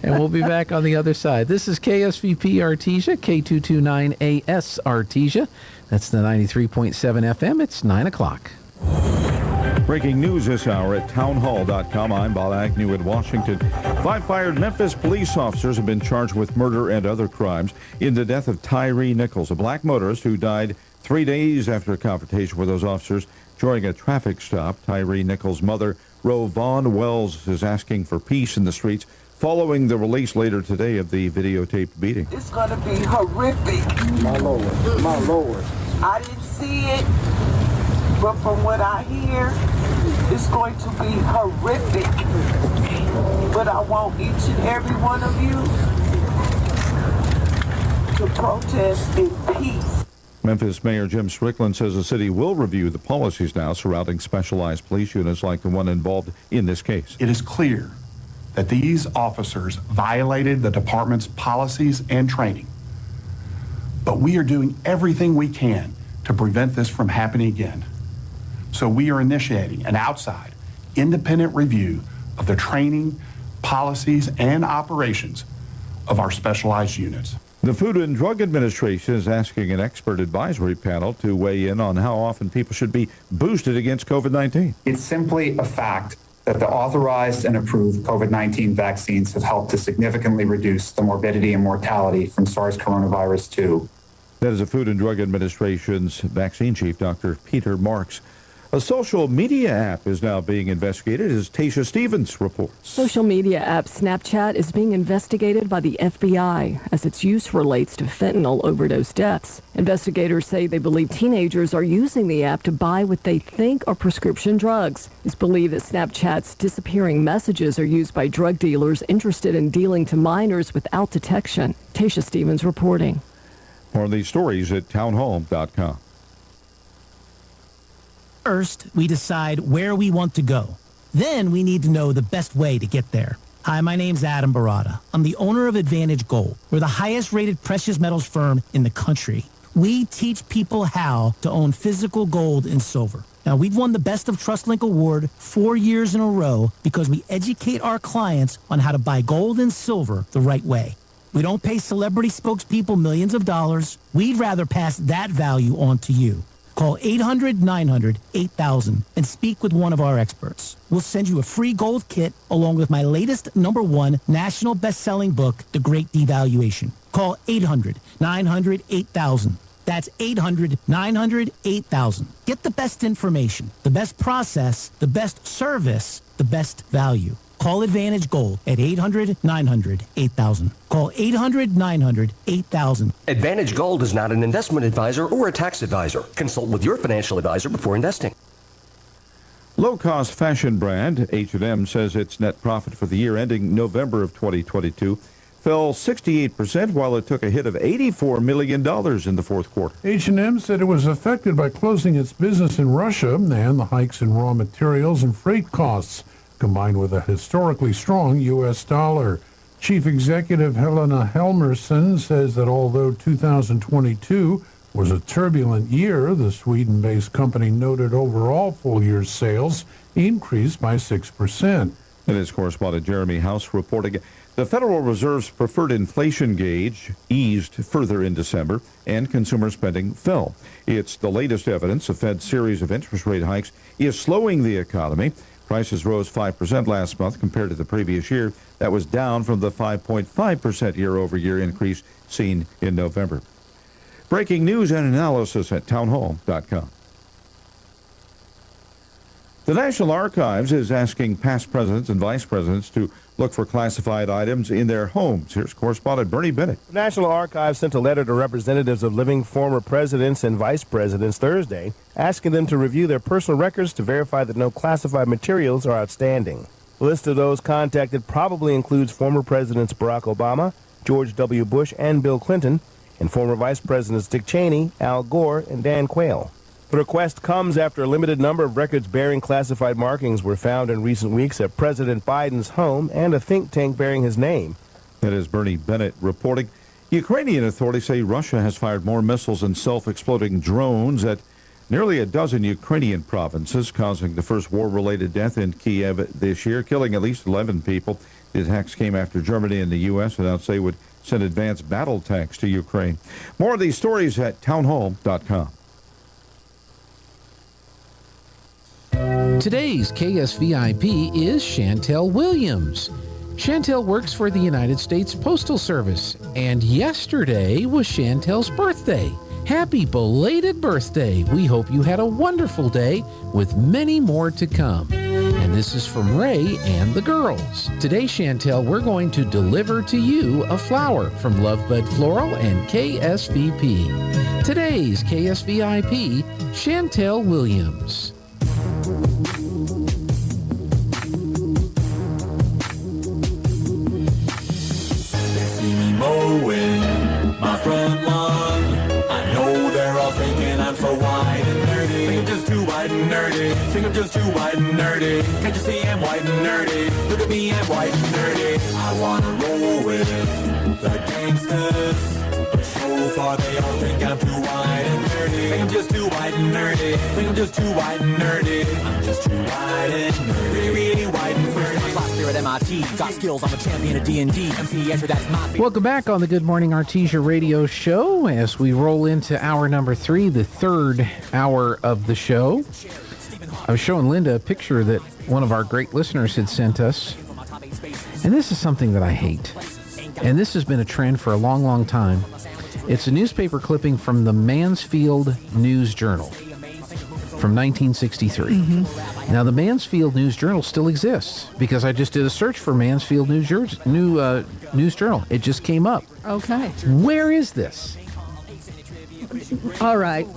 And we'll be back on the other side. This is KSVP Artesia, K229AS Artesia. That's the 93.7 FM. It's 9 o'clock. Breaking news this hour at townhall.com. I'm Bob Agnew in Washington. 5 fired Memphis police officers have been charged with murder and other crimes in the death of Tyree Nichols, a black motorist who died 3 days after a confrontation with those officers during a traffic stop. Tyree Nichols' mother, Ro Vaughn Wells, is asking for peace in the streets following the release later today of the videotaped beating. It's going to be horrific. My Lord. My Lord. I didn't see it, but from what I hear, it's going to be horrific. But I want each and every one of you to protest in peace. Memphis Mayor Jim Strickland says the city will review the policies now surrounding specialized police units like the one involved in this case. It is clear that these officers violated the department's policies and training. But we are doing everything we can to prevent this from happening again. So we are initiating an outside, independent review of the training, policies, and operations of our specialized units. The Food and Drug Administration is asking an expert advisory panel to weigh in on how often people should be boosted against COVID-19. It's simply a fact that the authorized and approved COVID-19 vaccines have helped to significantly reduce the morbidity and mortality from SARS coronavirus 2. That is the Food and Drug Administration's vaccine chief, Dr. Peter Marks. A social media app is now being investigated, as Tasha Stevens reports. Social media app Snapchat is being investigated by the FBI as its use relates to fentanyl overdose deaths. Investigators say they believe teenagers are using the app to buy what they think are prescription drugs. It's believed that Snapchat's disappearing messages are used by drug dealers interested in dealing to minors without detection. Tasha Stevens reporting. More of these stories at townhall.com. First, we decide where we want to go. Then we need to know the best way to get there. Hi, my name's Adam Barada. I'm the owner of Advantage Gold. We're the highest rated precious metals firm in the country. We teach people how to own physical gold and silver. Now, we've won the Best of TrustLink Award 4 years in a row because we educate our clients on how to buy gold and silver the right way. We don't pay celebrity spokespeople millions of dollars. We'd rather pass that value on to you. Call 800-900-8000 and speak with one of our experts. We'll send you a free gold kit along with my latest #1 national best-selling book, The Great Devaluation. Call 800-900-8000. That's 800-900-8000. Get the best information, the best process, the best service, the best value. Call Advantage Gold at 800-900-8000. Call 800-900-8000. Advantage Gold is not an investment advisor or a tax advisor. Consult with your financial advisor before investing. Low-cost fashion brand H&M says its net profit for the year ending November of 2022 fell 68%, while it took a hit of $84 million in the fourth quarter. H&M said it was affected by closing its business in Russia and the hikes in raw materials and freight costs, combined with a historically strong U.S. dollar. Chief Executive Helena Helmersson says that although 2022 was a turbulent year, the Sweden-based company noted overall full-year sales increased by 6%. And as correspondent Jeremy House reporting, the Federal Reserve's preferred inflation gauge eased further in December, and consumer spending fell. It's the latest evidence the Fed's series of interest rate hikes is slowing the economy. Prices rose 5% last month compared to the previous year. That was down from the 5.5% year-over-year increase seen in November. Breaking news and analysis at townhall.com. The National Archives is asking past presidents and vice presidents to look for classified items in their homes. Here's correspondent Bernie Bennett. The National Archives sent a letter to representatives of living former presidents and vice presidents Thursday, asking them to review their personal records to verify that no classified materials are outstanding. The list of those contacted probably includes former Presidents Barack Obama, George W. Bush, and Bill Clinton, and former Vice Presidents Dick Cheney, Al Gore, and Dan Quayle. The request comes after a limited number of records bearing classified markings were found in recent weeks at President Biden's home and a think tank bearing his name. That is Bernie Bennett reporting. Ukrainian authorities say Russia has fired more missiles and self-exploding drones at nearly a dozen Ukrainian provinces, causing the first war-related death in Kiev this year, killing at least 11 people. The attacks came after Germany and the U.S. announced they would send advanced battle tanks to Ukraine. More of these stories at townhall.com. Today's KSVIP is Chantel Williams. Chantel works for the United States Postal Service, and yesterday was Chantel's birthday. Happy belated birthday. We hope you had a wonderful day with many more to come. And this is from Ray and the girls. Today, Chantel, we're going to deliver to you a flower from Lovebud Floral and KSVP. Today's KSVIP, Chantel Williams. Mowing my front lawn. I know they're all thinking I'm so white and nerdy. Think I'm just too white and nerdy. Think I'm just too white and nerdy. Can't you see I'm white and nerdy? Look at me, I'm white and nerdy. I wanna roll with the gangsters, but so far they all think I'm too white and nerdy. Think I'm just too white and nerdy. Think I'm just too white and nerdy. I'm just too white and nerdy. Really, really white and nerdy. Class here at MIT. Got skills, I'm a champion of D&D. MC Escher, that's my favorite. Welcome back on the Good Morning Artesia radio show as we roll into hour number 3, the third hour of the show. I was showing Linda a picture that one of our great listeners had sent us. And this is something that I hate. And this has been a trend for a long, long time. It's a newspaper clipping from the Mansfield News Journal from 1963. Now, the Mansfield News Journal still exists because I just did a search for Mansfield News Journal. It just came up. Okay. Where is this? All right.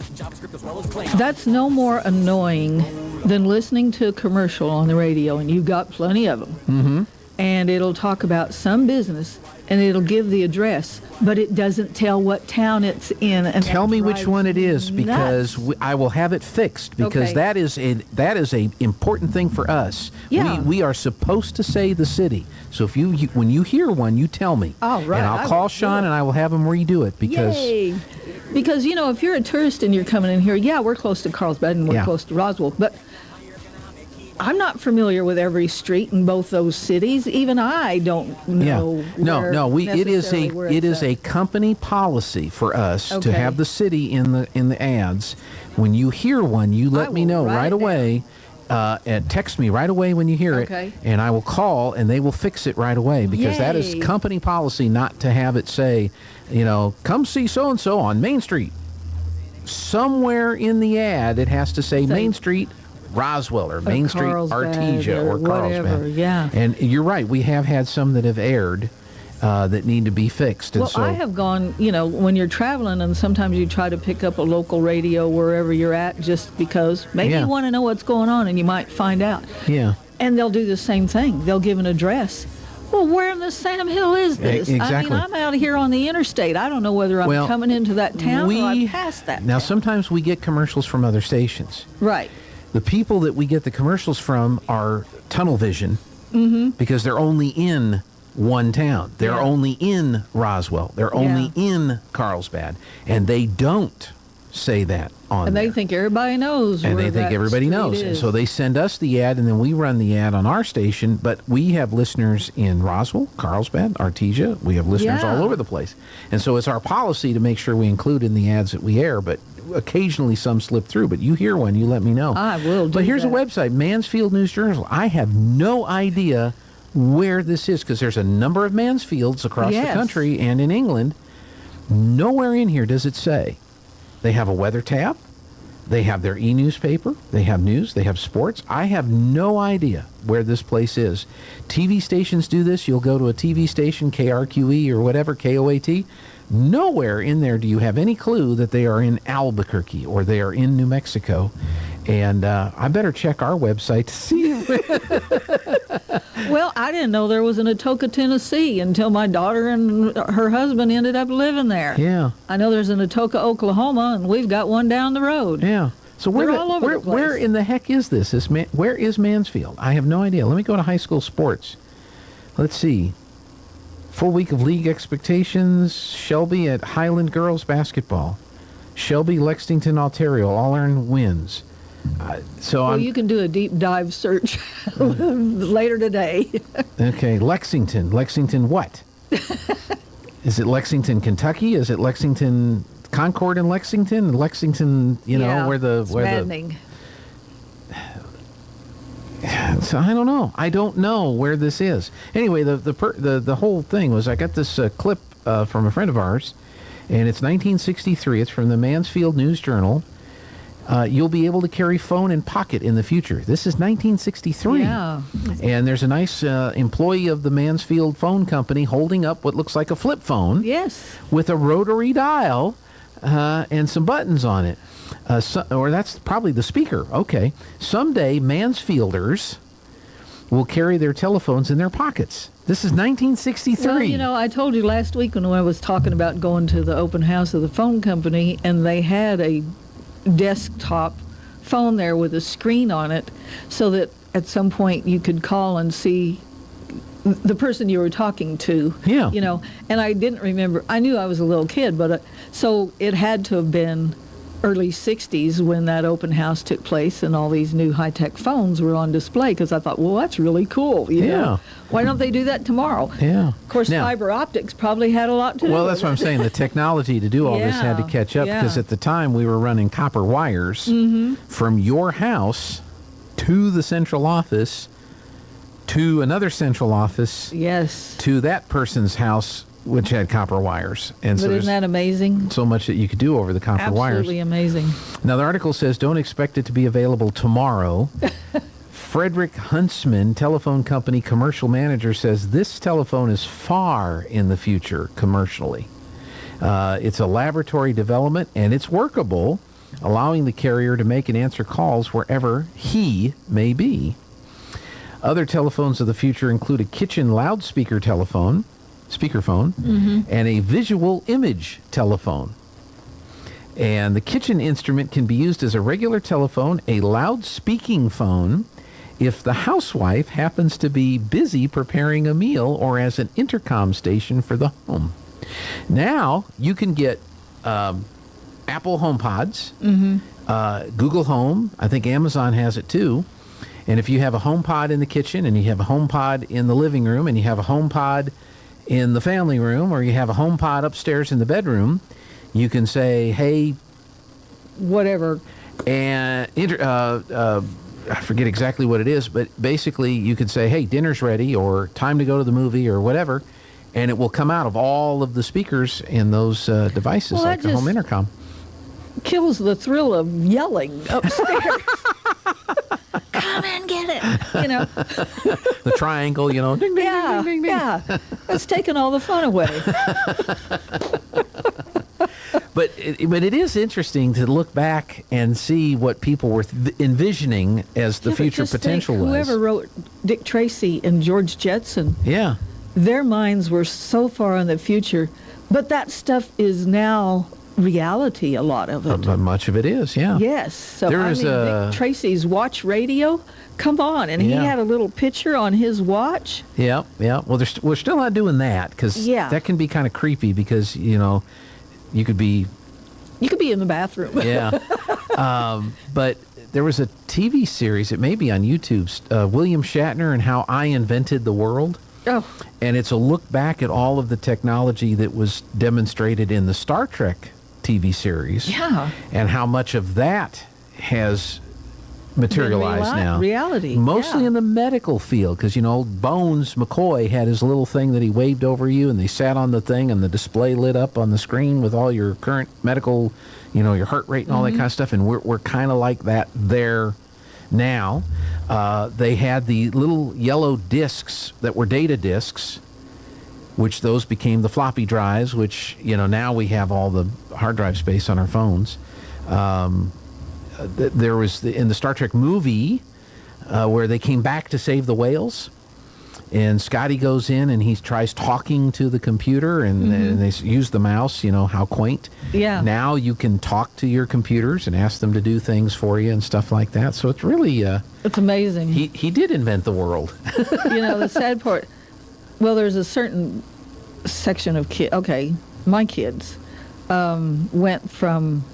That's no more annoying than listening to a commercial on the radio, and you've got plenty of them. Mm-hmm. And it'll talk about some business, and it'll give the address, but it doesn't tell what town it's in. And tell me which one it is, because I will have it fixed, because Okay. that is a important thing for us. Yeah. We are supposed to say the city. So if you when you hear one, you tell me. All right, And I I'll call will Sean do it. and I will have him redo it because Yay! Because, you know, if you're a tourist and you're coming in here, yeah, we're close to Carlsbad and we're Yeah. close to Roswell, but I'm not familiar with every street in both those cities. Even I don't know. It is a company policy for us to Okay. have the city in the ads. When you hear one, you let me know right away. And text me right away when you hear Okay. it, and I will call, and they will fix it right away, because that is Yay. company policy not to have it say, come see so-and-so on Main Street. Somewhere in the ad, it has to say Main Street, Roswell, or Main Street, Carlsbad Artesia, or whatever, Carlsbad. yeah. And you're right, we have had some that have aired that need to be fixed. And Well, so, I have gone, when you're traveling, and sometimes you try to pick up a local radio wherever you're at just because maybe Yeah. you want to know what's going on and you might find out. yeah. And they'll do the same thing. They'll give an address. Well, where in the Sam Hill is this? Exactly. I mean, I'm out here on the interstate. I don't know whether I'm coming into that town or I'm past that. Now, sometimes we get commercials from other stations. Right. The people that we get the commercials from are tunnel vision because they're only in one town. They're only in Roswell. They're only in Carlsbad. And they don't say that on And there. they think everybody knows. And where they think that everybody street knows. And is. so they send us the ad, and then we run the ad on our station. But we have listeners in Roswell, Carlsbad, Artesia. We have listeners Yeah. all over the place. And so it's our policy to make sure we include in the ads that we air. But occasionally some slip through. But you hear one, you let me know. I will do But here's that. a website, Mansfield News Journal. I have no idea where this is because there's a number of Mansfields across the Yes. country and in England. Nowhere in here does it say. They have a weather tab. They have their e-newspaper. They have news. They have sports. I have no idea where this place is. TV stations do this. You'll go to a TV station, KRQE or whatever, KOAT. Nowhere in there do you have any clue that they are in Albuquerque or they are in New Mexico. And I better check our website to see. Well, I didn't know there was an Atoka, Tennessee until my daughter and her husband ended up living there. Yeah. I know there's an Atoka, Oklahoma, and we've got one down the road. Yeah. So They're all over the place. where in the heck is this? Where is Mansfield? I have no idea. Let me go to high school sports. Let's see. Full week of league expectations. Shelby at Highland Girls Basketball. Shelby, Lexington, Ontario. All earn wins. Well, you can do a deep dive search later today. Okay, Lexington. Lexington what? Is it Lexington, Kentucky? Is it Lexington, Concord and Lexington? Lexington, Yeah, where the... it's maddening. So I don't know. I don't know where this is. Anyway, the whole thing was I got this clip from a friend of ours, and it's 1963. It's from the Mansfield News Journal. You'll be able to carry phone in pocket in the future. This is 1963. Yeah. And there's a nice employee of the Mansfield phone company holding up what looks like a flip phone. Yes. With a rotary dial and some buttons on it. Or that's probably the speaker. Okay. Someday, Mansfielders will carry their telephones in their pockets. This is 1963. Well, I told you last week when I was talking about going to the open house of the phone company, and they had a desktop phone there with a screen on it so that at some point you could call and see the person you were talking to. Yeah. And I didn't remember. I knew I was a little kid, but so it had to have been early 60s when that open house took place and all these new high-tech phones were on display, because I thought, well, that's really cool. You know? Why don't they do that tomorrow? Yeah. Of course, fiber optics probably had a lot to do Well, with that's what I'm it. saying. The technology to do all this had to catch up because at the time we were running copper wires from your house to the central office to another central office. Yes. To that person's house, which had copper wires. And But so isn't there's that amazing? so much that you could do over the copper wires. Absolutely amazing. Now, the article says, don't expect it to be available tomorrow. Frederick Huntsman, telephone company commercial manager, says this telephone is far in the future commercially. It's a laboratory development, and it's workable, allowing the carrier to make and answer calls wherever he may be. Other telephones of the future include a kitchen loudspeaker speakerphone, and a visual image telephone. And the kitchen instrument can be used as a regular telephone, a loud-speaking phone, if the housewife happens to be busy preparing a meal, or as an intercom station for the home. Now, you can get Apple HomePods, Google Home. I think Amazon has it too. And if you have a HomePod in the kitchen, and you have a HomePod in the living room, and you have a HomePod in the family room, or you have a HomePod upstairs in the bedroom, you can say, hey... Whatever. And I forget exactly what it is, but basically you could say, hey, dinner's ready, or time to go to the movie, or whatever, and it will come out of all of the speakers in those devices, Well, like that a home just intercom. Kills the thrill of yelling upstairs. Come and get it. The triangle, ding, ding, Yeah, ding, ding, ding. yeah. That's taken all the fun away. But it is interesting to look back and see what people were envisioning as the Yeah, but future just potential think, was. whoever wrote Dick Tracy and George Jetson, Yeah. their minds were so far in the future, but that stuff is now reality, a lot of it. But much of it is, yeah. Yes. So, There is Dick Tracy's watch radio, come on. And he Yeah. had a little picture on his watch. Yeah, yeah. Well, we're still not doing that because Yeah. that can be kind of creepy because, you could be You could be in the bathroom. Yeah. But there was a TV series, it may be on YouTube, William Shatner and How I Invented the World. Oh. And it's a look back at all of the technology that was demonstrated in the Star Trek TV series. Yeah. And how much of that has materialized now. Reality. Mostly in the medical field, because, Bones McCoy had his little thing that he waved over you, and they sat on the thing, and the display lit up on the screen with all your current medical, your heart rate and all that kind of stuff, and we're kind of like that there now. They had the little yellow discs that were data discs, which those became the floppy drives, which, now we have all the hard drive space on our phones. There was in the Star Trek movie where they came back to save the whales, and Scotty goes in and he tries talking to the computer, and they use the mouse. How quaint. Yeah. Now you can talk to your computers and ask them to do things for you and stuff like that. So it's really it's amazing. He did invent the world. The sad part. Well, there's a certain section of kids. Okay, my kids went from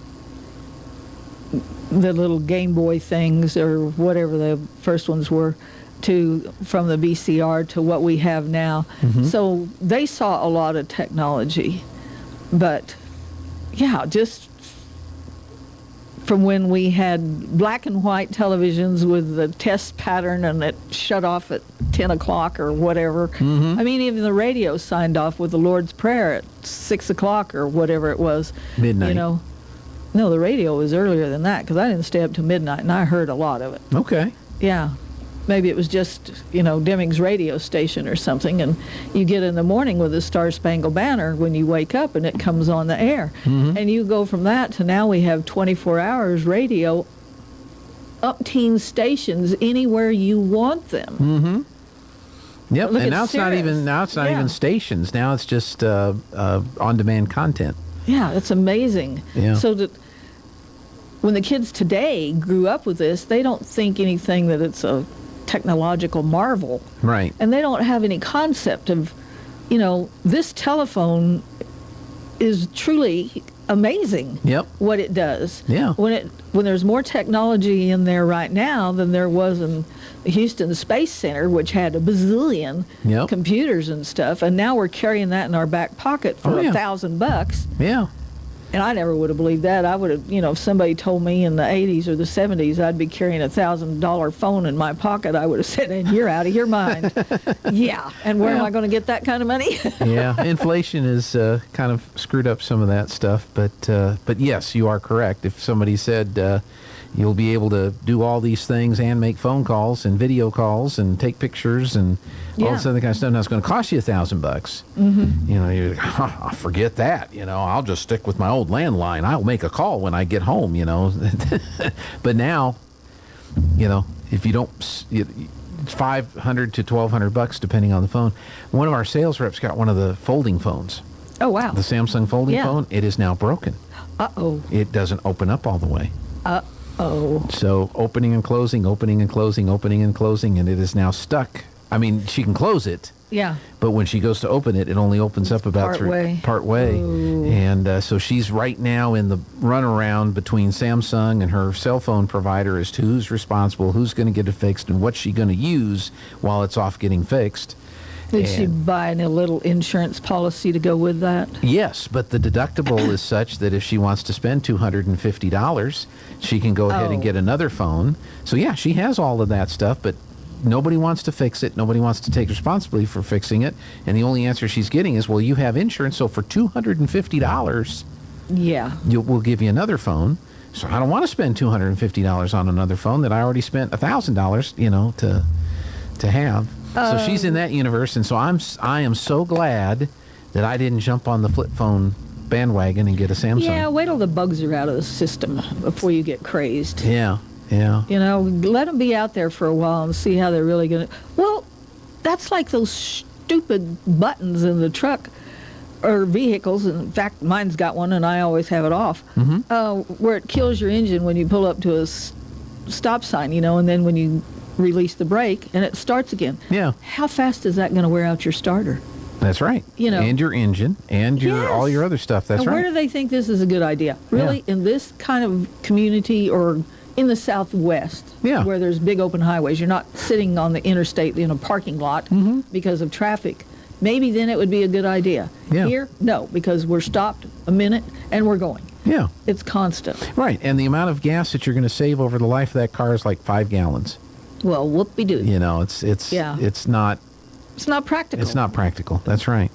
the little Game Boy things or whatever the first ones were from the VCR to what we have now. So they saw a lot of technology, but just from when we had black and white televisions with the test pattern and it shut off at 10 o'clock or whatever. I mean, even the radio signed off with the Lord's Prayer at 6 o'clock or whatever it was. Midnight. No, the radio was earlier than that because I didn't stay up till midnight, and I heard a lot of it. Okay. Yeah. Maybe it was just, Deming's radio station or something, and you get in the morning with the Star Spangled Banner when you wake up, and it comes on the air. And you go from that to now we have 24 hours radio, up-teen stations anywhere you want them. Yep, Look and at now it's not even stations. Now it's just on-demand content. Yeah, it's amazing. Yeah. So that when the kids today grew up with this, they don't think anything that it's a technological marvel. Right. And they don't have any concept of, this telephone is truly amazing. Yep. What it does. Yeah. When there's more technology in there right now than there was in the Houston Space Center, which had a bazillion computers and stuff, and now we're carrying that in our back pocket for $1,000. Yeah. And I never would have believed that. I would have, if somebody told me in the 80s or the 70s I'd be carrying a $1,000 phone in my pocket, I would have said, and you're out of your mind. Yeah. And where am I going to get that kind of money? Yeah. Inflation has kind of screwed up some of that stuff. But yes, you are correct. If somebody said you'll be able to do all these things and make phone calls and video calls and take pictures and all this other kind of stuff, now it's going to cost you $1,000. You're like, I'll forget that. I'll just stick with my old landline. I'll make a call when I get home. But now, if you don't, it's $500 to $1,200 depending on the phone. One of our sales reps got one of the folding phones. Oh wow! The Samsung folding phone. It is now broken. Uh-oh. It doesn't open up all the way. Uh-oh. So opening and closing, opening and closing, opening and closing, and it is now stuck. I mean, she can close it. Yeah. But when she goes to open it, it only opens up about part way. Ooh. And so she's right now in the runaround between Samsung and her cell phone provider as to who's responsible, who's going to get it fixed, and what's she going to use while it's off getting fixed. Did she buy a little insurance policy to go with that? Yes, but the deductible is such that if she wants to spend $250, she can go ahead and get another phone. So yeah, she has all of that stuff, but nobody wants to fix it. Nobody wants to take responsibility for fixing it. And the only answer she's getting is, well, you have insurance, so for $250, we'll give you another phone. So I don't want to spend $250 on another phone that I already spent $1,000, to have. So she's in that universe, and so I am so glad that I didn't jump on the flip phone bandwagon and get a Samsung. Yeah, wait till the bugs are out of the system before you get crazed. Yeah. Let them be out there for a while and see how they're really going to... Well, that's like those stupid buttons in the truck or vehicles. In fact, mine's got one, and I always have it off, where it kills your engine when you pull up to a stop sign, and then when you release the brake and it starts again. Yeah. How fast is that going to wear out your starter? That's right. You know. And your engine and your all your other stuff. That's and right. where do they think this is a good idea? Really, in this kind of community or in the Southwest, where there's big open highways, you're not sitting on the interstate in a parking lot because of traffic. Maybe then it would be a good idea. Yeah. Here, no, because we're stopped a minute and we're going. Yeah. It's constant. Right. And the amount of gas that you're going to save over the life of that car is like 5 gallons. Well, whoop-de-doo. You know, it's not... It's not practical. It's not practical. That's right.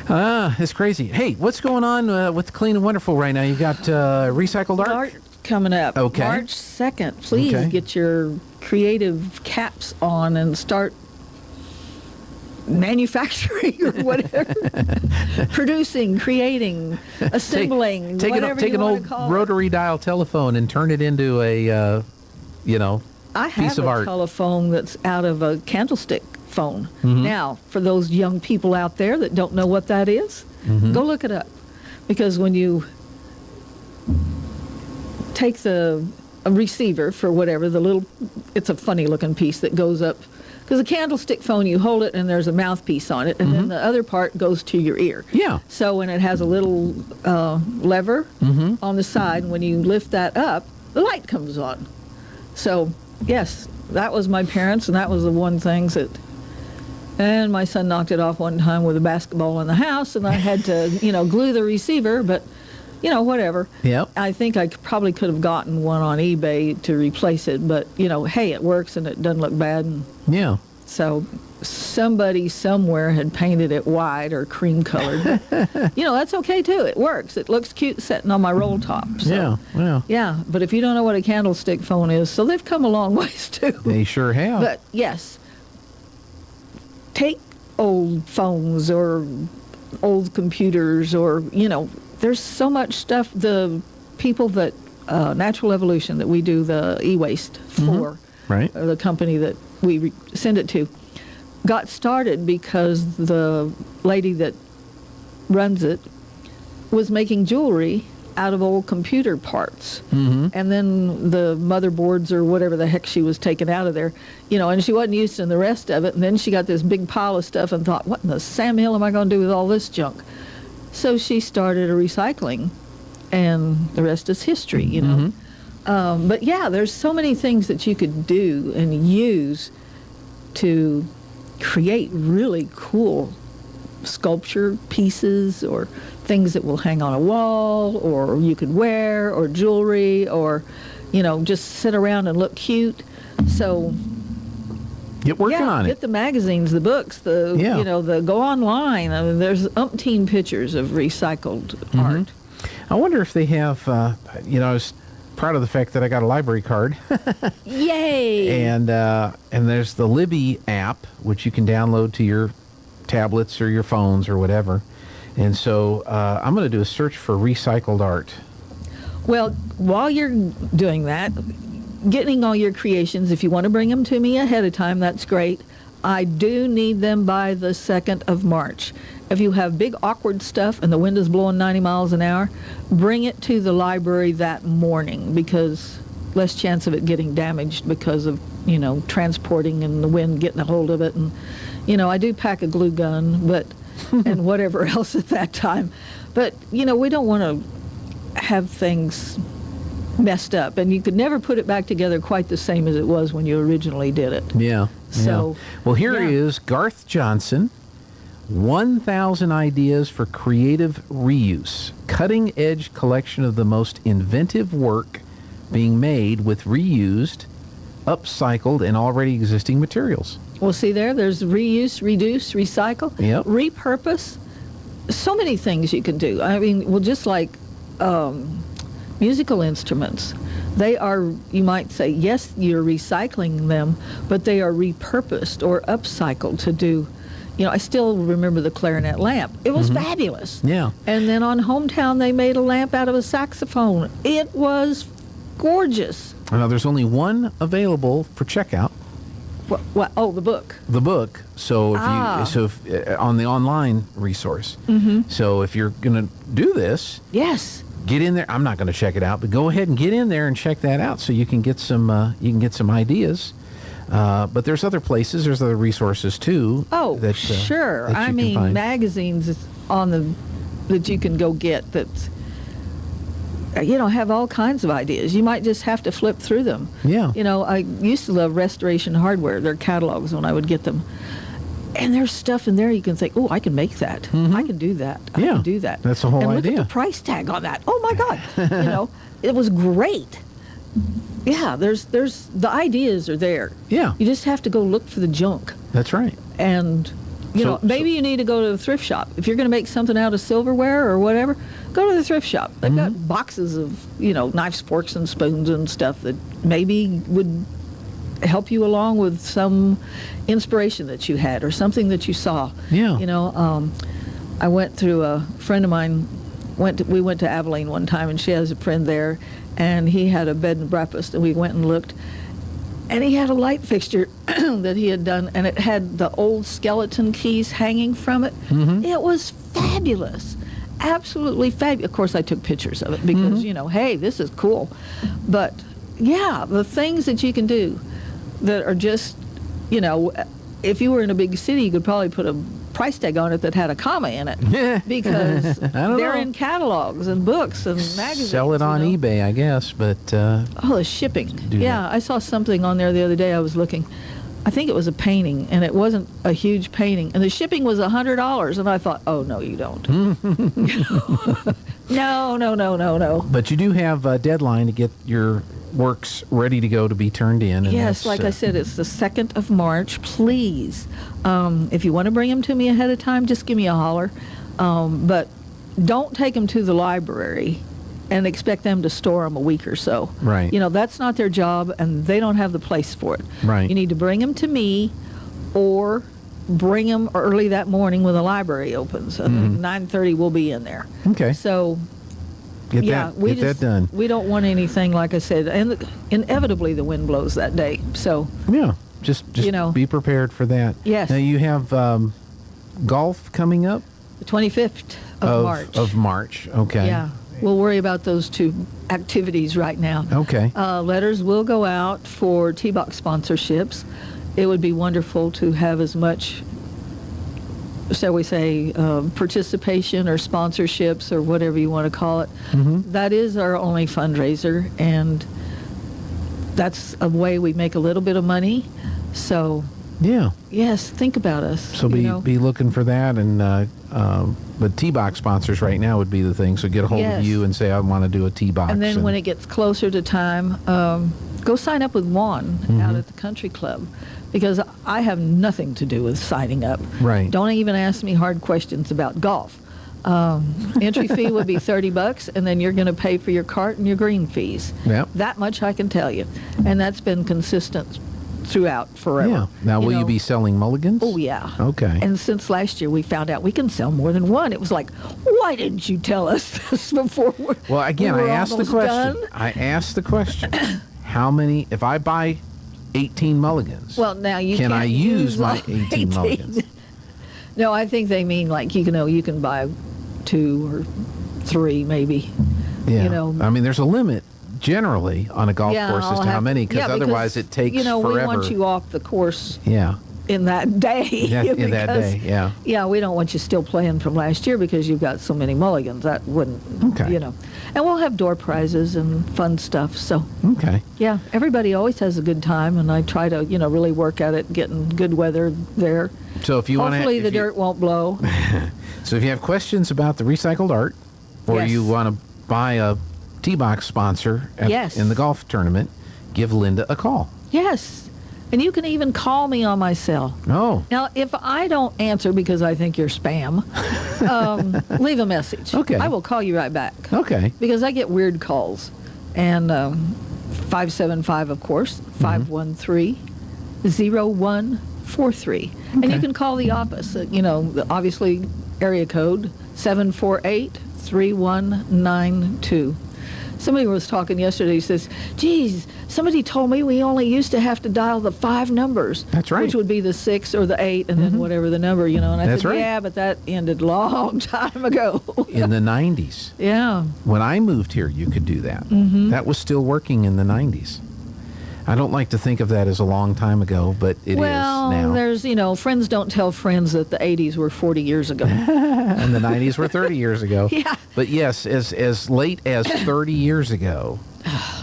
It's crazy. Hey, what's going on with Clean and Wonderful right now? You got recycled art coming up. Okay. March 2nd. Please get your creative caps on and start manufacturing or whatever. Producing, creating, assembling, take whatever take you an want old to call rotary dial telephone and turn it into a I piece have of a art. telephone that's out of a candlestick phone. Mhm. Now, for those young people out there that don't know what that is, Mhm. go look it up. Because when you take a receiver for whatever, it's a funny looking piece that goes up. Because a candlestick phone, you hold it and there's a mouthpiece on it, and then the other part goes to your ear. Yeah. So when it has a little lever on the side, when you lift that up, the light comes on. So, yes, that was my parents, and that was the one thing that... And my son knocked it off one time with a basketball in the house, and I had to, glue the receiver, but, whatever. Yep. I think I probably could have gotten one on eBay to replace it, but, hey, it works and it doesn't look bad. And yeah. So somebody somewhere had painted it white or cream colored. That's okay, too. It works. It looks cute sitting on my roll top. So, yeah, but if you don't know what a candlestick phone is, so they've come a long ways, too. They sure have. But, yes, take old phones or old computers or, there's so much stuff. The people that, Natural Evolution, that we do the e-waste for, right? The company that we send it to, got started because the lady that runs it was making jewelry out of old computer parts. And then the motherboards or whatever the heck she was taking out of there, and she wasn't using the rest of it. And then she got this big pile of stuff and thought, what in the Sam Hill am I going to do with all this junk? So she started a recycling, and the rest is history, But yeah, there's so many things that you could do and use to create really cool sculpture pieces or things that will hang on a wall or you could wear or jewelry or, just sit around and look cute. So get working on it. Get the magazines, the books, the go online. I mean, there's umpteen pictures of recycled art. I wonder if they have, I was proud of the fact that I got a library card. Yay! And there's the Libby app, which you can download to your tablets or your phones or whatever. And so I'm going to do a search for recycled art. Well, while you're doing that, getting all your creations, if you want to bring them to me ahead of time, that's great. I do need them by the 2nd of March. If you have big awkward stuff and the wind is blowing 90 miles an hour, bring it to the library that morning because less chance of it getting damaged because of, transporting and the wind getting a hold of it. And, I do pack a glue gun, but and whatever else at that time. But, we don't want to have things messed up. And you could never put it back together quite the same as it was when you originally did it. Yeah. So, well, here is Garth Johnson, 1,000 Ideas for Creative Reuse, cutting-edge collection of the most inventive work being made with reused, upcycled, and already existing materials. Well, see there's reuse, reduce, recycle, repurpose. So many things you can do. I mean, well, just like musical instruments. They are, you might say, yes, you're recycling them, but they are repurposed or upcycled to do, I still remember the clarinet lamp. It was fabulous. Yeah. And then on Hometown, they made a lamp out of a saxophone. It was gorgeous. Now, there's only one available for checkout. What? Oh, the book. The book. So if on the online resource. So if you're going to do this, yes, get in there. I'm not going to check it out, but go ahead and get in there and check that out so you can get some ideas. But there's other places, there's other resources too. Oh, that, sure. that you I can mean, find. magazines that you can go get that, have all kinds of ideas. You might just have to flip through them. Yeah. I used to love Restoration Hardware, their catalogs when I would get them. And there's stuff in there you can think, oh, I can make that. I can do that. I can do that. That's the whole and idea. Look at the price tag on that. Oh, my God. It was great. Yeah, there's the ideas are there. Yeah. You just have to go look for the junk. That's right. And, maybe you need to go to the thrift shop. If you're going to make something out of silverware or whatever, go to the thrift shop. They've got boxes of, knives, forks, and spoons and stuff that maybe would help you along with some inspiration that you had or something that you saw. Yeah. I went through a friend of mine. We went to Abilene one time, and she has a friend there, and he had a bed and breakfast, and we went and looked, and he had a light fixture that he had done, and it had the old skeleton keys hanging from it. It was fabulous, absolutely fabulous. Of course, I took pictures of it because hey, this is cool. But yeah, the things that you can do that are just, if you were in a big city, you could probably put a price tag on it that had a comma in it because they're in catalogs and books and magazines. Sell it on eBay, I guess, but the shipping. Yeah, I saw something on there the other day. I was looking. I think it was a painting, and it wasn't a huge painting, and the shipping was $100. And I thought, oh no, you don't. No. But you do have a deadline to get your works ready to go to be turned in. And yes, like I said, it's the 2nd of March. Please, if you want to bring them to me ahead of time, just give me a holler. But don't take them to the library and expect them to store them a week or so. Right. That's not their job, and they don't have the place for it. Right. You need to bring them to me, or bring them early that morning when the library opens. 9:30, we'll be in there. Okay. So Get that done. We don't want anything, like I said, and inevitably the wind blows that day. So yeah, just be prepared for that. Yes. Now you have golf coming up. The 25th of March. Of March. Okay. Yeah, we'll worry about those two activities right now. Okay. Letters will go out for T-Box sponsorships. It would be wonderful to have as much, shall we say, participation or sponsorships or whatever you want to call it. That is our only fundraiser, and that's a way we make a little bit of money. So yeah, yes, think about us. So be looking for that, and but T-Box sponsors right now would be the thing. So get a hold of you and say, I want to do a T-Box. And then when it gets closer to time, go sign up with Juan out at the country club, because I have nothing to do with signing up. Right. Don't even ask me hard questions about golf. Entry fee would be $30, and then you're going to pay for your cart and your green fees. Yep. That much I can tell you. And that's been consistent throughout forever. Yeah. Now, will you be selling mulligans? Oh, yeah. Okay. And since last year, we found out we can sell more than one. It was like, why didn't you tell us this before? Well, again, we were I asked the question. done? I asked the question. How many, if I buy 18 mulligans, well, now you can can't I use my all 18 mulligans? No, I think they mean like, you can buy 2 or 3 maybe. Yeah. I mean, there's a limit generally on a golf course as to how many, because otherwise it takes forever. We want you off the course. Yeah. In that day. In that day, yeah. Yeah, we don't want you still playing from last year because you've got so many mulligans. That wouldn't, And we'll have door prizes and fun stuff. So, yeah, everybody always has a good time, and I try to, really work at it, getting good weather there. So if you want to, hopefully the dirt won't blow. So if you have questions about the recycled art, or you want to buy a T-Box sponsor in the golf tournament, give Linda a call. Yes. And you can even call me on my cell. Oh. Now, if I don't answer because I think you're spam, leave a message. Okay. I will call you right back. Okay. Because I get weird calls. And 575, of course, 513-0143. And you can call the office, obviously area code 748-3192. Somebody was talking yesterday. He says, geez, somebody told me we only used to have to dial the 5 numbers. That's right. Which would be the 6 or the 8 and then whatever the number, And I That's said, right. yeah, but that ended long time ago. In the 90s. Yeah. When I moved here, you could do that. That was still working in the 90s. I don't like to think of that as a long time ago, but it is now. Well, there's, friends don't tell friends that the 80s were 40 years ago. And the 90s were 30 years ago. Yeah. But yes, as late as 30 years ago,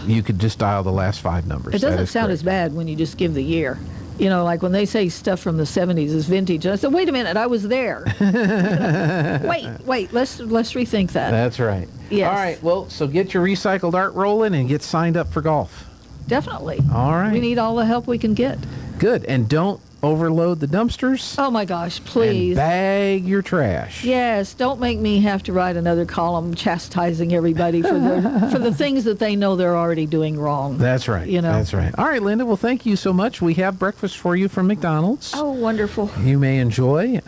you could just dial the last 5 numbers. It doesn't sound as bad when you just give the year. Like when they say stuff from the 70s is vintage, I said, wait a minute, I was there. Wait, let's rethink that. That's right. Yes. All right, well, so get your recycled art rolling and get signed up for golf. Definitely. All right. We need all the help we can get. Good, and don't overload the dumpsters. Oh my gosh, please. And bag your trash. Yes, don't make me have to write another column chastising everybody for the things that they know they're already doing wrong. That's right. That's right. All right, Linda, well, thank you so much. We have breakfast for you from McDonald's. Oh, wonderful. You may enjoy.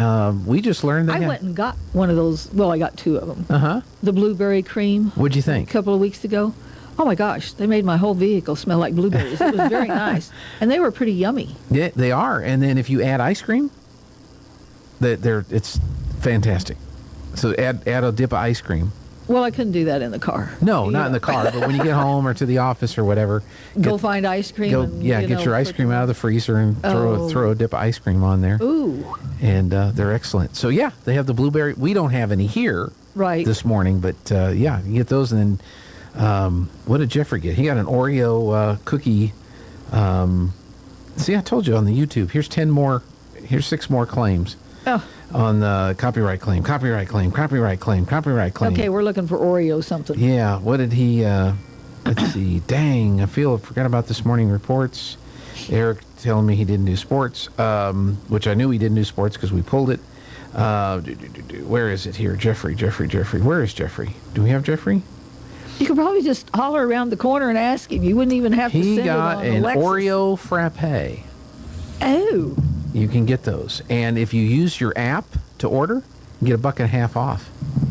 We just learned that. I went and got one of those. Well, I got 2 of them. Uh-huh. The blueberry cream. What'd you think? A couple of weeks ago. Oh my gosh, they made my whole vehicle smell like blueberries. It was very nice. And they were pretty yummy. Yeah, they are. And then if you add ice cream, it's fantastic. So add a dip of ice cream. Well, I couldn't do that in the car. No, not in the car, but when you get home or to the office or whatever. Go find ice cream. Get your ice cream out of the freezer and throw a dip of ice cream on there. Ooh. And they're excellent. So yeah, they have the blueberry. We don't have any here this morning, but yeah, you get those. And then what did Jeffrey get? He got an Oreo cookie. See, I told you on the YouTube. Here's 6 more claims. Oh. On the copyright claim. Okay, we're looking for Oreo something. Yeah, what did he, let's see. Dang, I forgot about this morning reports. Eric telling me he didn't do sports, which I knew he didn't do sports because we pulled it. Where is it here? Jeffrey. Where is Jeffrey? Do we have Jeffrey? You could probably just holler around the corner and ask him. You wouldn't even have to send it on He got an Alexis. Oreo frappe. Oh. You can get those. And if you use your app to order, you get $1.50 off.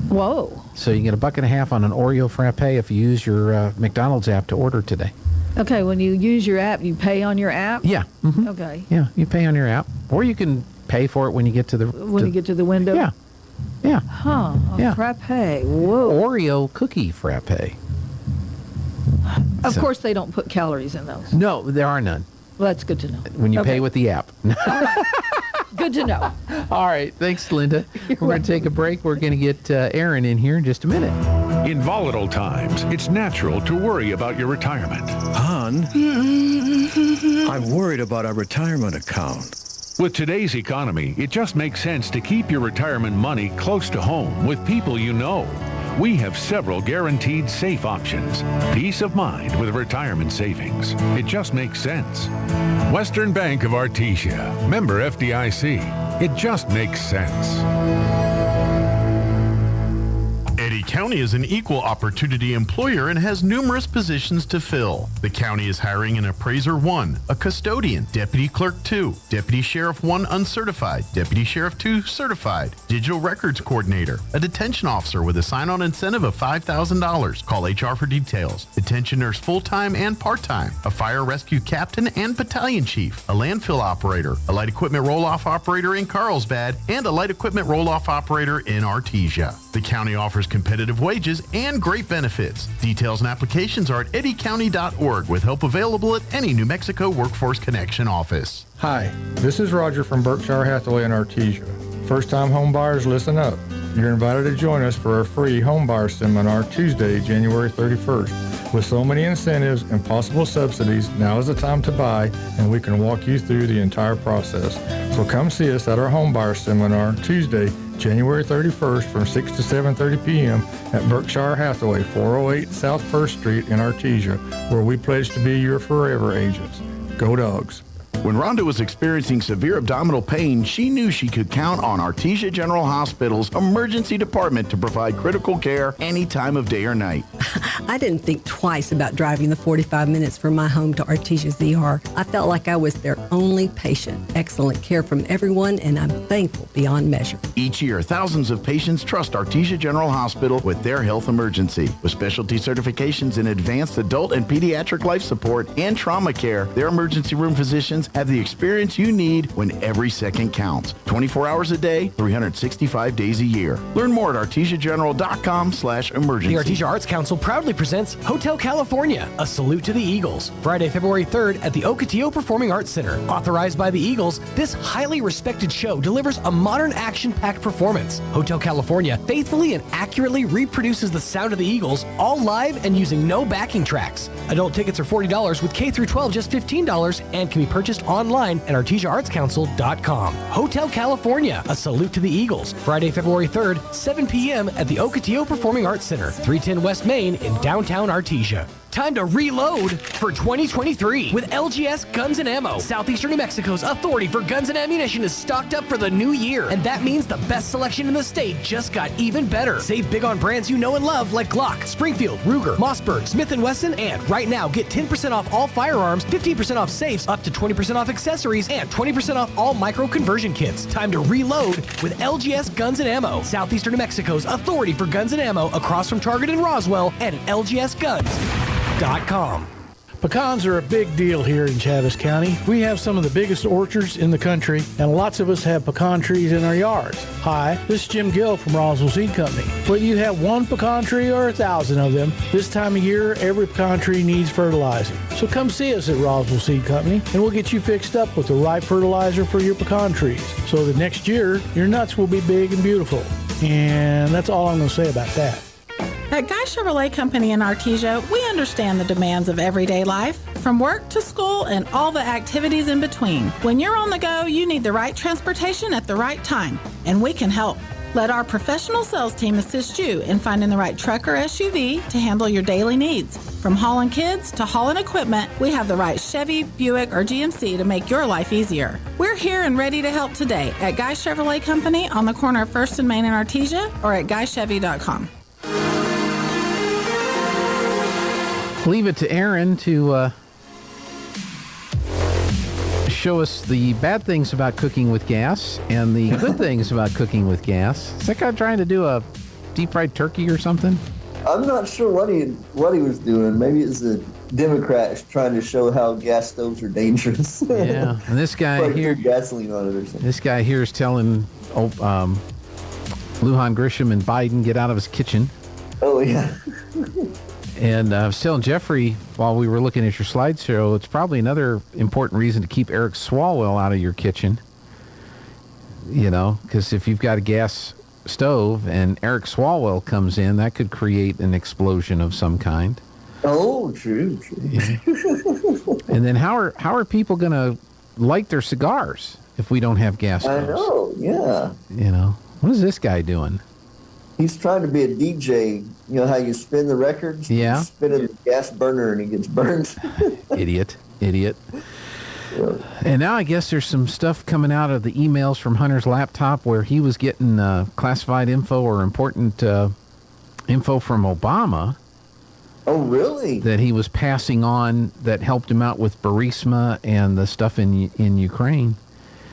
Whoa. So you get $1.50 on an Oreo frappe if you use your McDonald's app to order today. Okay, when you use your app, you pay on your app? Yeah. Mm-hmm. Okay. Yeah, you pay on your app. Or you can pay for it when you get to the... you get to the window? Yeah. Yeah. Huh. A frappe. Whoa. Oreo cookie frappe. Of course they don't put calories in those. No, there are none. Well, that's good to know. When you pay with the app. Good to know. All right. Thanks, Linda. We're going to take a break. We're going to get Aaron in here in just a minute. In volatile times, it's natural to worry about your retirement. Hon, I'm worried about our retirement account. With today's economy, it just makes sense to keep your retirement money close to home with people you know. We have several guaranteed safe options. Peace of mind with retirement savings. It just makes sense. Western Bank of Artesia. Member FDIC. It just makes sense. Eddy County is an equal opportunity employer and has numerous positions to fill. The county is hiring an appraiser 1, a custodian, deputy clerk 2, deputy sheriff 1 uncertified, deputy sheriff 2 certified, digital records coordinator, a detention officer with a sign-on incentive of $5,000. Call HR for details. Detention nurse full-time and part-time, a fire rescue captain and battalion chief, a landfill operator, a light equipment roll-off operator in Carlsbad, and a light equipment roll-off operator in Artesia. The county offers competitive wages and great benefits. Details and applications are at eddycounty.org with help available at any New Mexico Workforce Connection office. Hi, this is Roger from Berkshire Hathaway in Artesia. First-time home buyers, listen up. You're invited to join us for our free home buyer seminar Tuesday, January 31st. With so many incentives and possible subsidies, now is the time to buy, and we can walk you through the entire process. So come see us at our home buyer seminar Tuesday, January 31st from 6 to 7:30 p.m. at Berkshire Hathaway, 408 South 1st Street in Artesia, where we pledge to be your forever agents. Go Dogs. When Rhonda was experiencing severe abdominal pain, she knew she could count on Artesia General Hospital's emergency department to provide critical care any time of day or night. I didn't think twice about driving the 45 minutes from my home to Artesia's ER. I felt like I was their only patient. Excellent care from everyone, and I'm thankful beyond measure. Each year, thousands of patients trust Artesia General Hospital with their health emergency. With specialty certifications in advanced adult and pediatric life support and trauma care, their emergency room physicians have the experience you need when every second counts. 24 hours a day, 365 days a year. Learn more at artesiageneral.com/emergency. The Artesia Arts Council proudly presents Hotel California, A Salute to the Eagles, Friday, February 3rd at the Ocotillo Performing Arts Center. Authorized by the Eagles, this highly respected show delivers a modern action-packed performance. Hotel California faithfully and accurately reproduces the sound of the Eagles, all live and using no backing tracks. Adult tickets are $40 with K through 12 just $15 and can be purchased online at artesiaartscouncil.com. Hotel California, A Salute to the Eagles, Friday, February 3rd, 7 p.m. at the Ocotillo Performing Arts Center, 310 West Main in downtown Artesia. Time to reload for 2023 with LGS Guns and Ammo. Southeastern New Mexico's authority for guns and ammunition is stocked up for the new year, and that means the best selection in the state just got even better. Save big on brands you know and love like Glock, Springfield, Ruger, Mossberg, Smith & Wesson, and right now get 10% off all firearms, 15% off safes, up to 20% off accessories, and 20% off all micro conversion kits. Time to reload with LGS Guns and Ammo. Southeastern New Mexico's authority for guns and ammo across from Target and Roswell and at lgsguns.com. Pecans are a big deal here in Chaves County. We have some of the biggest orchards in the country, and lots of us have pecan trees in our yards. Hi, this is Jim Gill from Roswell Seed Company. Whether you have one pecan tree or 1,000 of them, this time of year, every pecan tree needs fertilizing. So come see us at Roswell Seed Company, and we'll get you fixed up with the right fertilizer for your pecan trees, so that next year, your nuts will be big and beautiful. And that's all I'm going to say about that. At Guy Chevrolet Company in Artesia, we understand the demands of everyday life, from work to school and all the activities in between. When you're on the go, you need the right transportation at the right time, and we can help. Let our professional sales team assist you in finding the right truck or SUV to handle your daily needs. From hauling kids to hauling equipment, we have the right Chevy, Buick, or GMC to make your life easier. We're here and ready to help today at Guy Chevrolet Company on the corner of 1st and Main in Artesia or at guychevy.com. Leave it to Aaron to show us the bad things about cooking with gas and the good things about cooking with gas. Is that guy trying to do a deep fried turkey or something? I'm not sure what he was doing. Maybe it's the Democrats trying to show how gas stoves are dangerous. Yeah, and this guy here, gasoline on it or something. This guy here is telling Lujan Grisham and Biden get out of his kitchen. Oh yeah. And I was telling Jeffrey while we were looking at your slideshow, it's probably another important reason to keep Eric Swalwell out of your kitchen. You know, because if you've got a gas stove and Eric Swalwell comes in, that could create an explosion of some kind. Oh, true. Yeah. And then how are people going to light their cigars if we don't have gas stoves? I know, yeah. You know, what is this guy doing? He's trying to be a DJ. You know how you spin the records? Yeah. You spin a gas burner and he gets burned. Idiot. Yeah. And now I guess there's some stuff coming out of the emails from Hunter's laptop where he was getting classified info or important info from Obama. Oh, really? That he was passing on that helped him out with Burisma and the stuff in Ukraine.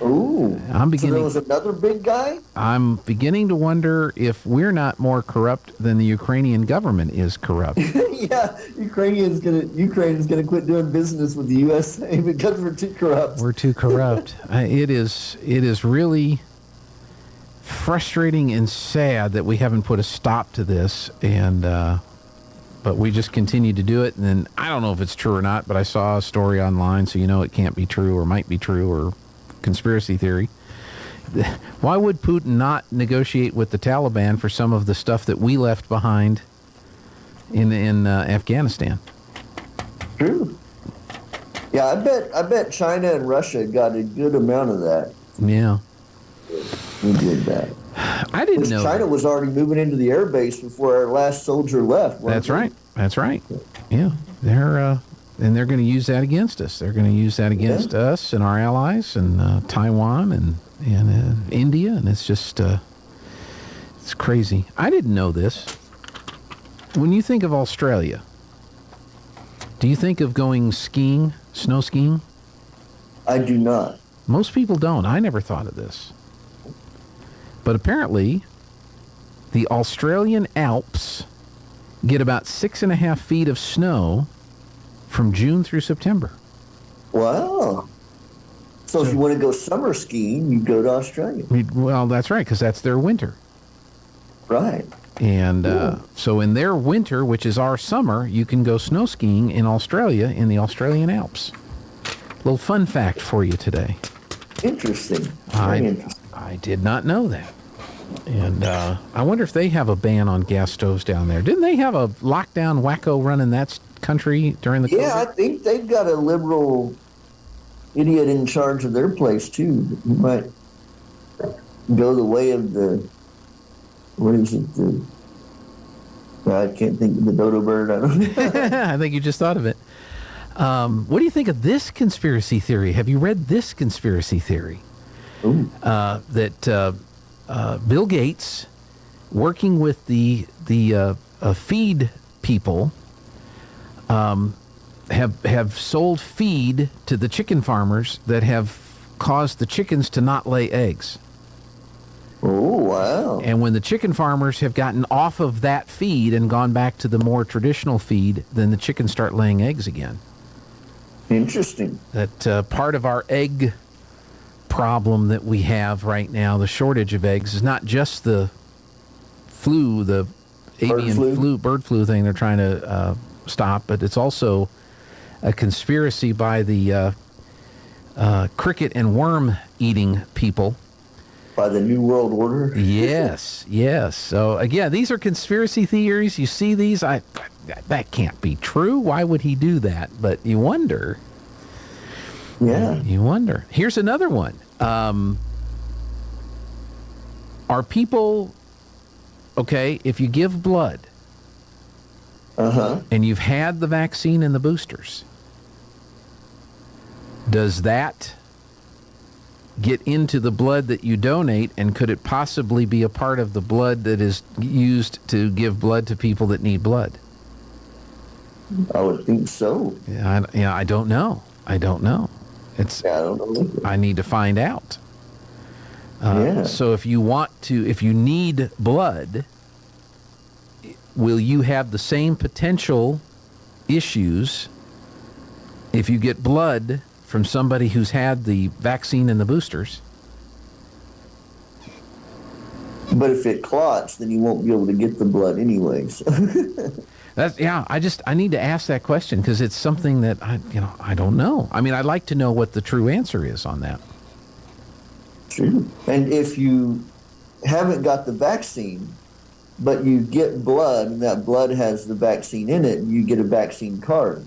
Ooh. So there was another big guy? I'm beginning to wonder if we're not more corrupt than the Ukrainian government is corrupt. Yeah, Ukraine is gonna quit doing business with the USA because we're too corrupt. We're too corrupt. It is really frustrating and sad that we haven't put a stop to this, and but we just continue to do it. And then I don't know if it's true or not, but I saw a story online, so you know it can't be true or might be true or conspiracy theory. Why would Putin not negotiate with the Taliban for some of the stuff that we left behind in Afghanistan? True. Yeah, I bet China and Russia got a good amount of that. Yeah. We did that. I didn't know. China was already moving into the air base before our last soldier left. That's right. Yeah. They're going to use that against us. They're going to use that against us and our allies and Taiwan and India. And it's just, it's crazy. I didn't know this. When you think of Australia, do you think of going skiing, snow skiing? I do not. Most people don't. I never thought of this. But apparently, the Australian Alps get about 6.5 feet of snow from June through September. Wow. So if you want to go summer skiing, you go to Australia. Well, that's right, because that's their winter. Right. And so in their winter, which is our summer, you can go snow skiing in Australia in the Australian Alps. Little fun fact for you today. Interesting. Very interesting. I did not know that. And I wonder if they have a ban on gas stoves down there. Didn't they have a lockdown wacko running that country during the Yeah, COVID? I think they've got a liberal idiot in charge of their place, too. He might go the way of the, what is it? I can't think of the dodo bird. I don't know. I think you just thought of it. What do you think of this conspiracy theory? Have you read this conspiracy theory? That Bill Gates, working with the feed people, have sold feed to the chicken farmers that have caused the chickens to not lay eggs. Oh, wow. And when the chicken farmers have gotten off of that feed and gone back to the more traditional feed, then the chickens start laying eggs again. Interesting. That part of our egg problem that we have right now, the shortage of eggs, is not just the flu, the avian bird flu thing they're trying to stop, but it's also a conspiracy by the cricket and worm eating people. By the New World Order? Yes, yes. So, again, these are conspiracy theories. You see these, that can't be true. Why would he do that? But you wonder. Yeah. You wonder. Here's another one. Are people, okay, if you give blood and you've had the vaccine and the boosters, does that get into the blood that you donate, and could it possibly be a part of the blood that is used to give blood to people that need blood? I would think so. Yeah, I don't know. I don't know. I don't know. I need to find out. Yeah. So if you need blood, will you have the same potential issues if you get blood from somebody who's had the vaccine and the boosters? But if it clots, then you won't be able to get the blood anyways. I need to ask that question because it's something that I don't know. I mean, I'd like to know what the true answer is on that. True. And if you haven't got the vaccine, but you get blood, and that blood has the vaccine in it, you get a vaccine card.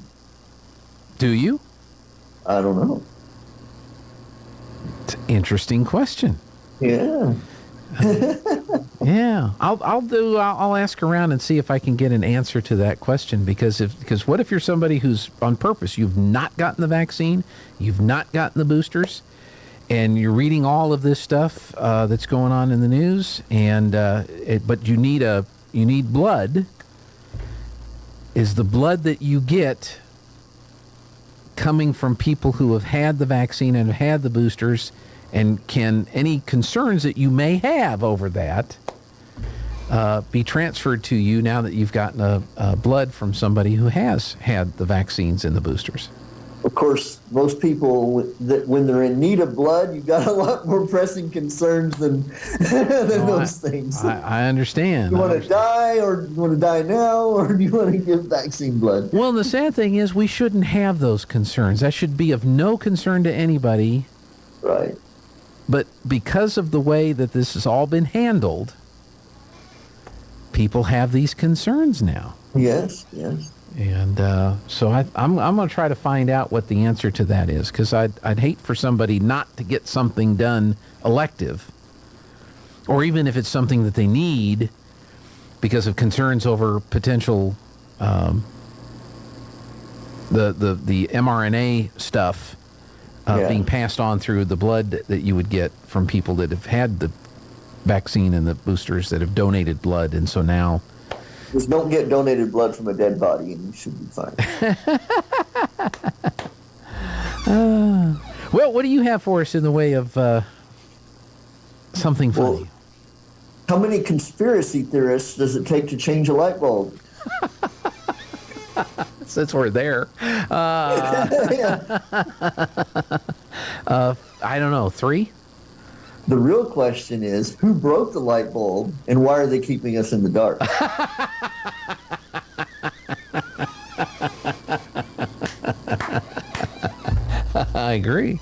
Do you? I don't know. It's an interesting question. Yeah. Yeah, I'll ask around and see if I can get an answer to that question, because what if you're somebody who's on purpose, you've not gotten the vaccine, you've not gotten the boosters, and you're reading all of this stuff that's going on in the news, and but you need blood. Is the blood that you get coming from people who have had the vaccine and have had the boosters? And can any concerns that you may have over that be transferred to you now that you've gotten blood from somebody who has had the vaccines and the boosters? Of course, most people, when they're in need of blood, you've got a lot more pressing concerns than those things. I understand. You want to die, or you want to die now, or do you want to give vaccine blood? Well, and the sad thing is we shouldn't have those concerns. That should be of no concern to anybody. Right. But because of the way that this has all been handled, people have these concerns now. Yes. And so I'm going to try to find out what the answer to that is, because I'd hate for somebody not to get something done elective, or even if it's something that they need because of concerns over potential the mRNA stuff. Being passed on through the blood that you would get from people that have had the vaccine and the boosters that have donated blood. And so now... Just don't get donated blood from a dead body and you should be fine. Well, what do you have for us in the way of something funny? Well, how many conspiracy theorists does it take to change a light bulb? Since we're there. I don't know, 3? The real question is, who broke the light bulb, and why are they keeping us in the dark? I agree.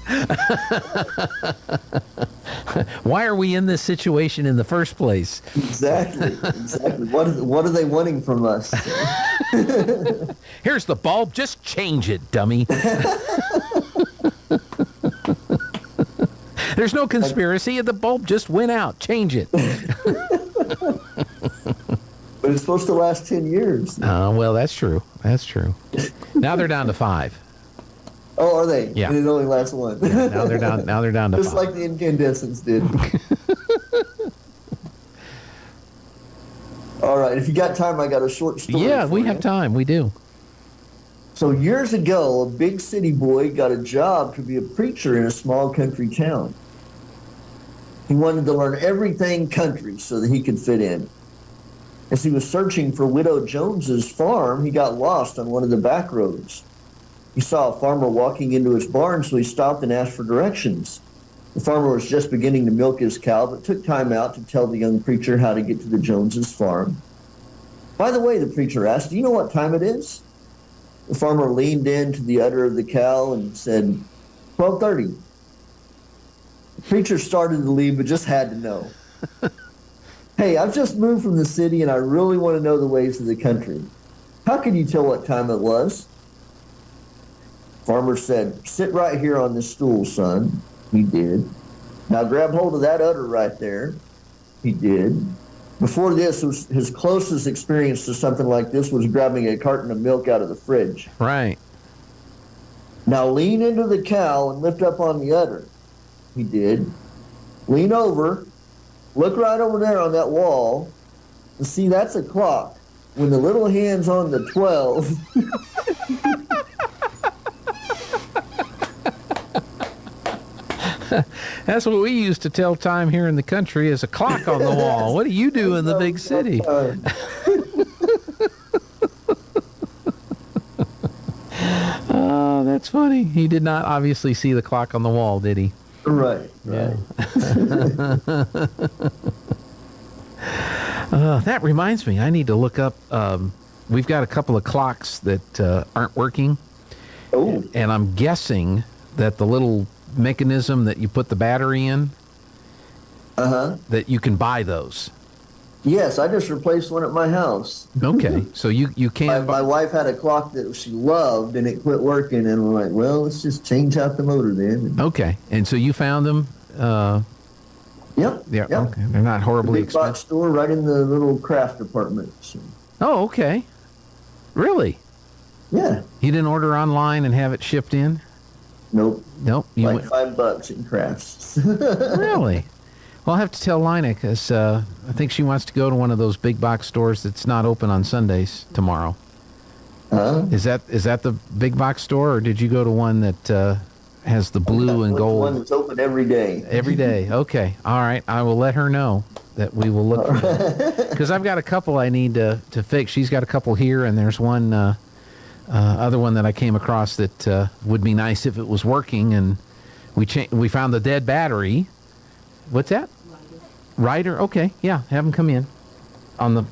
Why are we in this situation in the first place? Exactly. What are they wanting from us? Here's the bulb. Just change it, dummy. There's no conspiracy. The bulb just went out. Change it. But it's supposed to last 10 years. Well, that's true. That's true. Now they're down to 5. Oh, are they? Yeah. And it only lasts 1. Yeah, now they're down to 5. Just like the incandescents did. All right. If you got time, I got a short story. Yeah, for we you. have time. We do. So years ago, a big city boy got a job to be a preacher in a small country town. He wanted to learn everything country so that he could fit in. As he was searching for Widow Jones's farm, he got lost on one of the back roads. He saw a farmer walking into his barn, so he stopped and asked for directions. The farmer was just beginning to milk his cow, but took time out to tell the young preacher how to get to the Joneses' farm. By the way, the preacher asked, do you know what time it is? The farmer leaned into the udder of the cow and said, 12:30. The preacher started to leave, but just had to know. Hey, I've just moved from the city and I really want to know the ways of the country. How can you tell what time it was? Farmer said, sit right here on this stool, son. He did. Now grab hold of that udder right there. He did. Before this, his closest experience to something like this was grabbing a carton of milk out of the fridge. Right. Now lean into the cow and lift up on the udder. He did. Lean over. Look right over there on that wall. And see, that's a clock. When the little hand's on the 12... That's what we used to tell time here in the country, is a clock on the wall. What do you do in the big city? Oh, that's funny. He did not obviously see the clock on the wall, did he? Right. Yeah. That reminds me, I need to look up. We've got a couple of clocks that aren't working. Oh. And I'm guessing that the little mechanism that you put the battery in, that you can buy those. Yes, I just replaced one at my house. Okay, so you can. My wife had a clock that she loved, and it quit working, and we're like, well, let's just change out the motor then. Okay, and so you found them. Yep. Yeah. Yep. Okay, they're not horribly the big box expensive. store right in the little craft department. So. Oh, okay. Really? Yeah. You didn't order online and have it shipped in? Nope. Nope. You like $5 in crafts. Really? Well, I'll have to tell Lina, because I think she wants to go to one of those big box stores that's not open on Sundays tomorrow. Is that the big box store, or did you go to one that has the blue and gold? One that's open every day. Every day. Okay. All right. I will let her know that we will look for that. Because I've got a couple I need to fix. She's got a couple here, and there's one other one that I came across that would be nice if it was working, and we found the dead battery. What's that? Rider. Okay, yeah, have them come in. And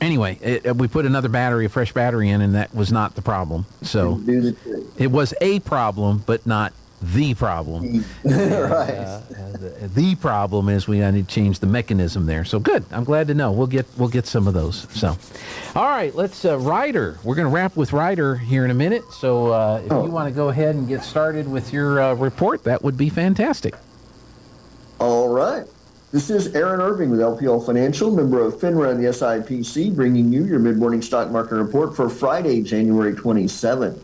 anyway, we put a fresh battery in, and that was not the problem. So it was a problem, but not the problem. Right. The problem is we need to change the mechanism there. So good. I'm glad to know. We'll get some of those. So, all right. Let's Ryder. We're going to wrap with Ryder here in a minute. So if you want to go ahead and get started with your report, that would be fantastic. All right. This is Aaron Irving with LPL Financial, member of FINRA and the SIPC, bringing you your mid-morning stock market report for Friday, January 27th.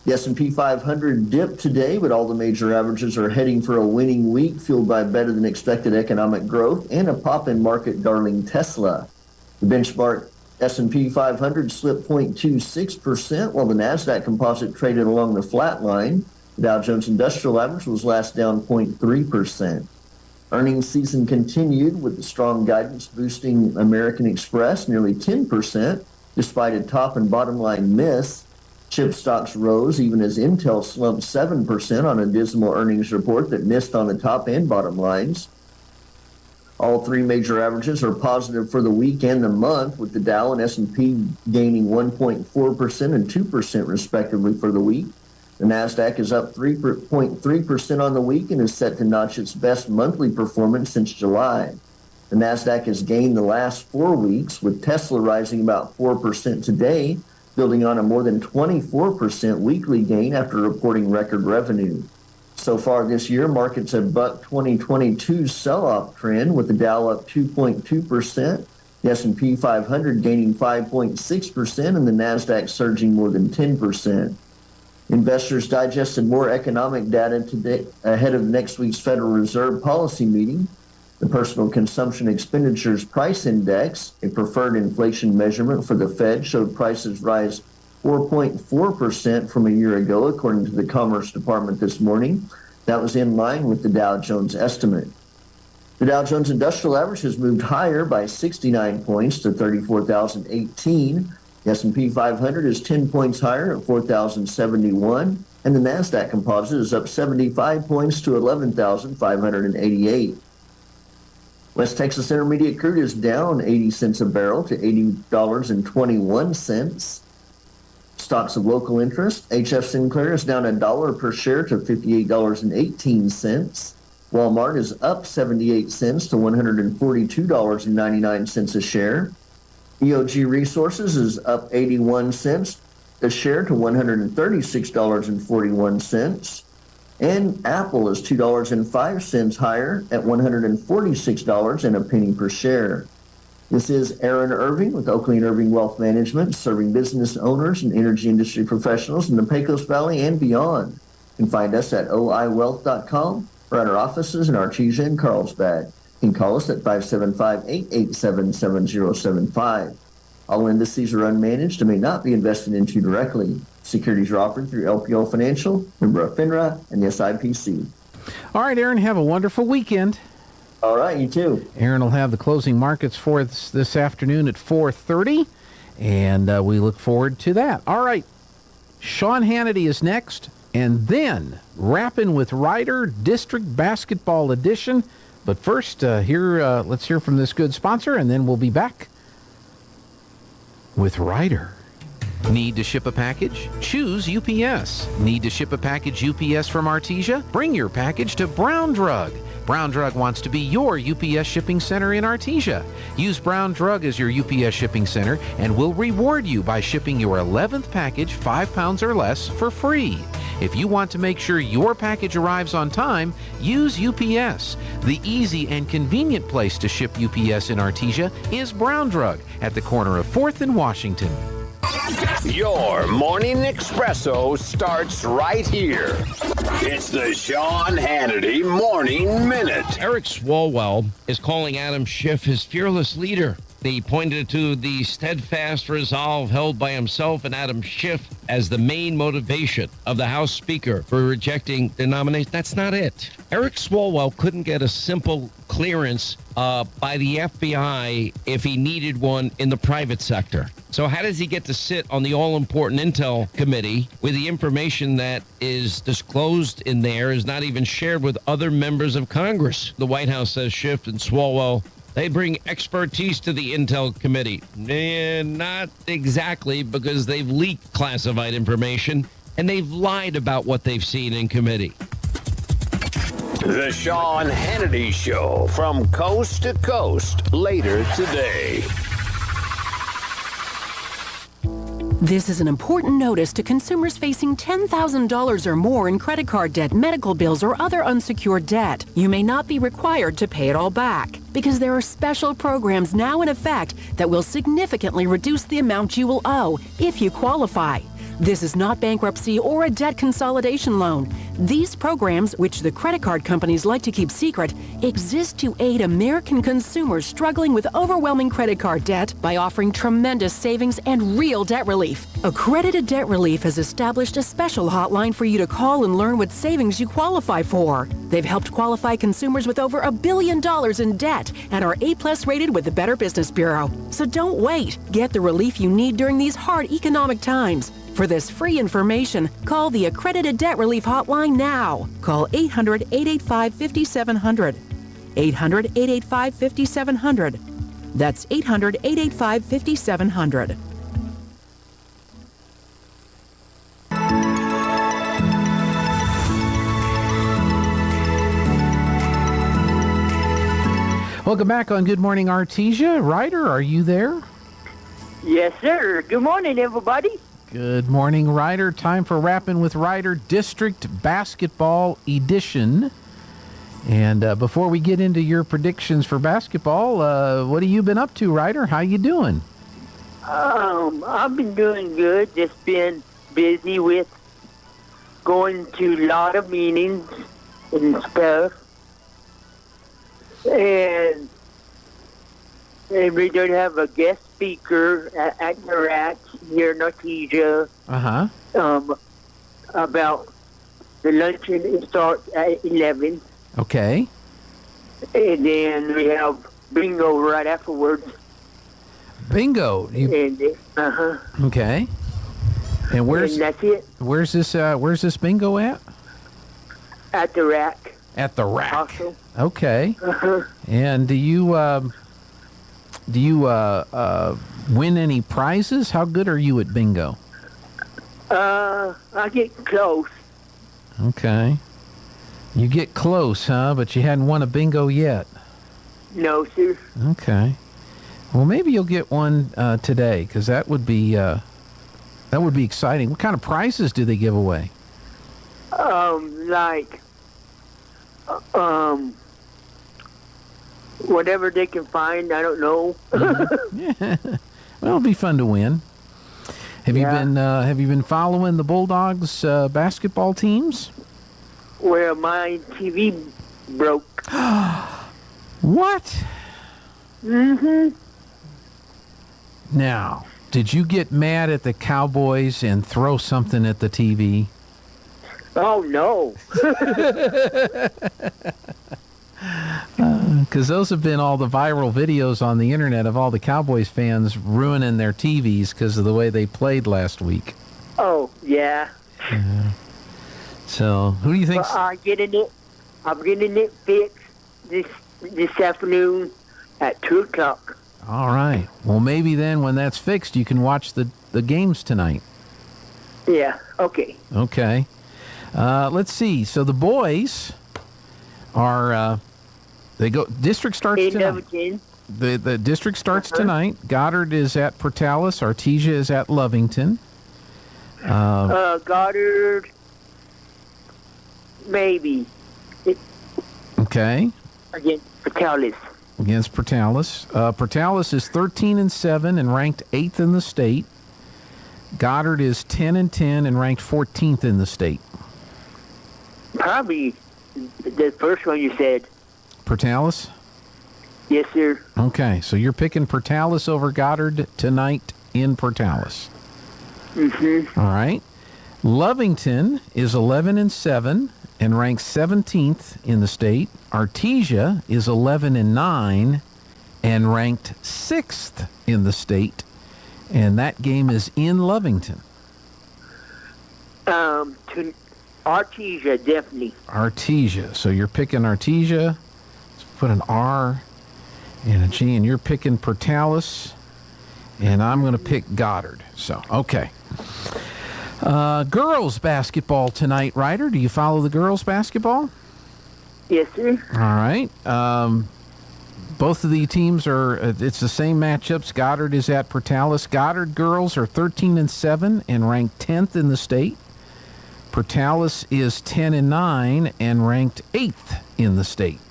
The S&P 500 dipped today, but all the major averages are heading for a winning week, fueled by better-than-expected economic growth and a pop-in market darling Tesla. The benchmark S&P 500 slipped 0.26%, while the NASDAQ composite traded along the flat line. The Dow Jones Industrial Average was last down 0.3%. Earnings season continued, with the strong guidance boosting American Express nearly 10%, despite a top and bottom line miss. Chip stocks rose even as Intel slumped 7% on a dismal earnings report that missed on the top and bottom lines. All three major averages are positive for the week and the month, with the Dow and S&P gaining 1.4% and 2% respectively for the week. The NASDAQ is up 3.3% on the week and is set to notch its best monthly performance since July. The NASDAQ has gained the last 4 weeks, with Tesla rising about 4% today, building on a more than 24% weekly gain after reporting record revenue. So far this year, markets have bucked 2022's sell-off trend, with the Dow up 2.2%, the S&P 500 gaining 5.6%, and the NASDAQ surging more than 10%. Investors digested more economic data today ahead of next week's Federal Reserve policy meeting. The Personal Consumption Expenditures Price Index, a preferred inflation measurement for the Fed, showed prices rise 4.4% from a year ago, according to the Commerce Department this morning. That was in line with the Dow Jones estimate. The Dow Jones Industrial Average has moved higher by 69 points to 34,018. The S&P 500 is 10 points higher at 4,071, and the NASDAQ Composite is up 75 points to 11,588. West Texas Intermediate crude is down 80 cents a barrel to $80.21. Stocks of local interest, HF Sinclair is down $1 per share to $58.18. Walmart is up 78 cents to $142.99 a share. EOG Resources is up 81 cents a share to $136.41. And Apple is $2.05 higher at $146.01 per share. This is Aaron Irving with Oakley & Irving Wealth Management, serving business owners and energy industry professionals in the Pecos Valley and beyond. You can find us at oiwealth.com or at our offices in Artesia and Carlsbad. You can call us at 575-887-7075. All indices are unmanaged and may not be invested into directly. Securities are offered through LPL Financial, member of FINRA, and the SIPC. All right, Aaron, have a wonderful weekend. All right, you too. Aaron will have the closing markets for us this afternoon at 4:30, and we look forward to that. All right, Sean Hannity is next, and then Rappin' with Ryder District Basketball Edition. But first, let's hear from this good sponsor, and then we'll be back with Ryder. Need to ship a package? Choose UPS. Need to ship a package UPS from Artesia? Bring your package to Brown Drug. Brown Drug wants to be your UPS shipping center in Artesia. Use Brown Drug as your UPS shipping center and we'll reward you by shipping your 11th package 5 pounds or less for free. If you want to make sure your package arrives on time, use UPS. The easy and convenient place to ship UPS in Artesia is Brown Drug at the corner of 4th and Washington. Your morning espresso starts right here. It's the Sean Hannity Morning Minute. Eric Swalwell is calling Adam Schiff his fearless leader. He pointed to the steadfast resolve held by himself and Adam Schiff as the main motivation of the House Speaker for rejecting the nomination. That's not it. Eric Swalwell couldn't get a simple clearance by the FBI if he needed one in the private sector. So how does he get to sit on the all-important Intel Committee with the information that is disclosed in there is not even shared with other members of Congress? The White House says Schiff and Swalwell, they bring expertise to the Intel Committee. Not exactly, because they've leaked classified information and they've lied about what they've seen in committee. The Sean Hannity Show from coast to coast later today. This is an important notice to consumers facing $10,000 or more in credit card debt, medical bills, or other unsecured debt. You may not be required to pay it all back because there are special programs now in effect that will significantly reduce the amount you will owe if you qualify. This is not bankruptcy or a debt consolidation loan. These programs, which the credit card companies like to keep secret, exist to aid American consumers struggling with overwhelming credit card debt by offering tremendous savings and real debt relief. Accredited Debt Relief has established a special hotline for you to call and learn what savings you qualify for. They've helped qualify consumers with over $1 billion in debt and are A+ rated with the Better Business Bureau. So don't wait. Get the relief you need during these hard economic times. For this free information, call the Accredited Debt Relief Hotline now. Call 800-885-5700. 800-885-5700. That's 800-885-5700. Welcome back on Good Morning Artesia. Ryder, are you there? Yes, sir. Good morning, everybody. Good morning, Ryder. Time for Rapping with Ryder District Basketball Edition. And before we get into your predictions for basketball, what have you been up to, Ryder? How you doing? I've been doing good. Just been busy with going to a lot of meetings and stuff. And we don't have a guest speaker at the RAC here in Artesia. About the luncheon. It starts at 11. Okay. And then we have bingo right afterwards. Bingo. Okay. And and that's it. Where's this bingo at? At the RAC. At the RAC. Also. Okay. And do you win any prizes? How good are you at bingo? I get close. Okay. You get close, huh? But you hadn't won a bingo yet. No, sir. Okay. Well, maybe you'll get one today, because that would be exciting. What kind of prizes do they give away? Whatever they can find. I don't know. Yeah. Well, it'll be fun to win. Have you been following the Bulldogs basketball teams? Where my TV broke. What? Mm-hmm. Now, did you get mad at the Cowboys and throw something at the TV? Oh, no. Because those have been all the viral videos on the internet of all the Cowboys fans ruining their TVs because of the way they played last week. Oh, yeah. So, who do you think? But I'm getting it fixed this afternoon at 2 o'clock. All right. Well, maybe then when that's fixed, you can watch the games tonight. Yeah, okay. Okay. Let's see. So the boys are, district starts tonight. The district starts tonight. Goddard is at Portales. Artesia is at Lovington. Goddard, maybe. Okay. Against Portales. Against Portales. Portales is 13-7 and ranked 8th in the state. Goddard is 10-10 and ranked 14th in the state. Probably the first one you said. Portales? Yes, sir. Okay, so you're picking Portales over Goddard tonight in Portales. Mm-hmm. All right. Lovington is 11-7 and ranks 17th in the state. Artesia is 11-9 and ranked 6th in the state. And that game is in Lovington. To Artesia, definitely. Artesia. So you're picking Artesia. Let's put an R and a G, and you're picking Portales. And I'm going to pick Goddard. So, okay. Girls basketball tonight, Ryder. Do you follow the girls basketball? Yes, sir. All right. Both of the teams are, it's the same matchups. Goddard is at Portales. Goddard girls are 13-7 and ranked 10th in the state. Portales is 10-9 and ranked 8th in the state.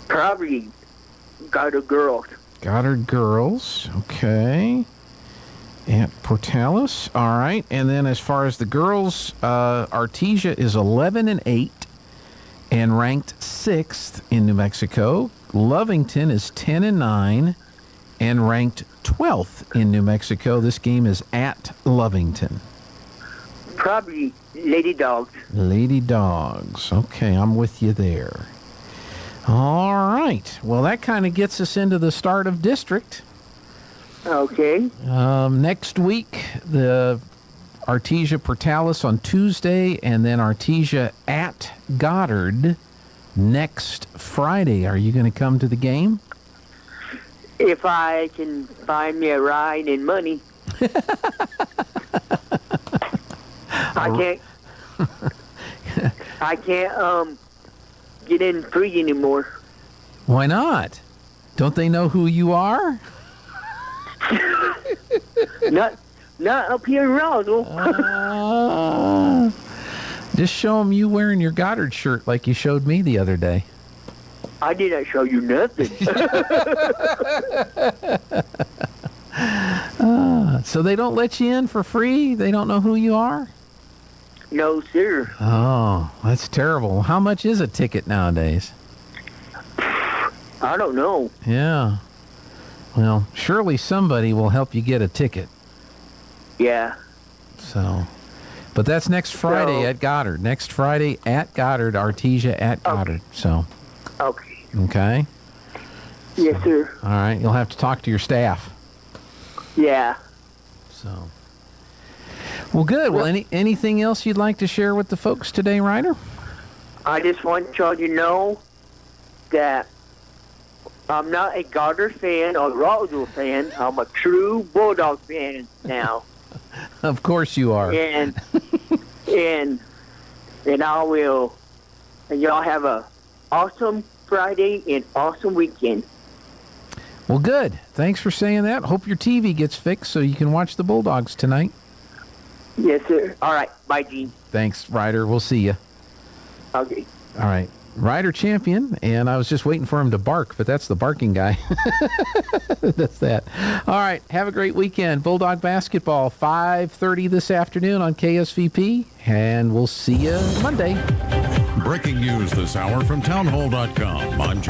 Probably Goddard girls. Goddard girls, okay. At Portales, all right. And then as far as the girls, Artesia is 11-8 and ranked 6th in New Mexico. Lovington is 10-9 and ranked 12th in New Mexico. This game is at Lovington. Probably Lady Dogs. Lady Dogs. Okay, I'm with you there. All right. Well, that kind of gets us into the start of district. Okay. Next week, the Artesia Portales on Tuesday, and then Artesia at Goddard next Friday. Are you going to come to the game? If I can find me a ride and money. I can't get in free anymore. Why not? Don't they know who you are? Not up here in Roswell. Just show them you wearing your Goddard shirt like you showed me the other day. I didn't show you nothing. So they don't let you in for free? They don't know who you are? No, sir. Oh, that's terrible. How much is a ticket nowadays? I don't know. Yeah. Well, surely somebody will help you get a ticket. Yeah. So, but that's next Friday at Goddard. Next Friday at Goddard, Artesia at Goddard. So. Okay. Okay. Yes, sir. All right. You'll have to talk to your staff. Yeah. So. Well, good. Well, anything else you'd like to share with the folks today, Ryder? I just want y'all to know that I'm not a Goddard fan or Roswell fan. I'm a true Bulldog fan now. Of course you are. And I will. And y'all have a awesome Friday and awesome weekend. Well, good. Thanks for saying that. Hope your TV gets fixed so you can watch the Bulldogs tonight. Yes, sir. All right. Bye, Gene. Thanks, Ryder. We'll see you. Okay. All right. Ryder champion, and I was just waiting for him to bark, but that's the barking guy. That's that. All right. Have a great weekend. Bulldog basketball, 5:30 this afternoon on KSVP, and we'll see you Monday. Breaking news this hour from townhall.com. I'm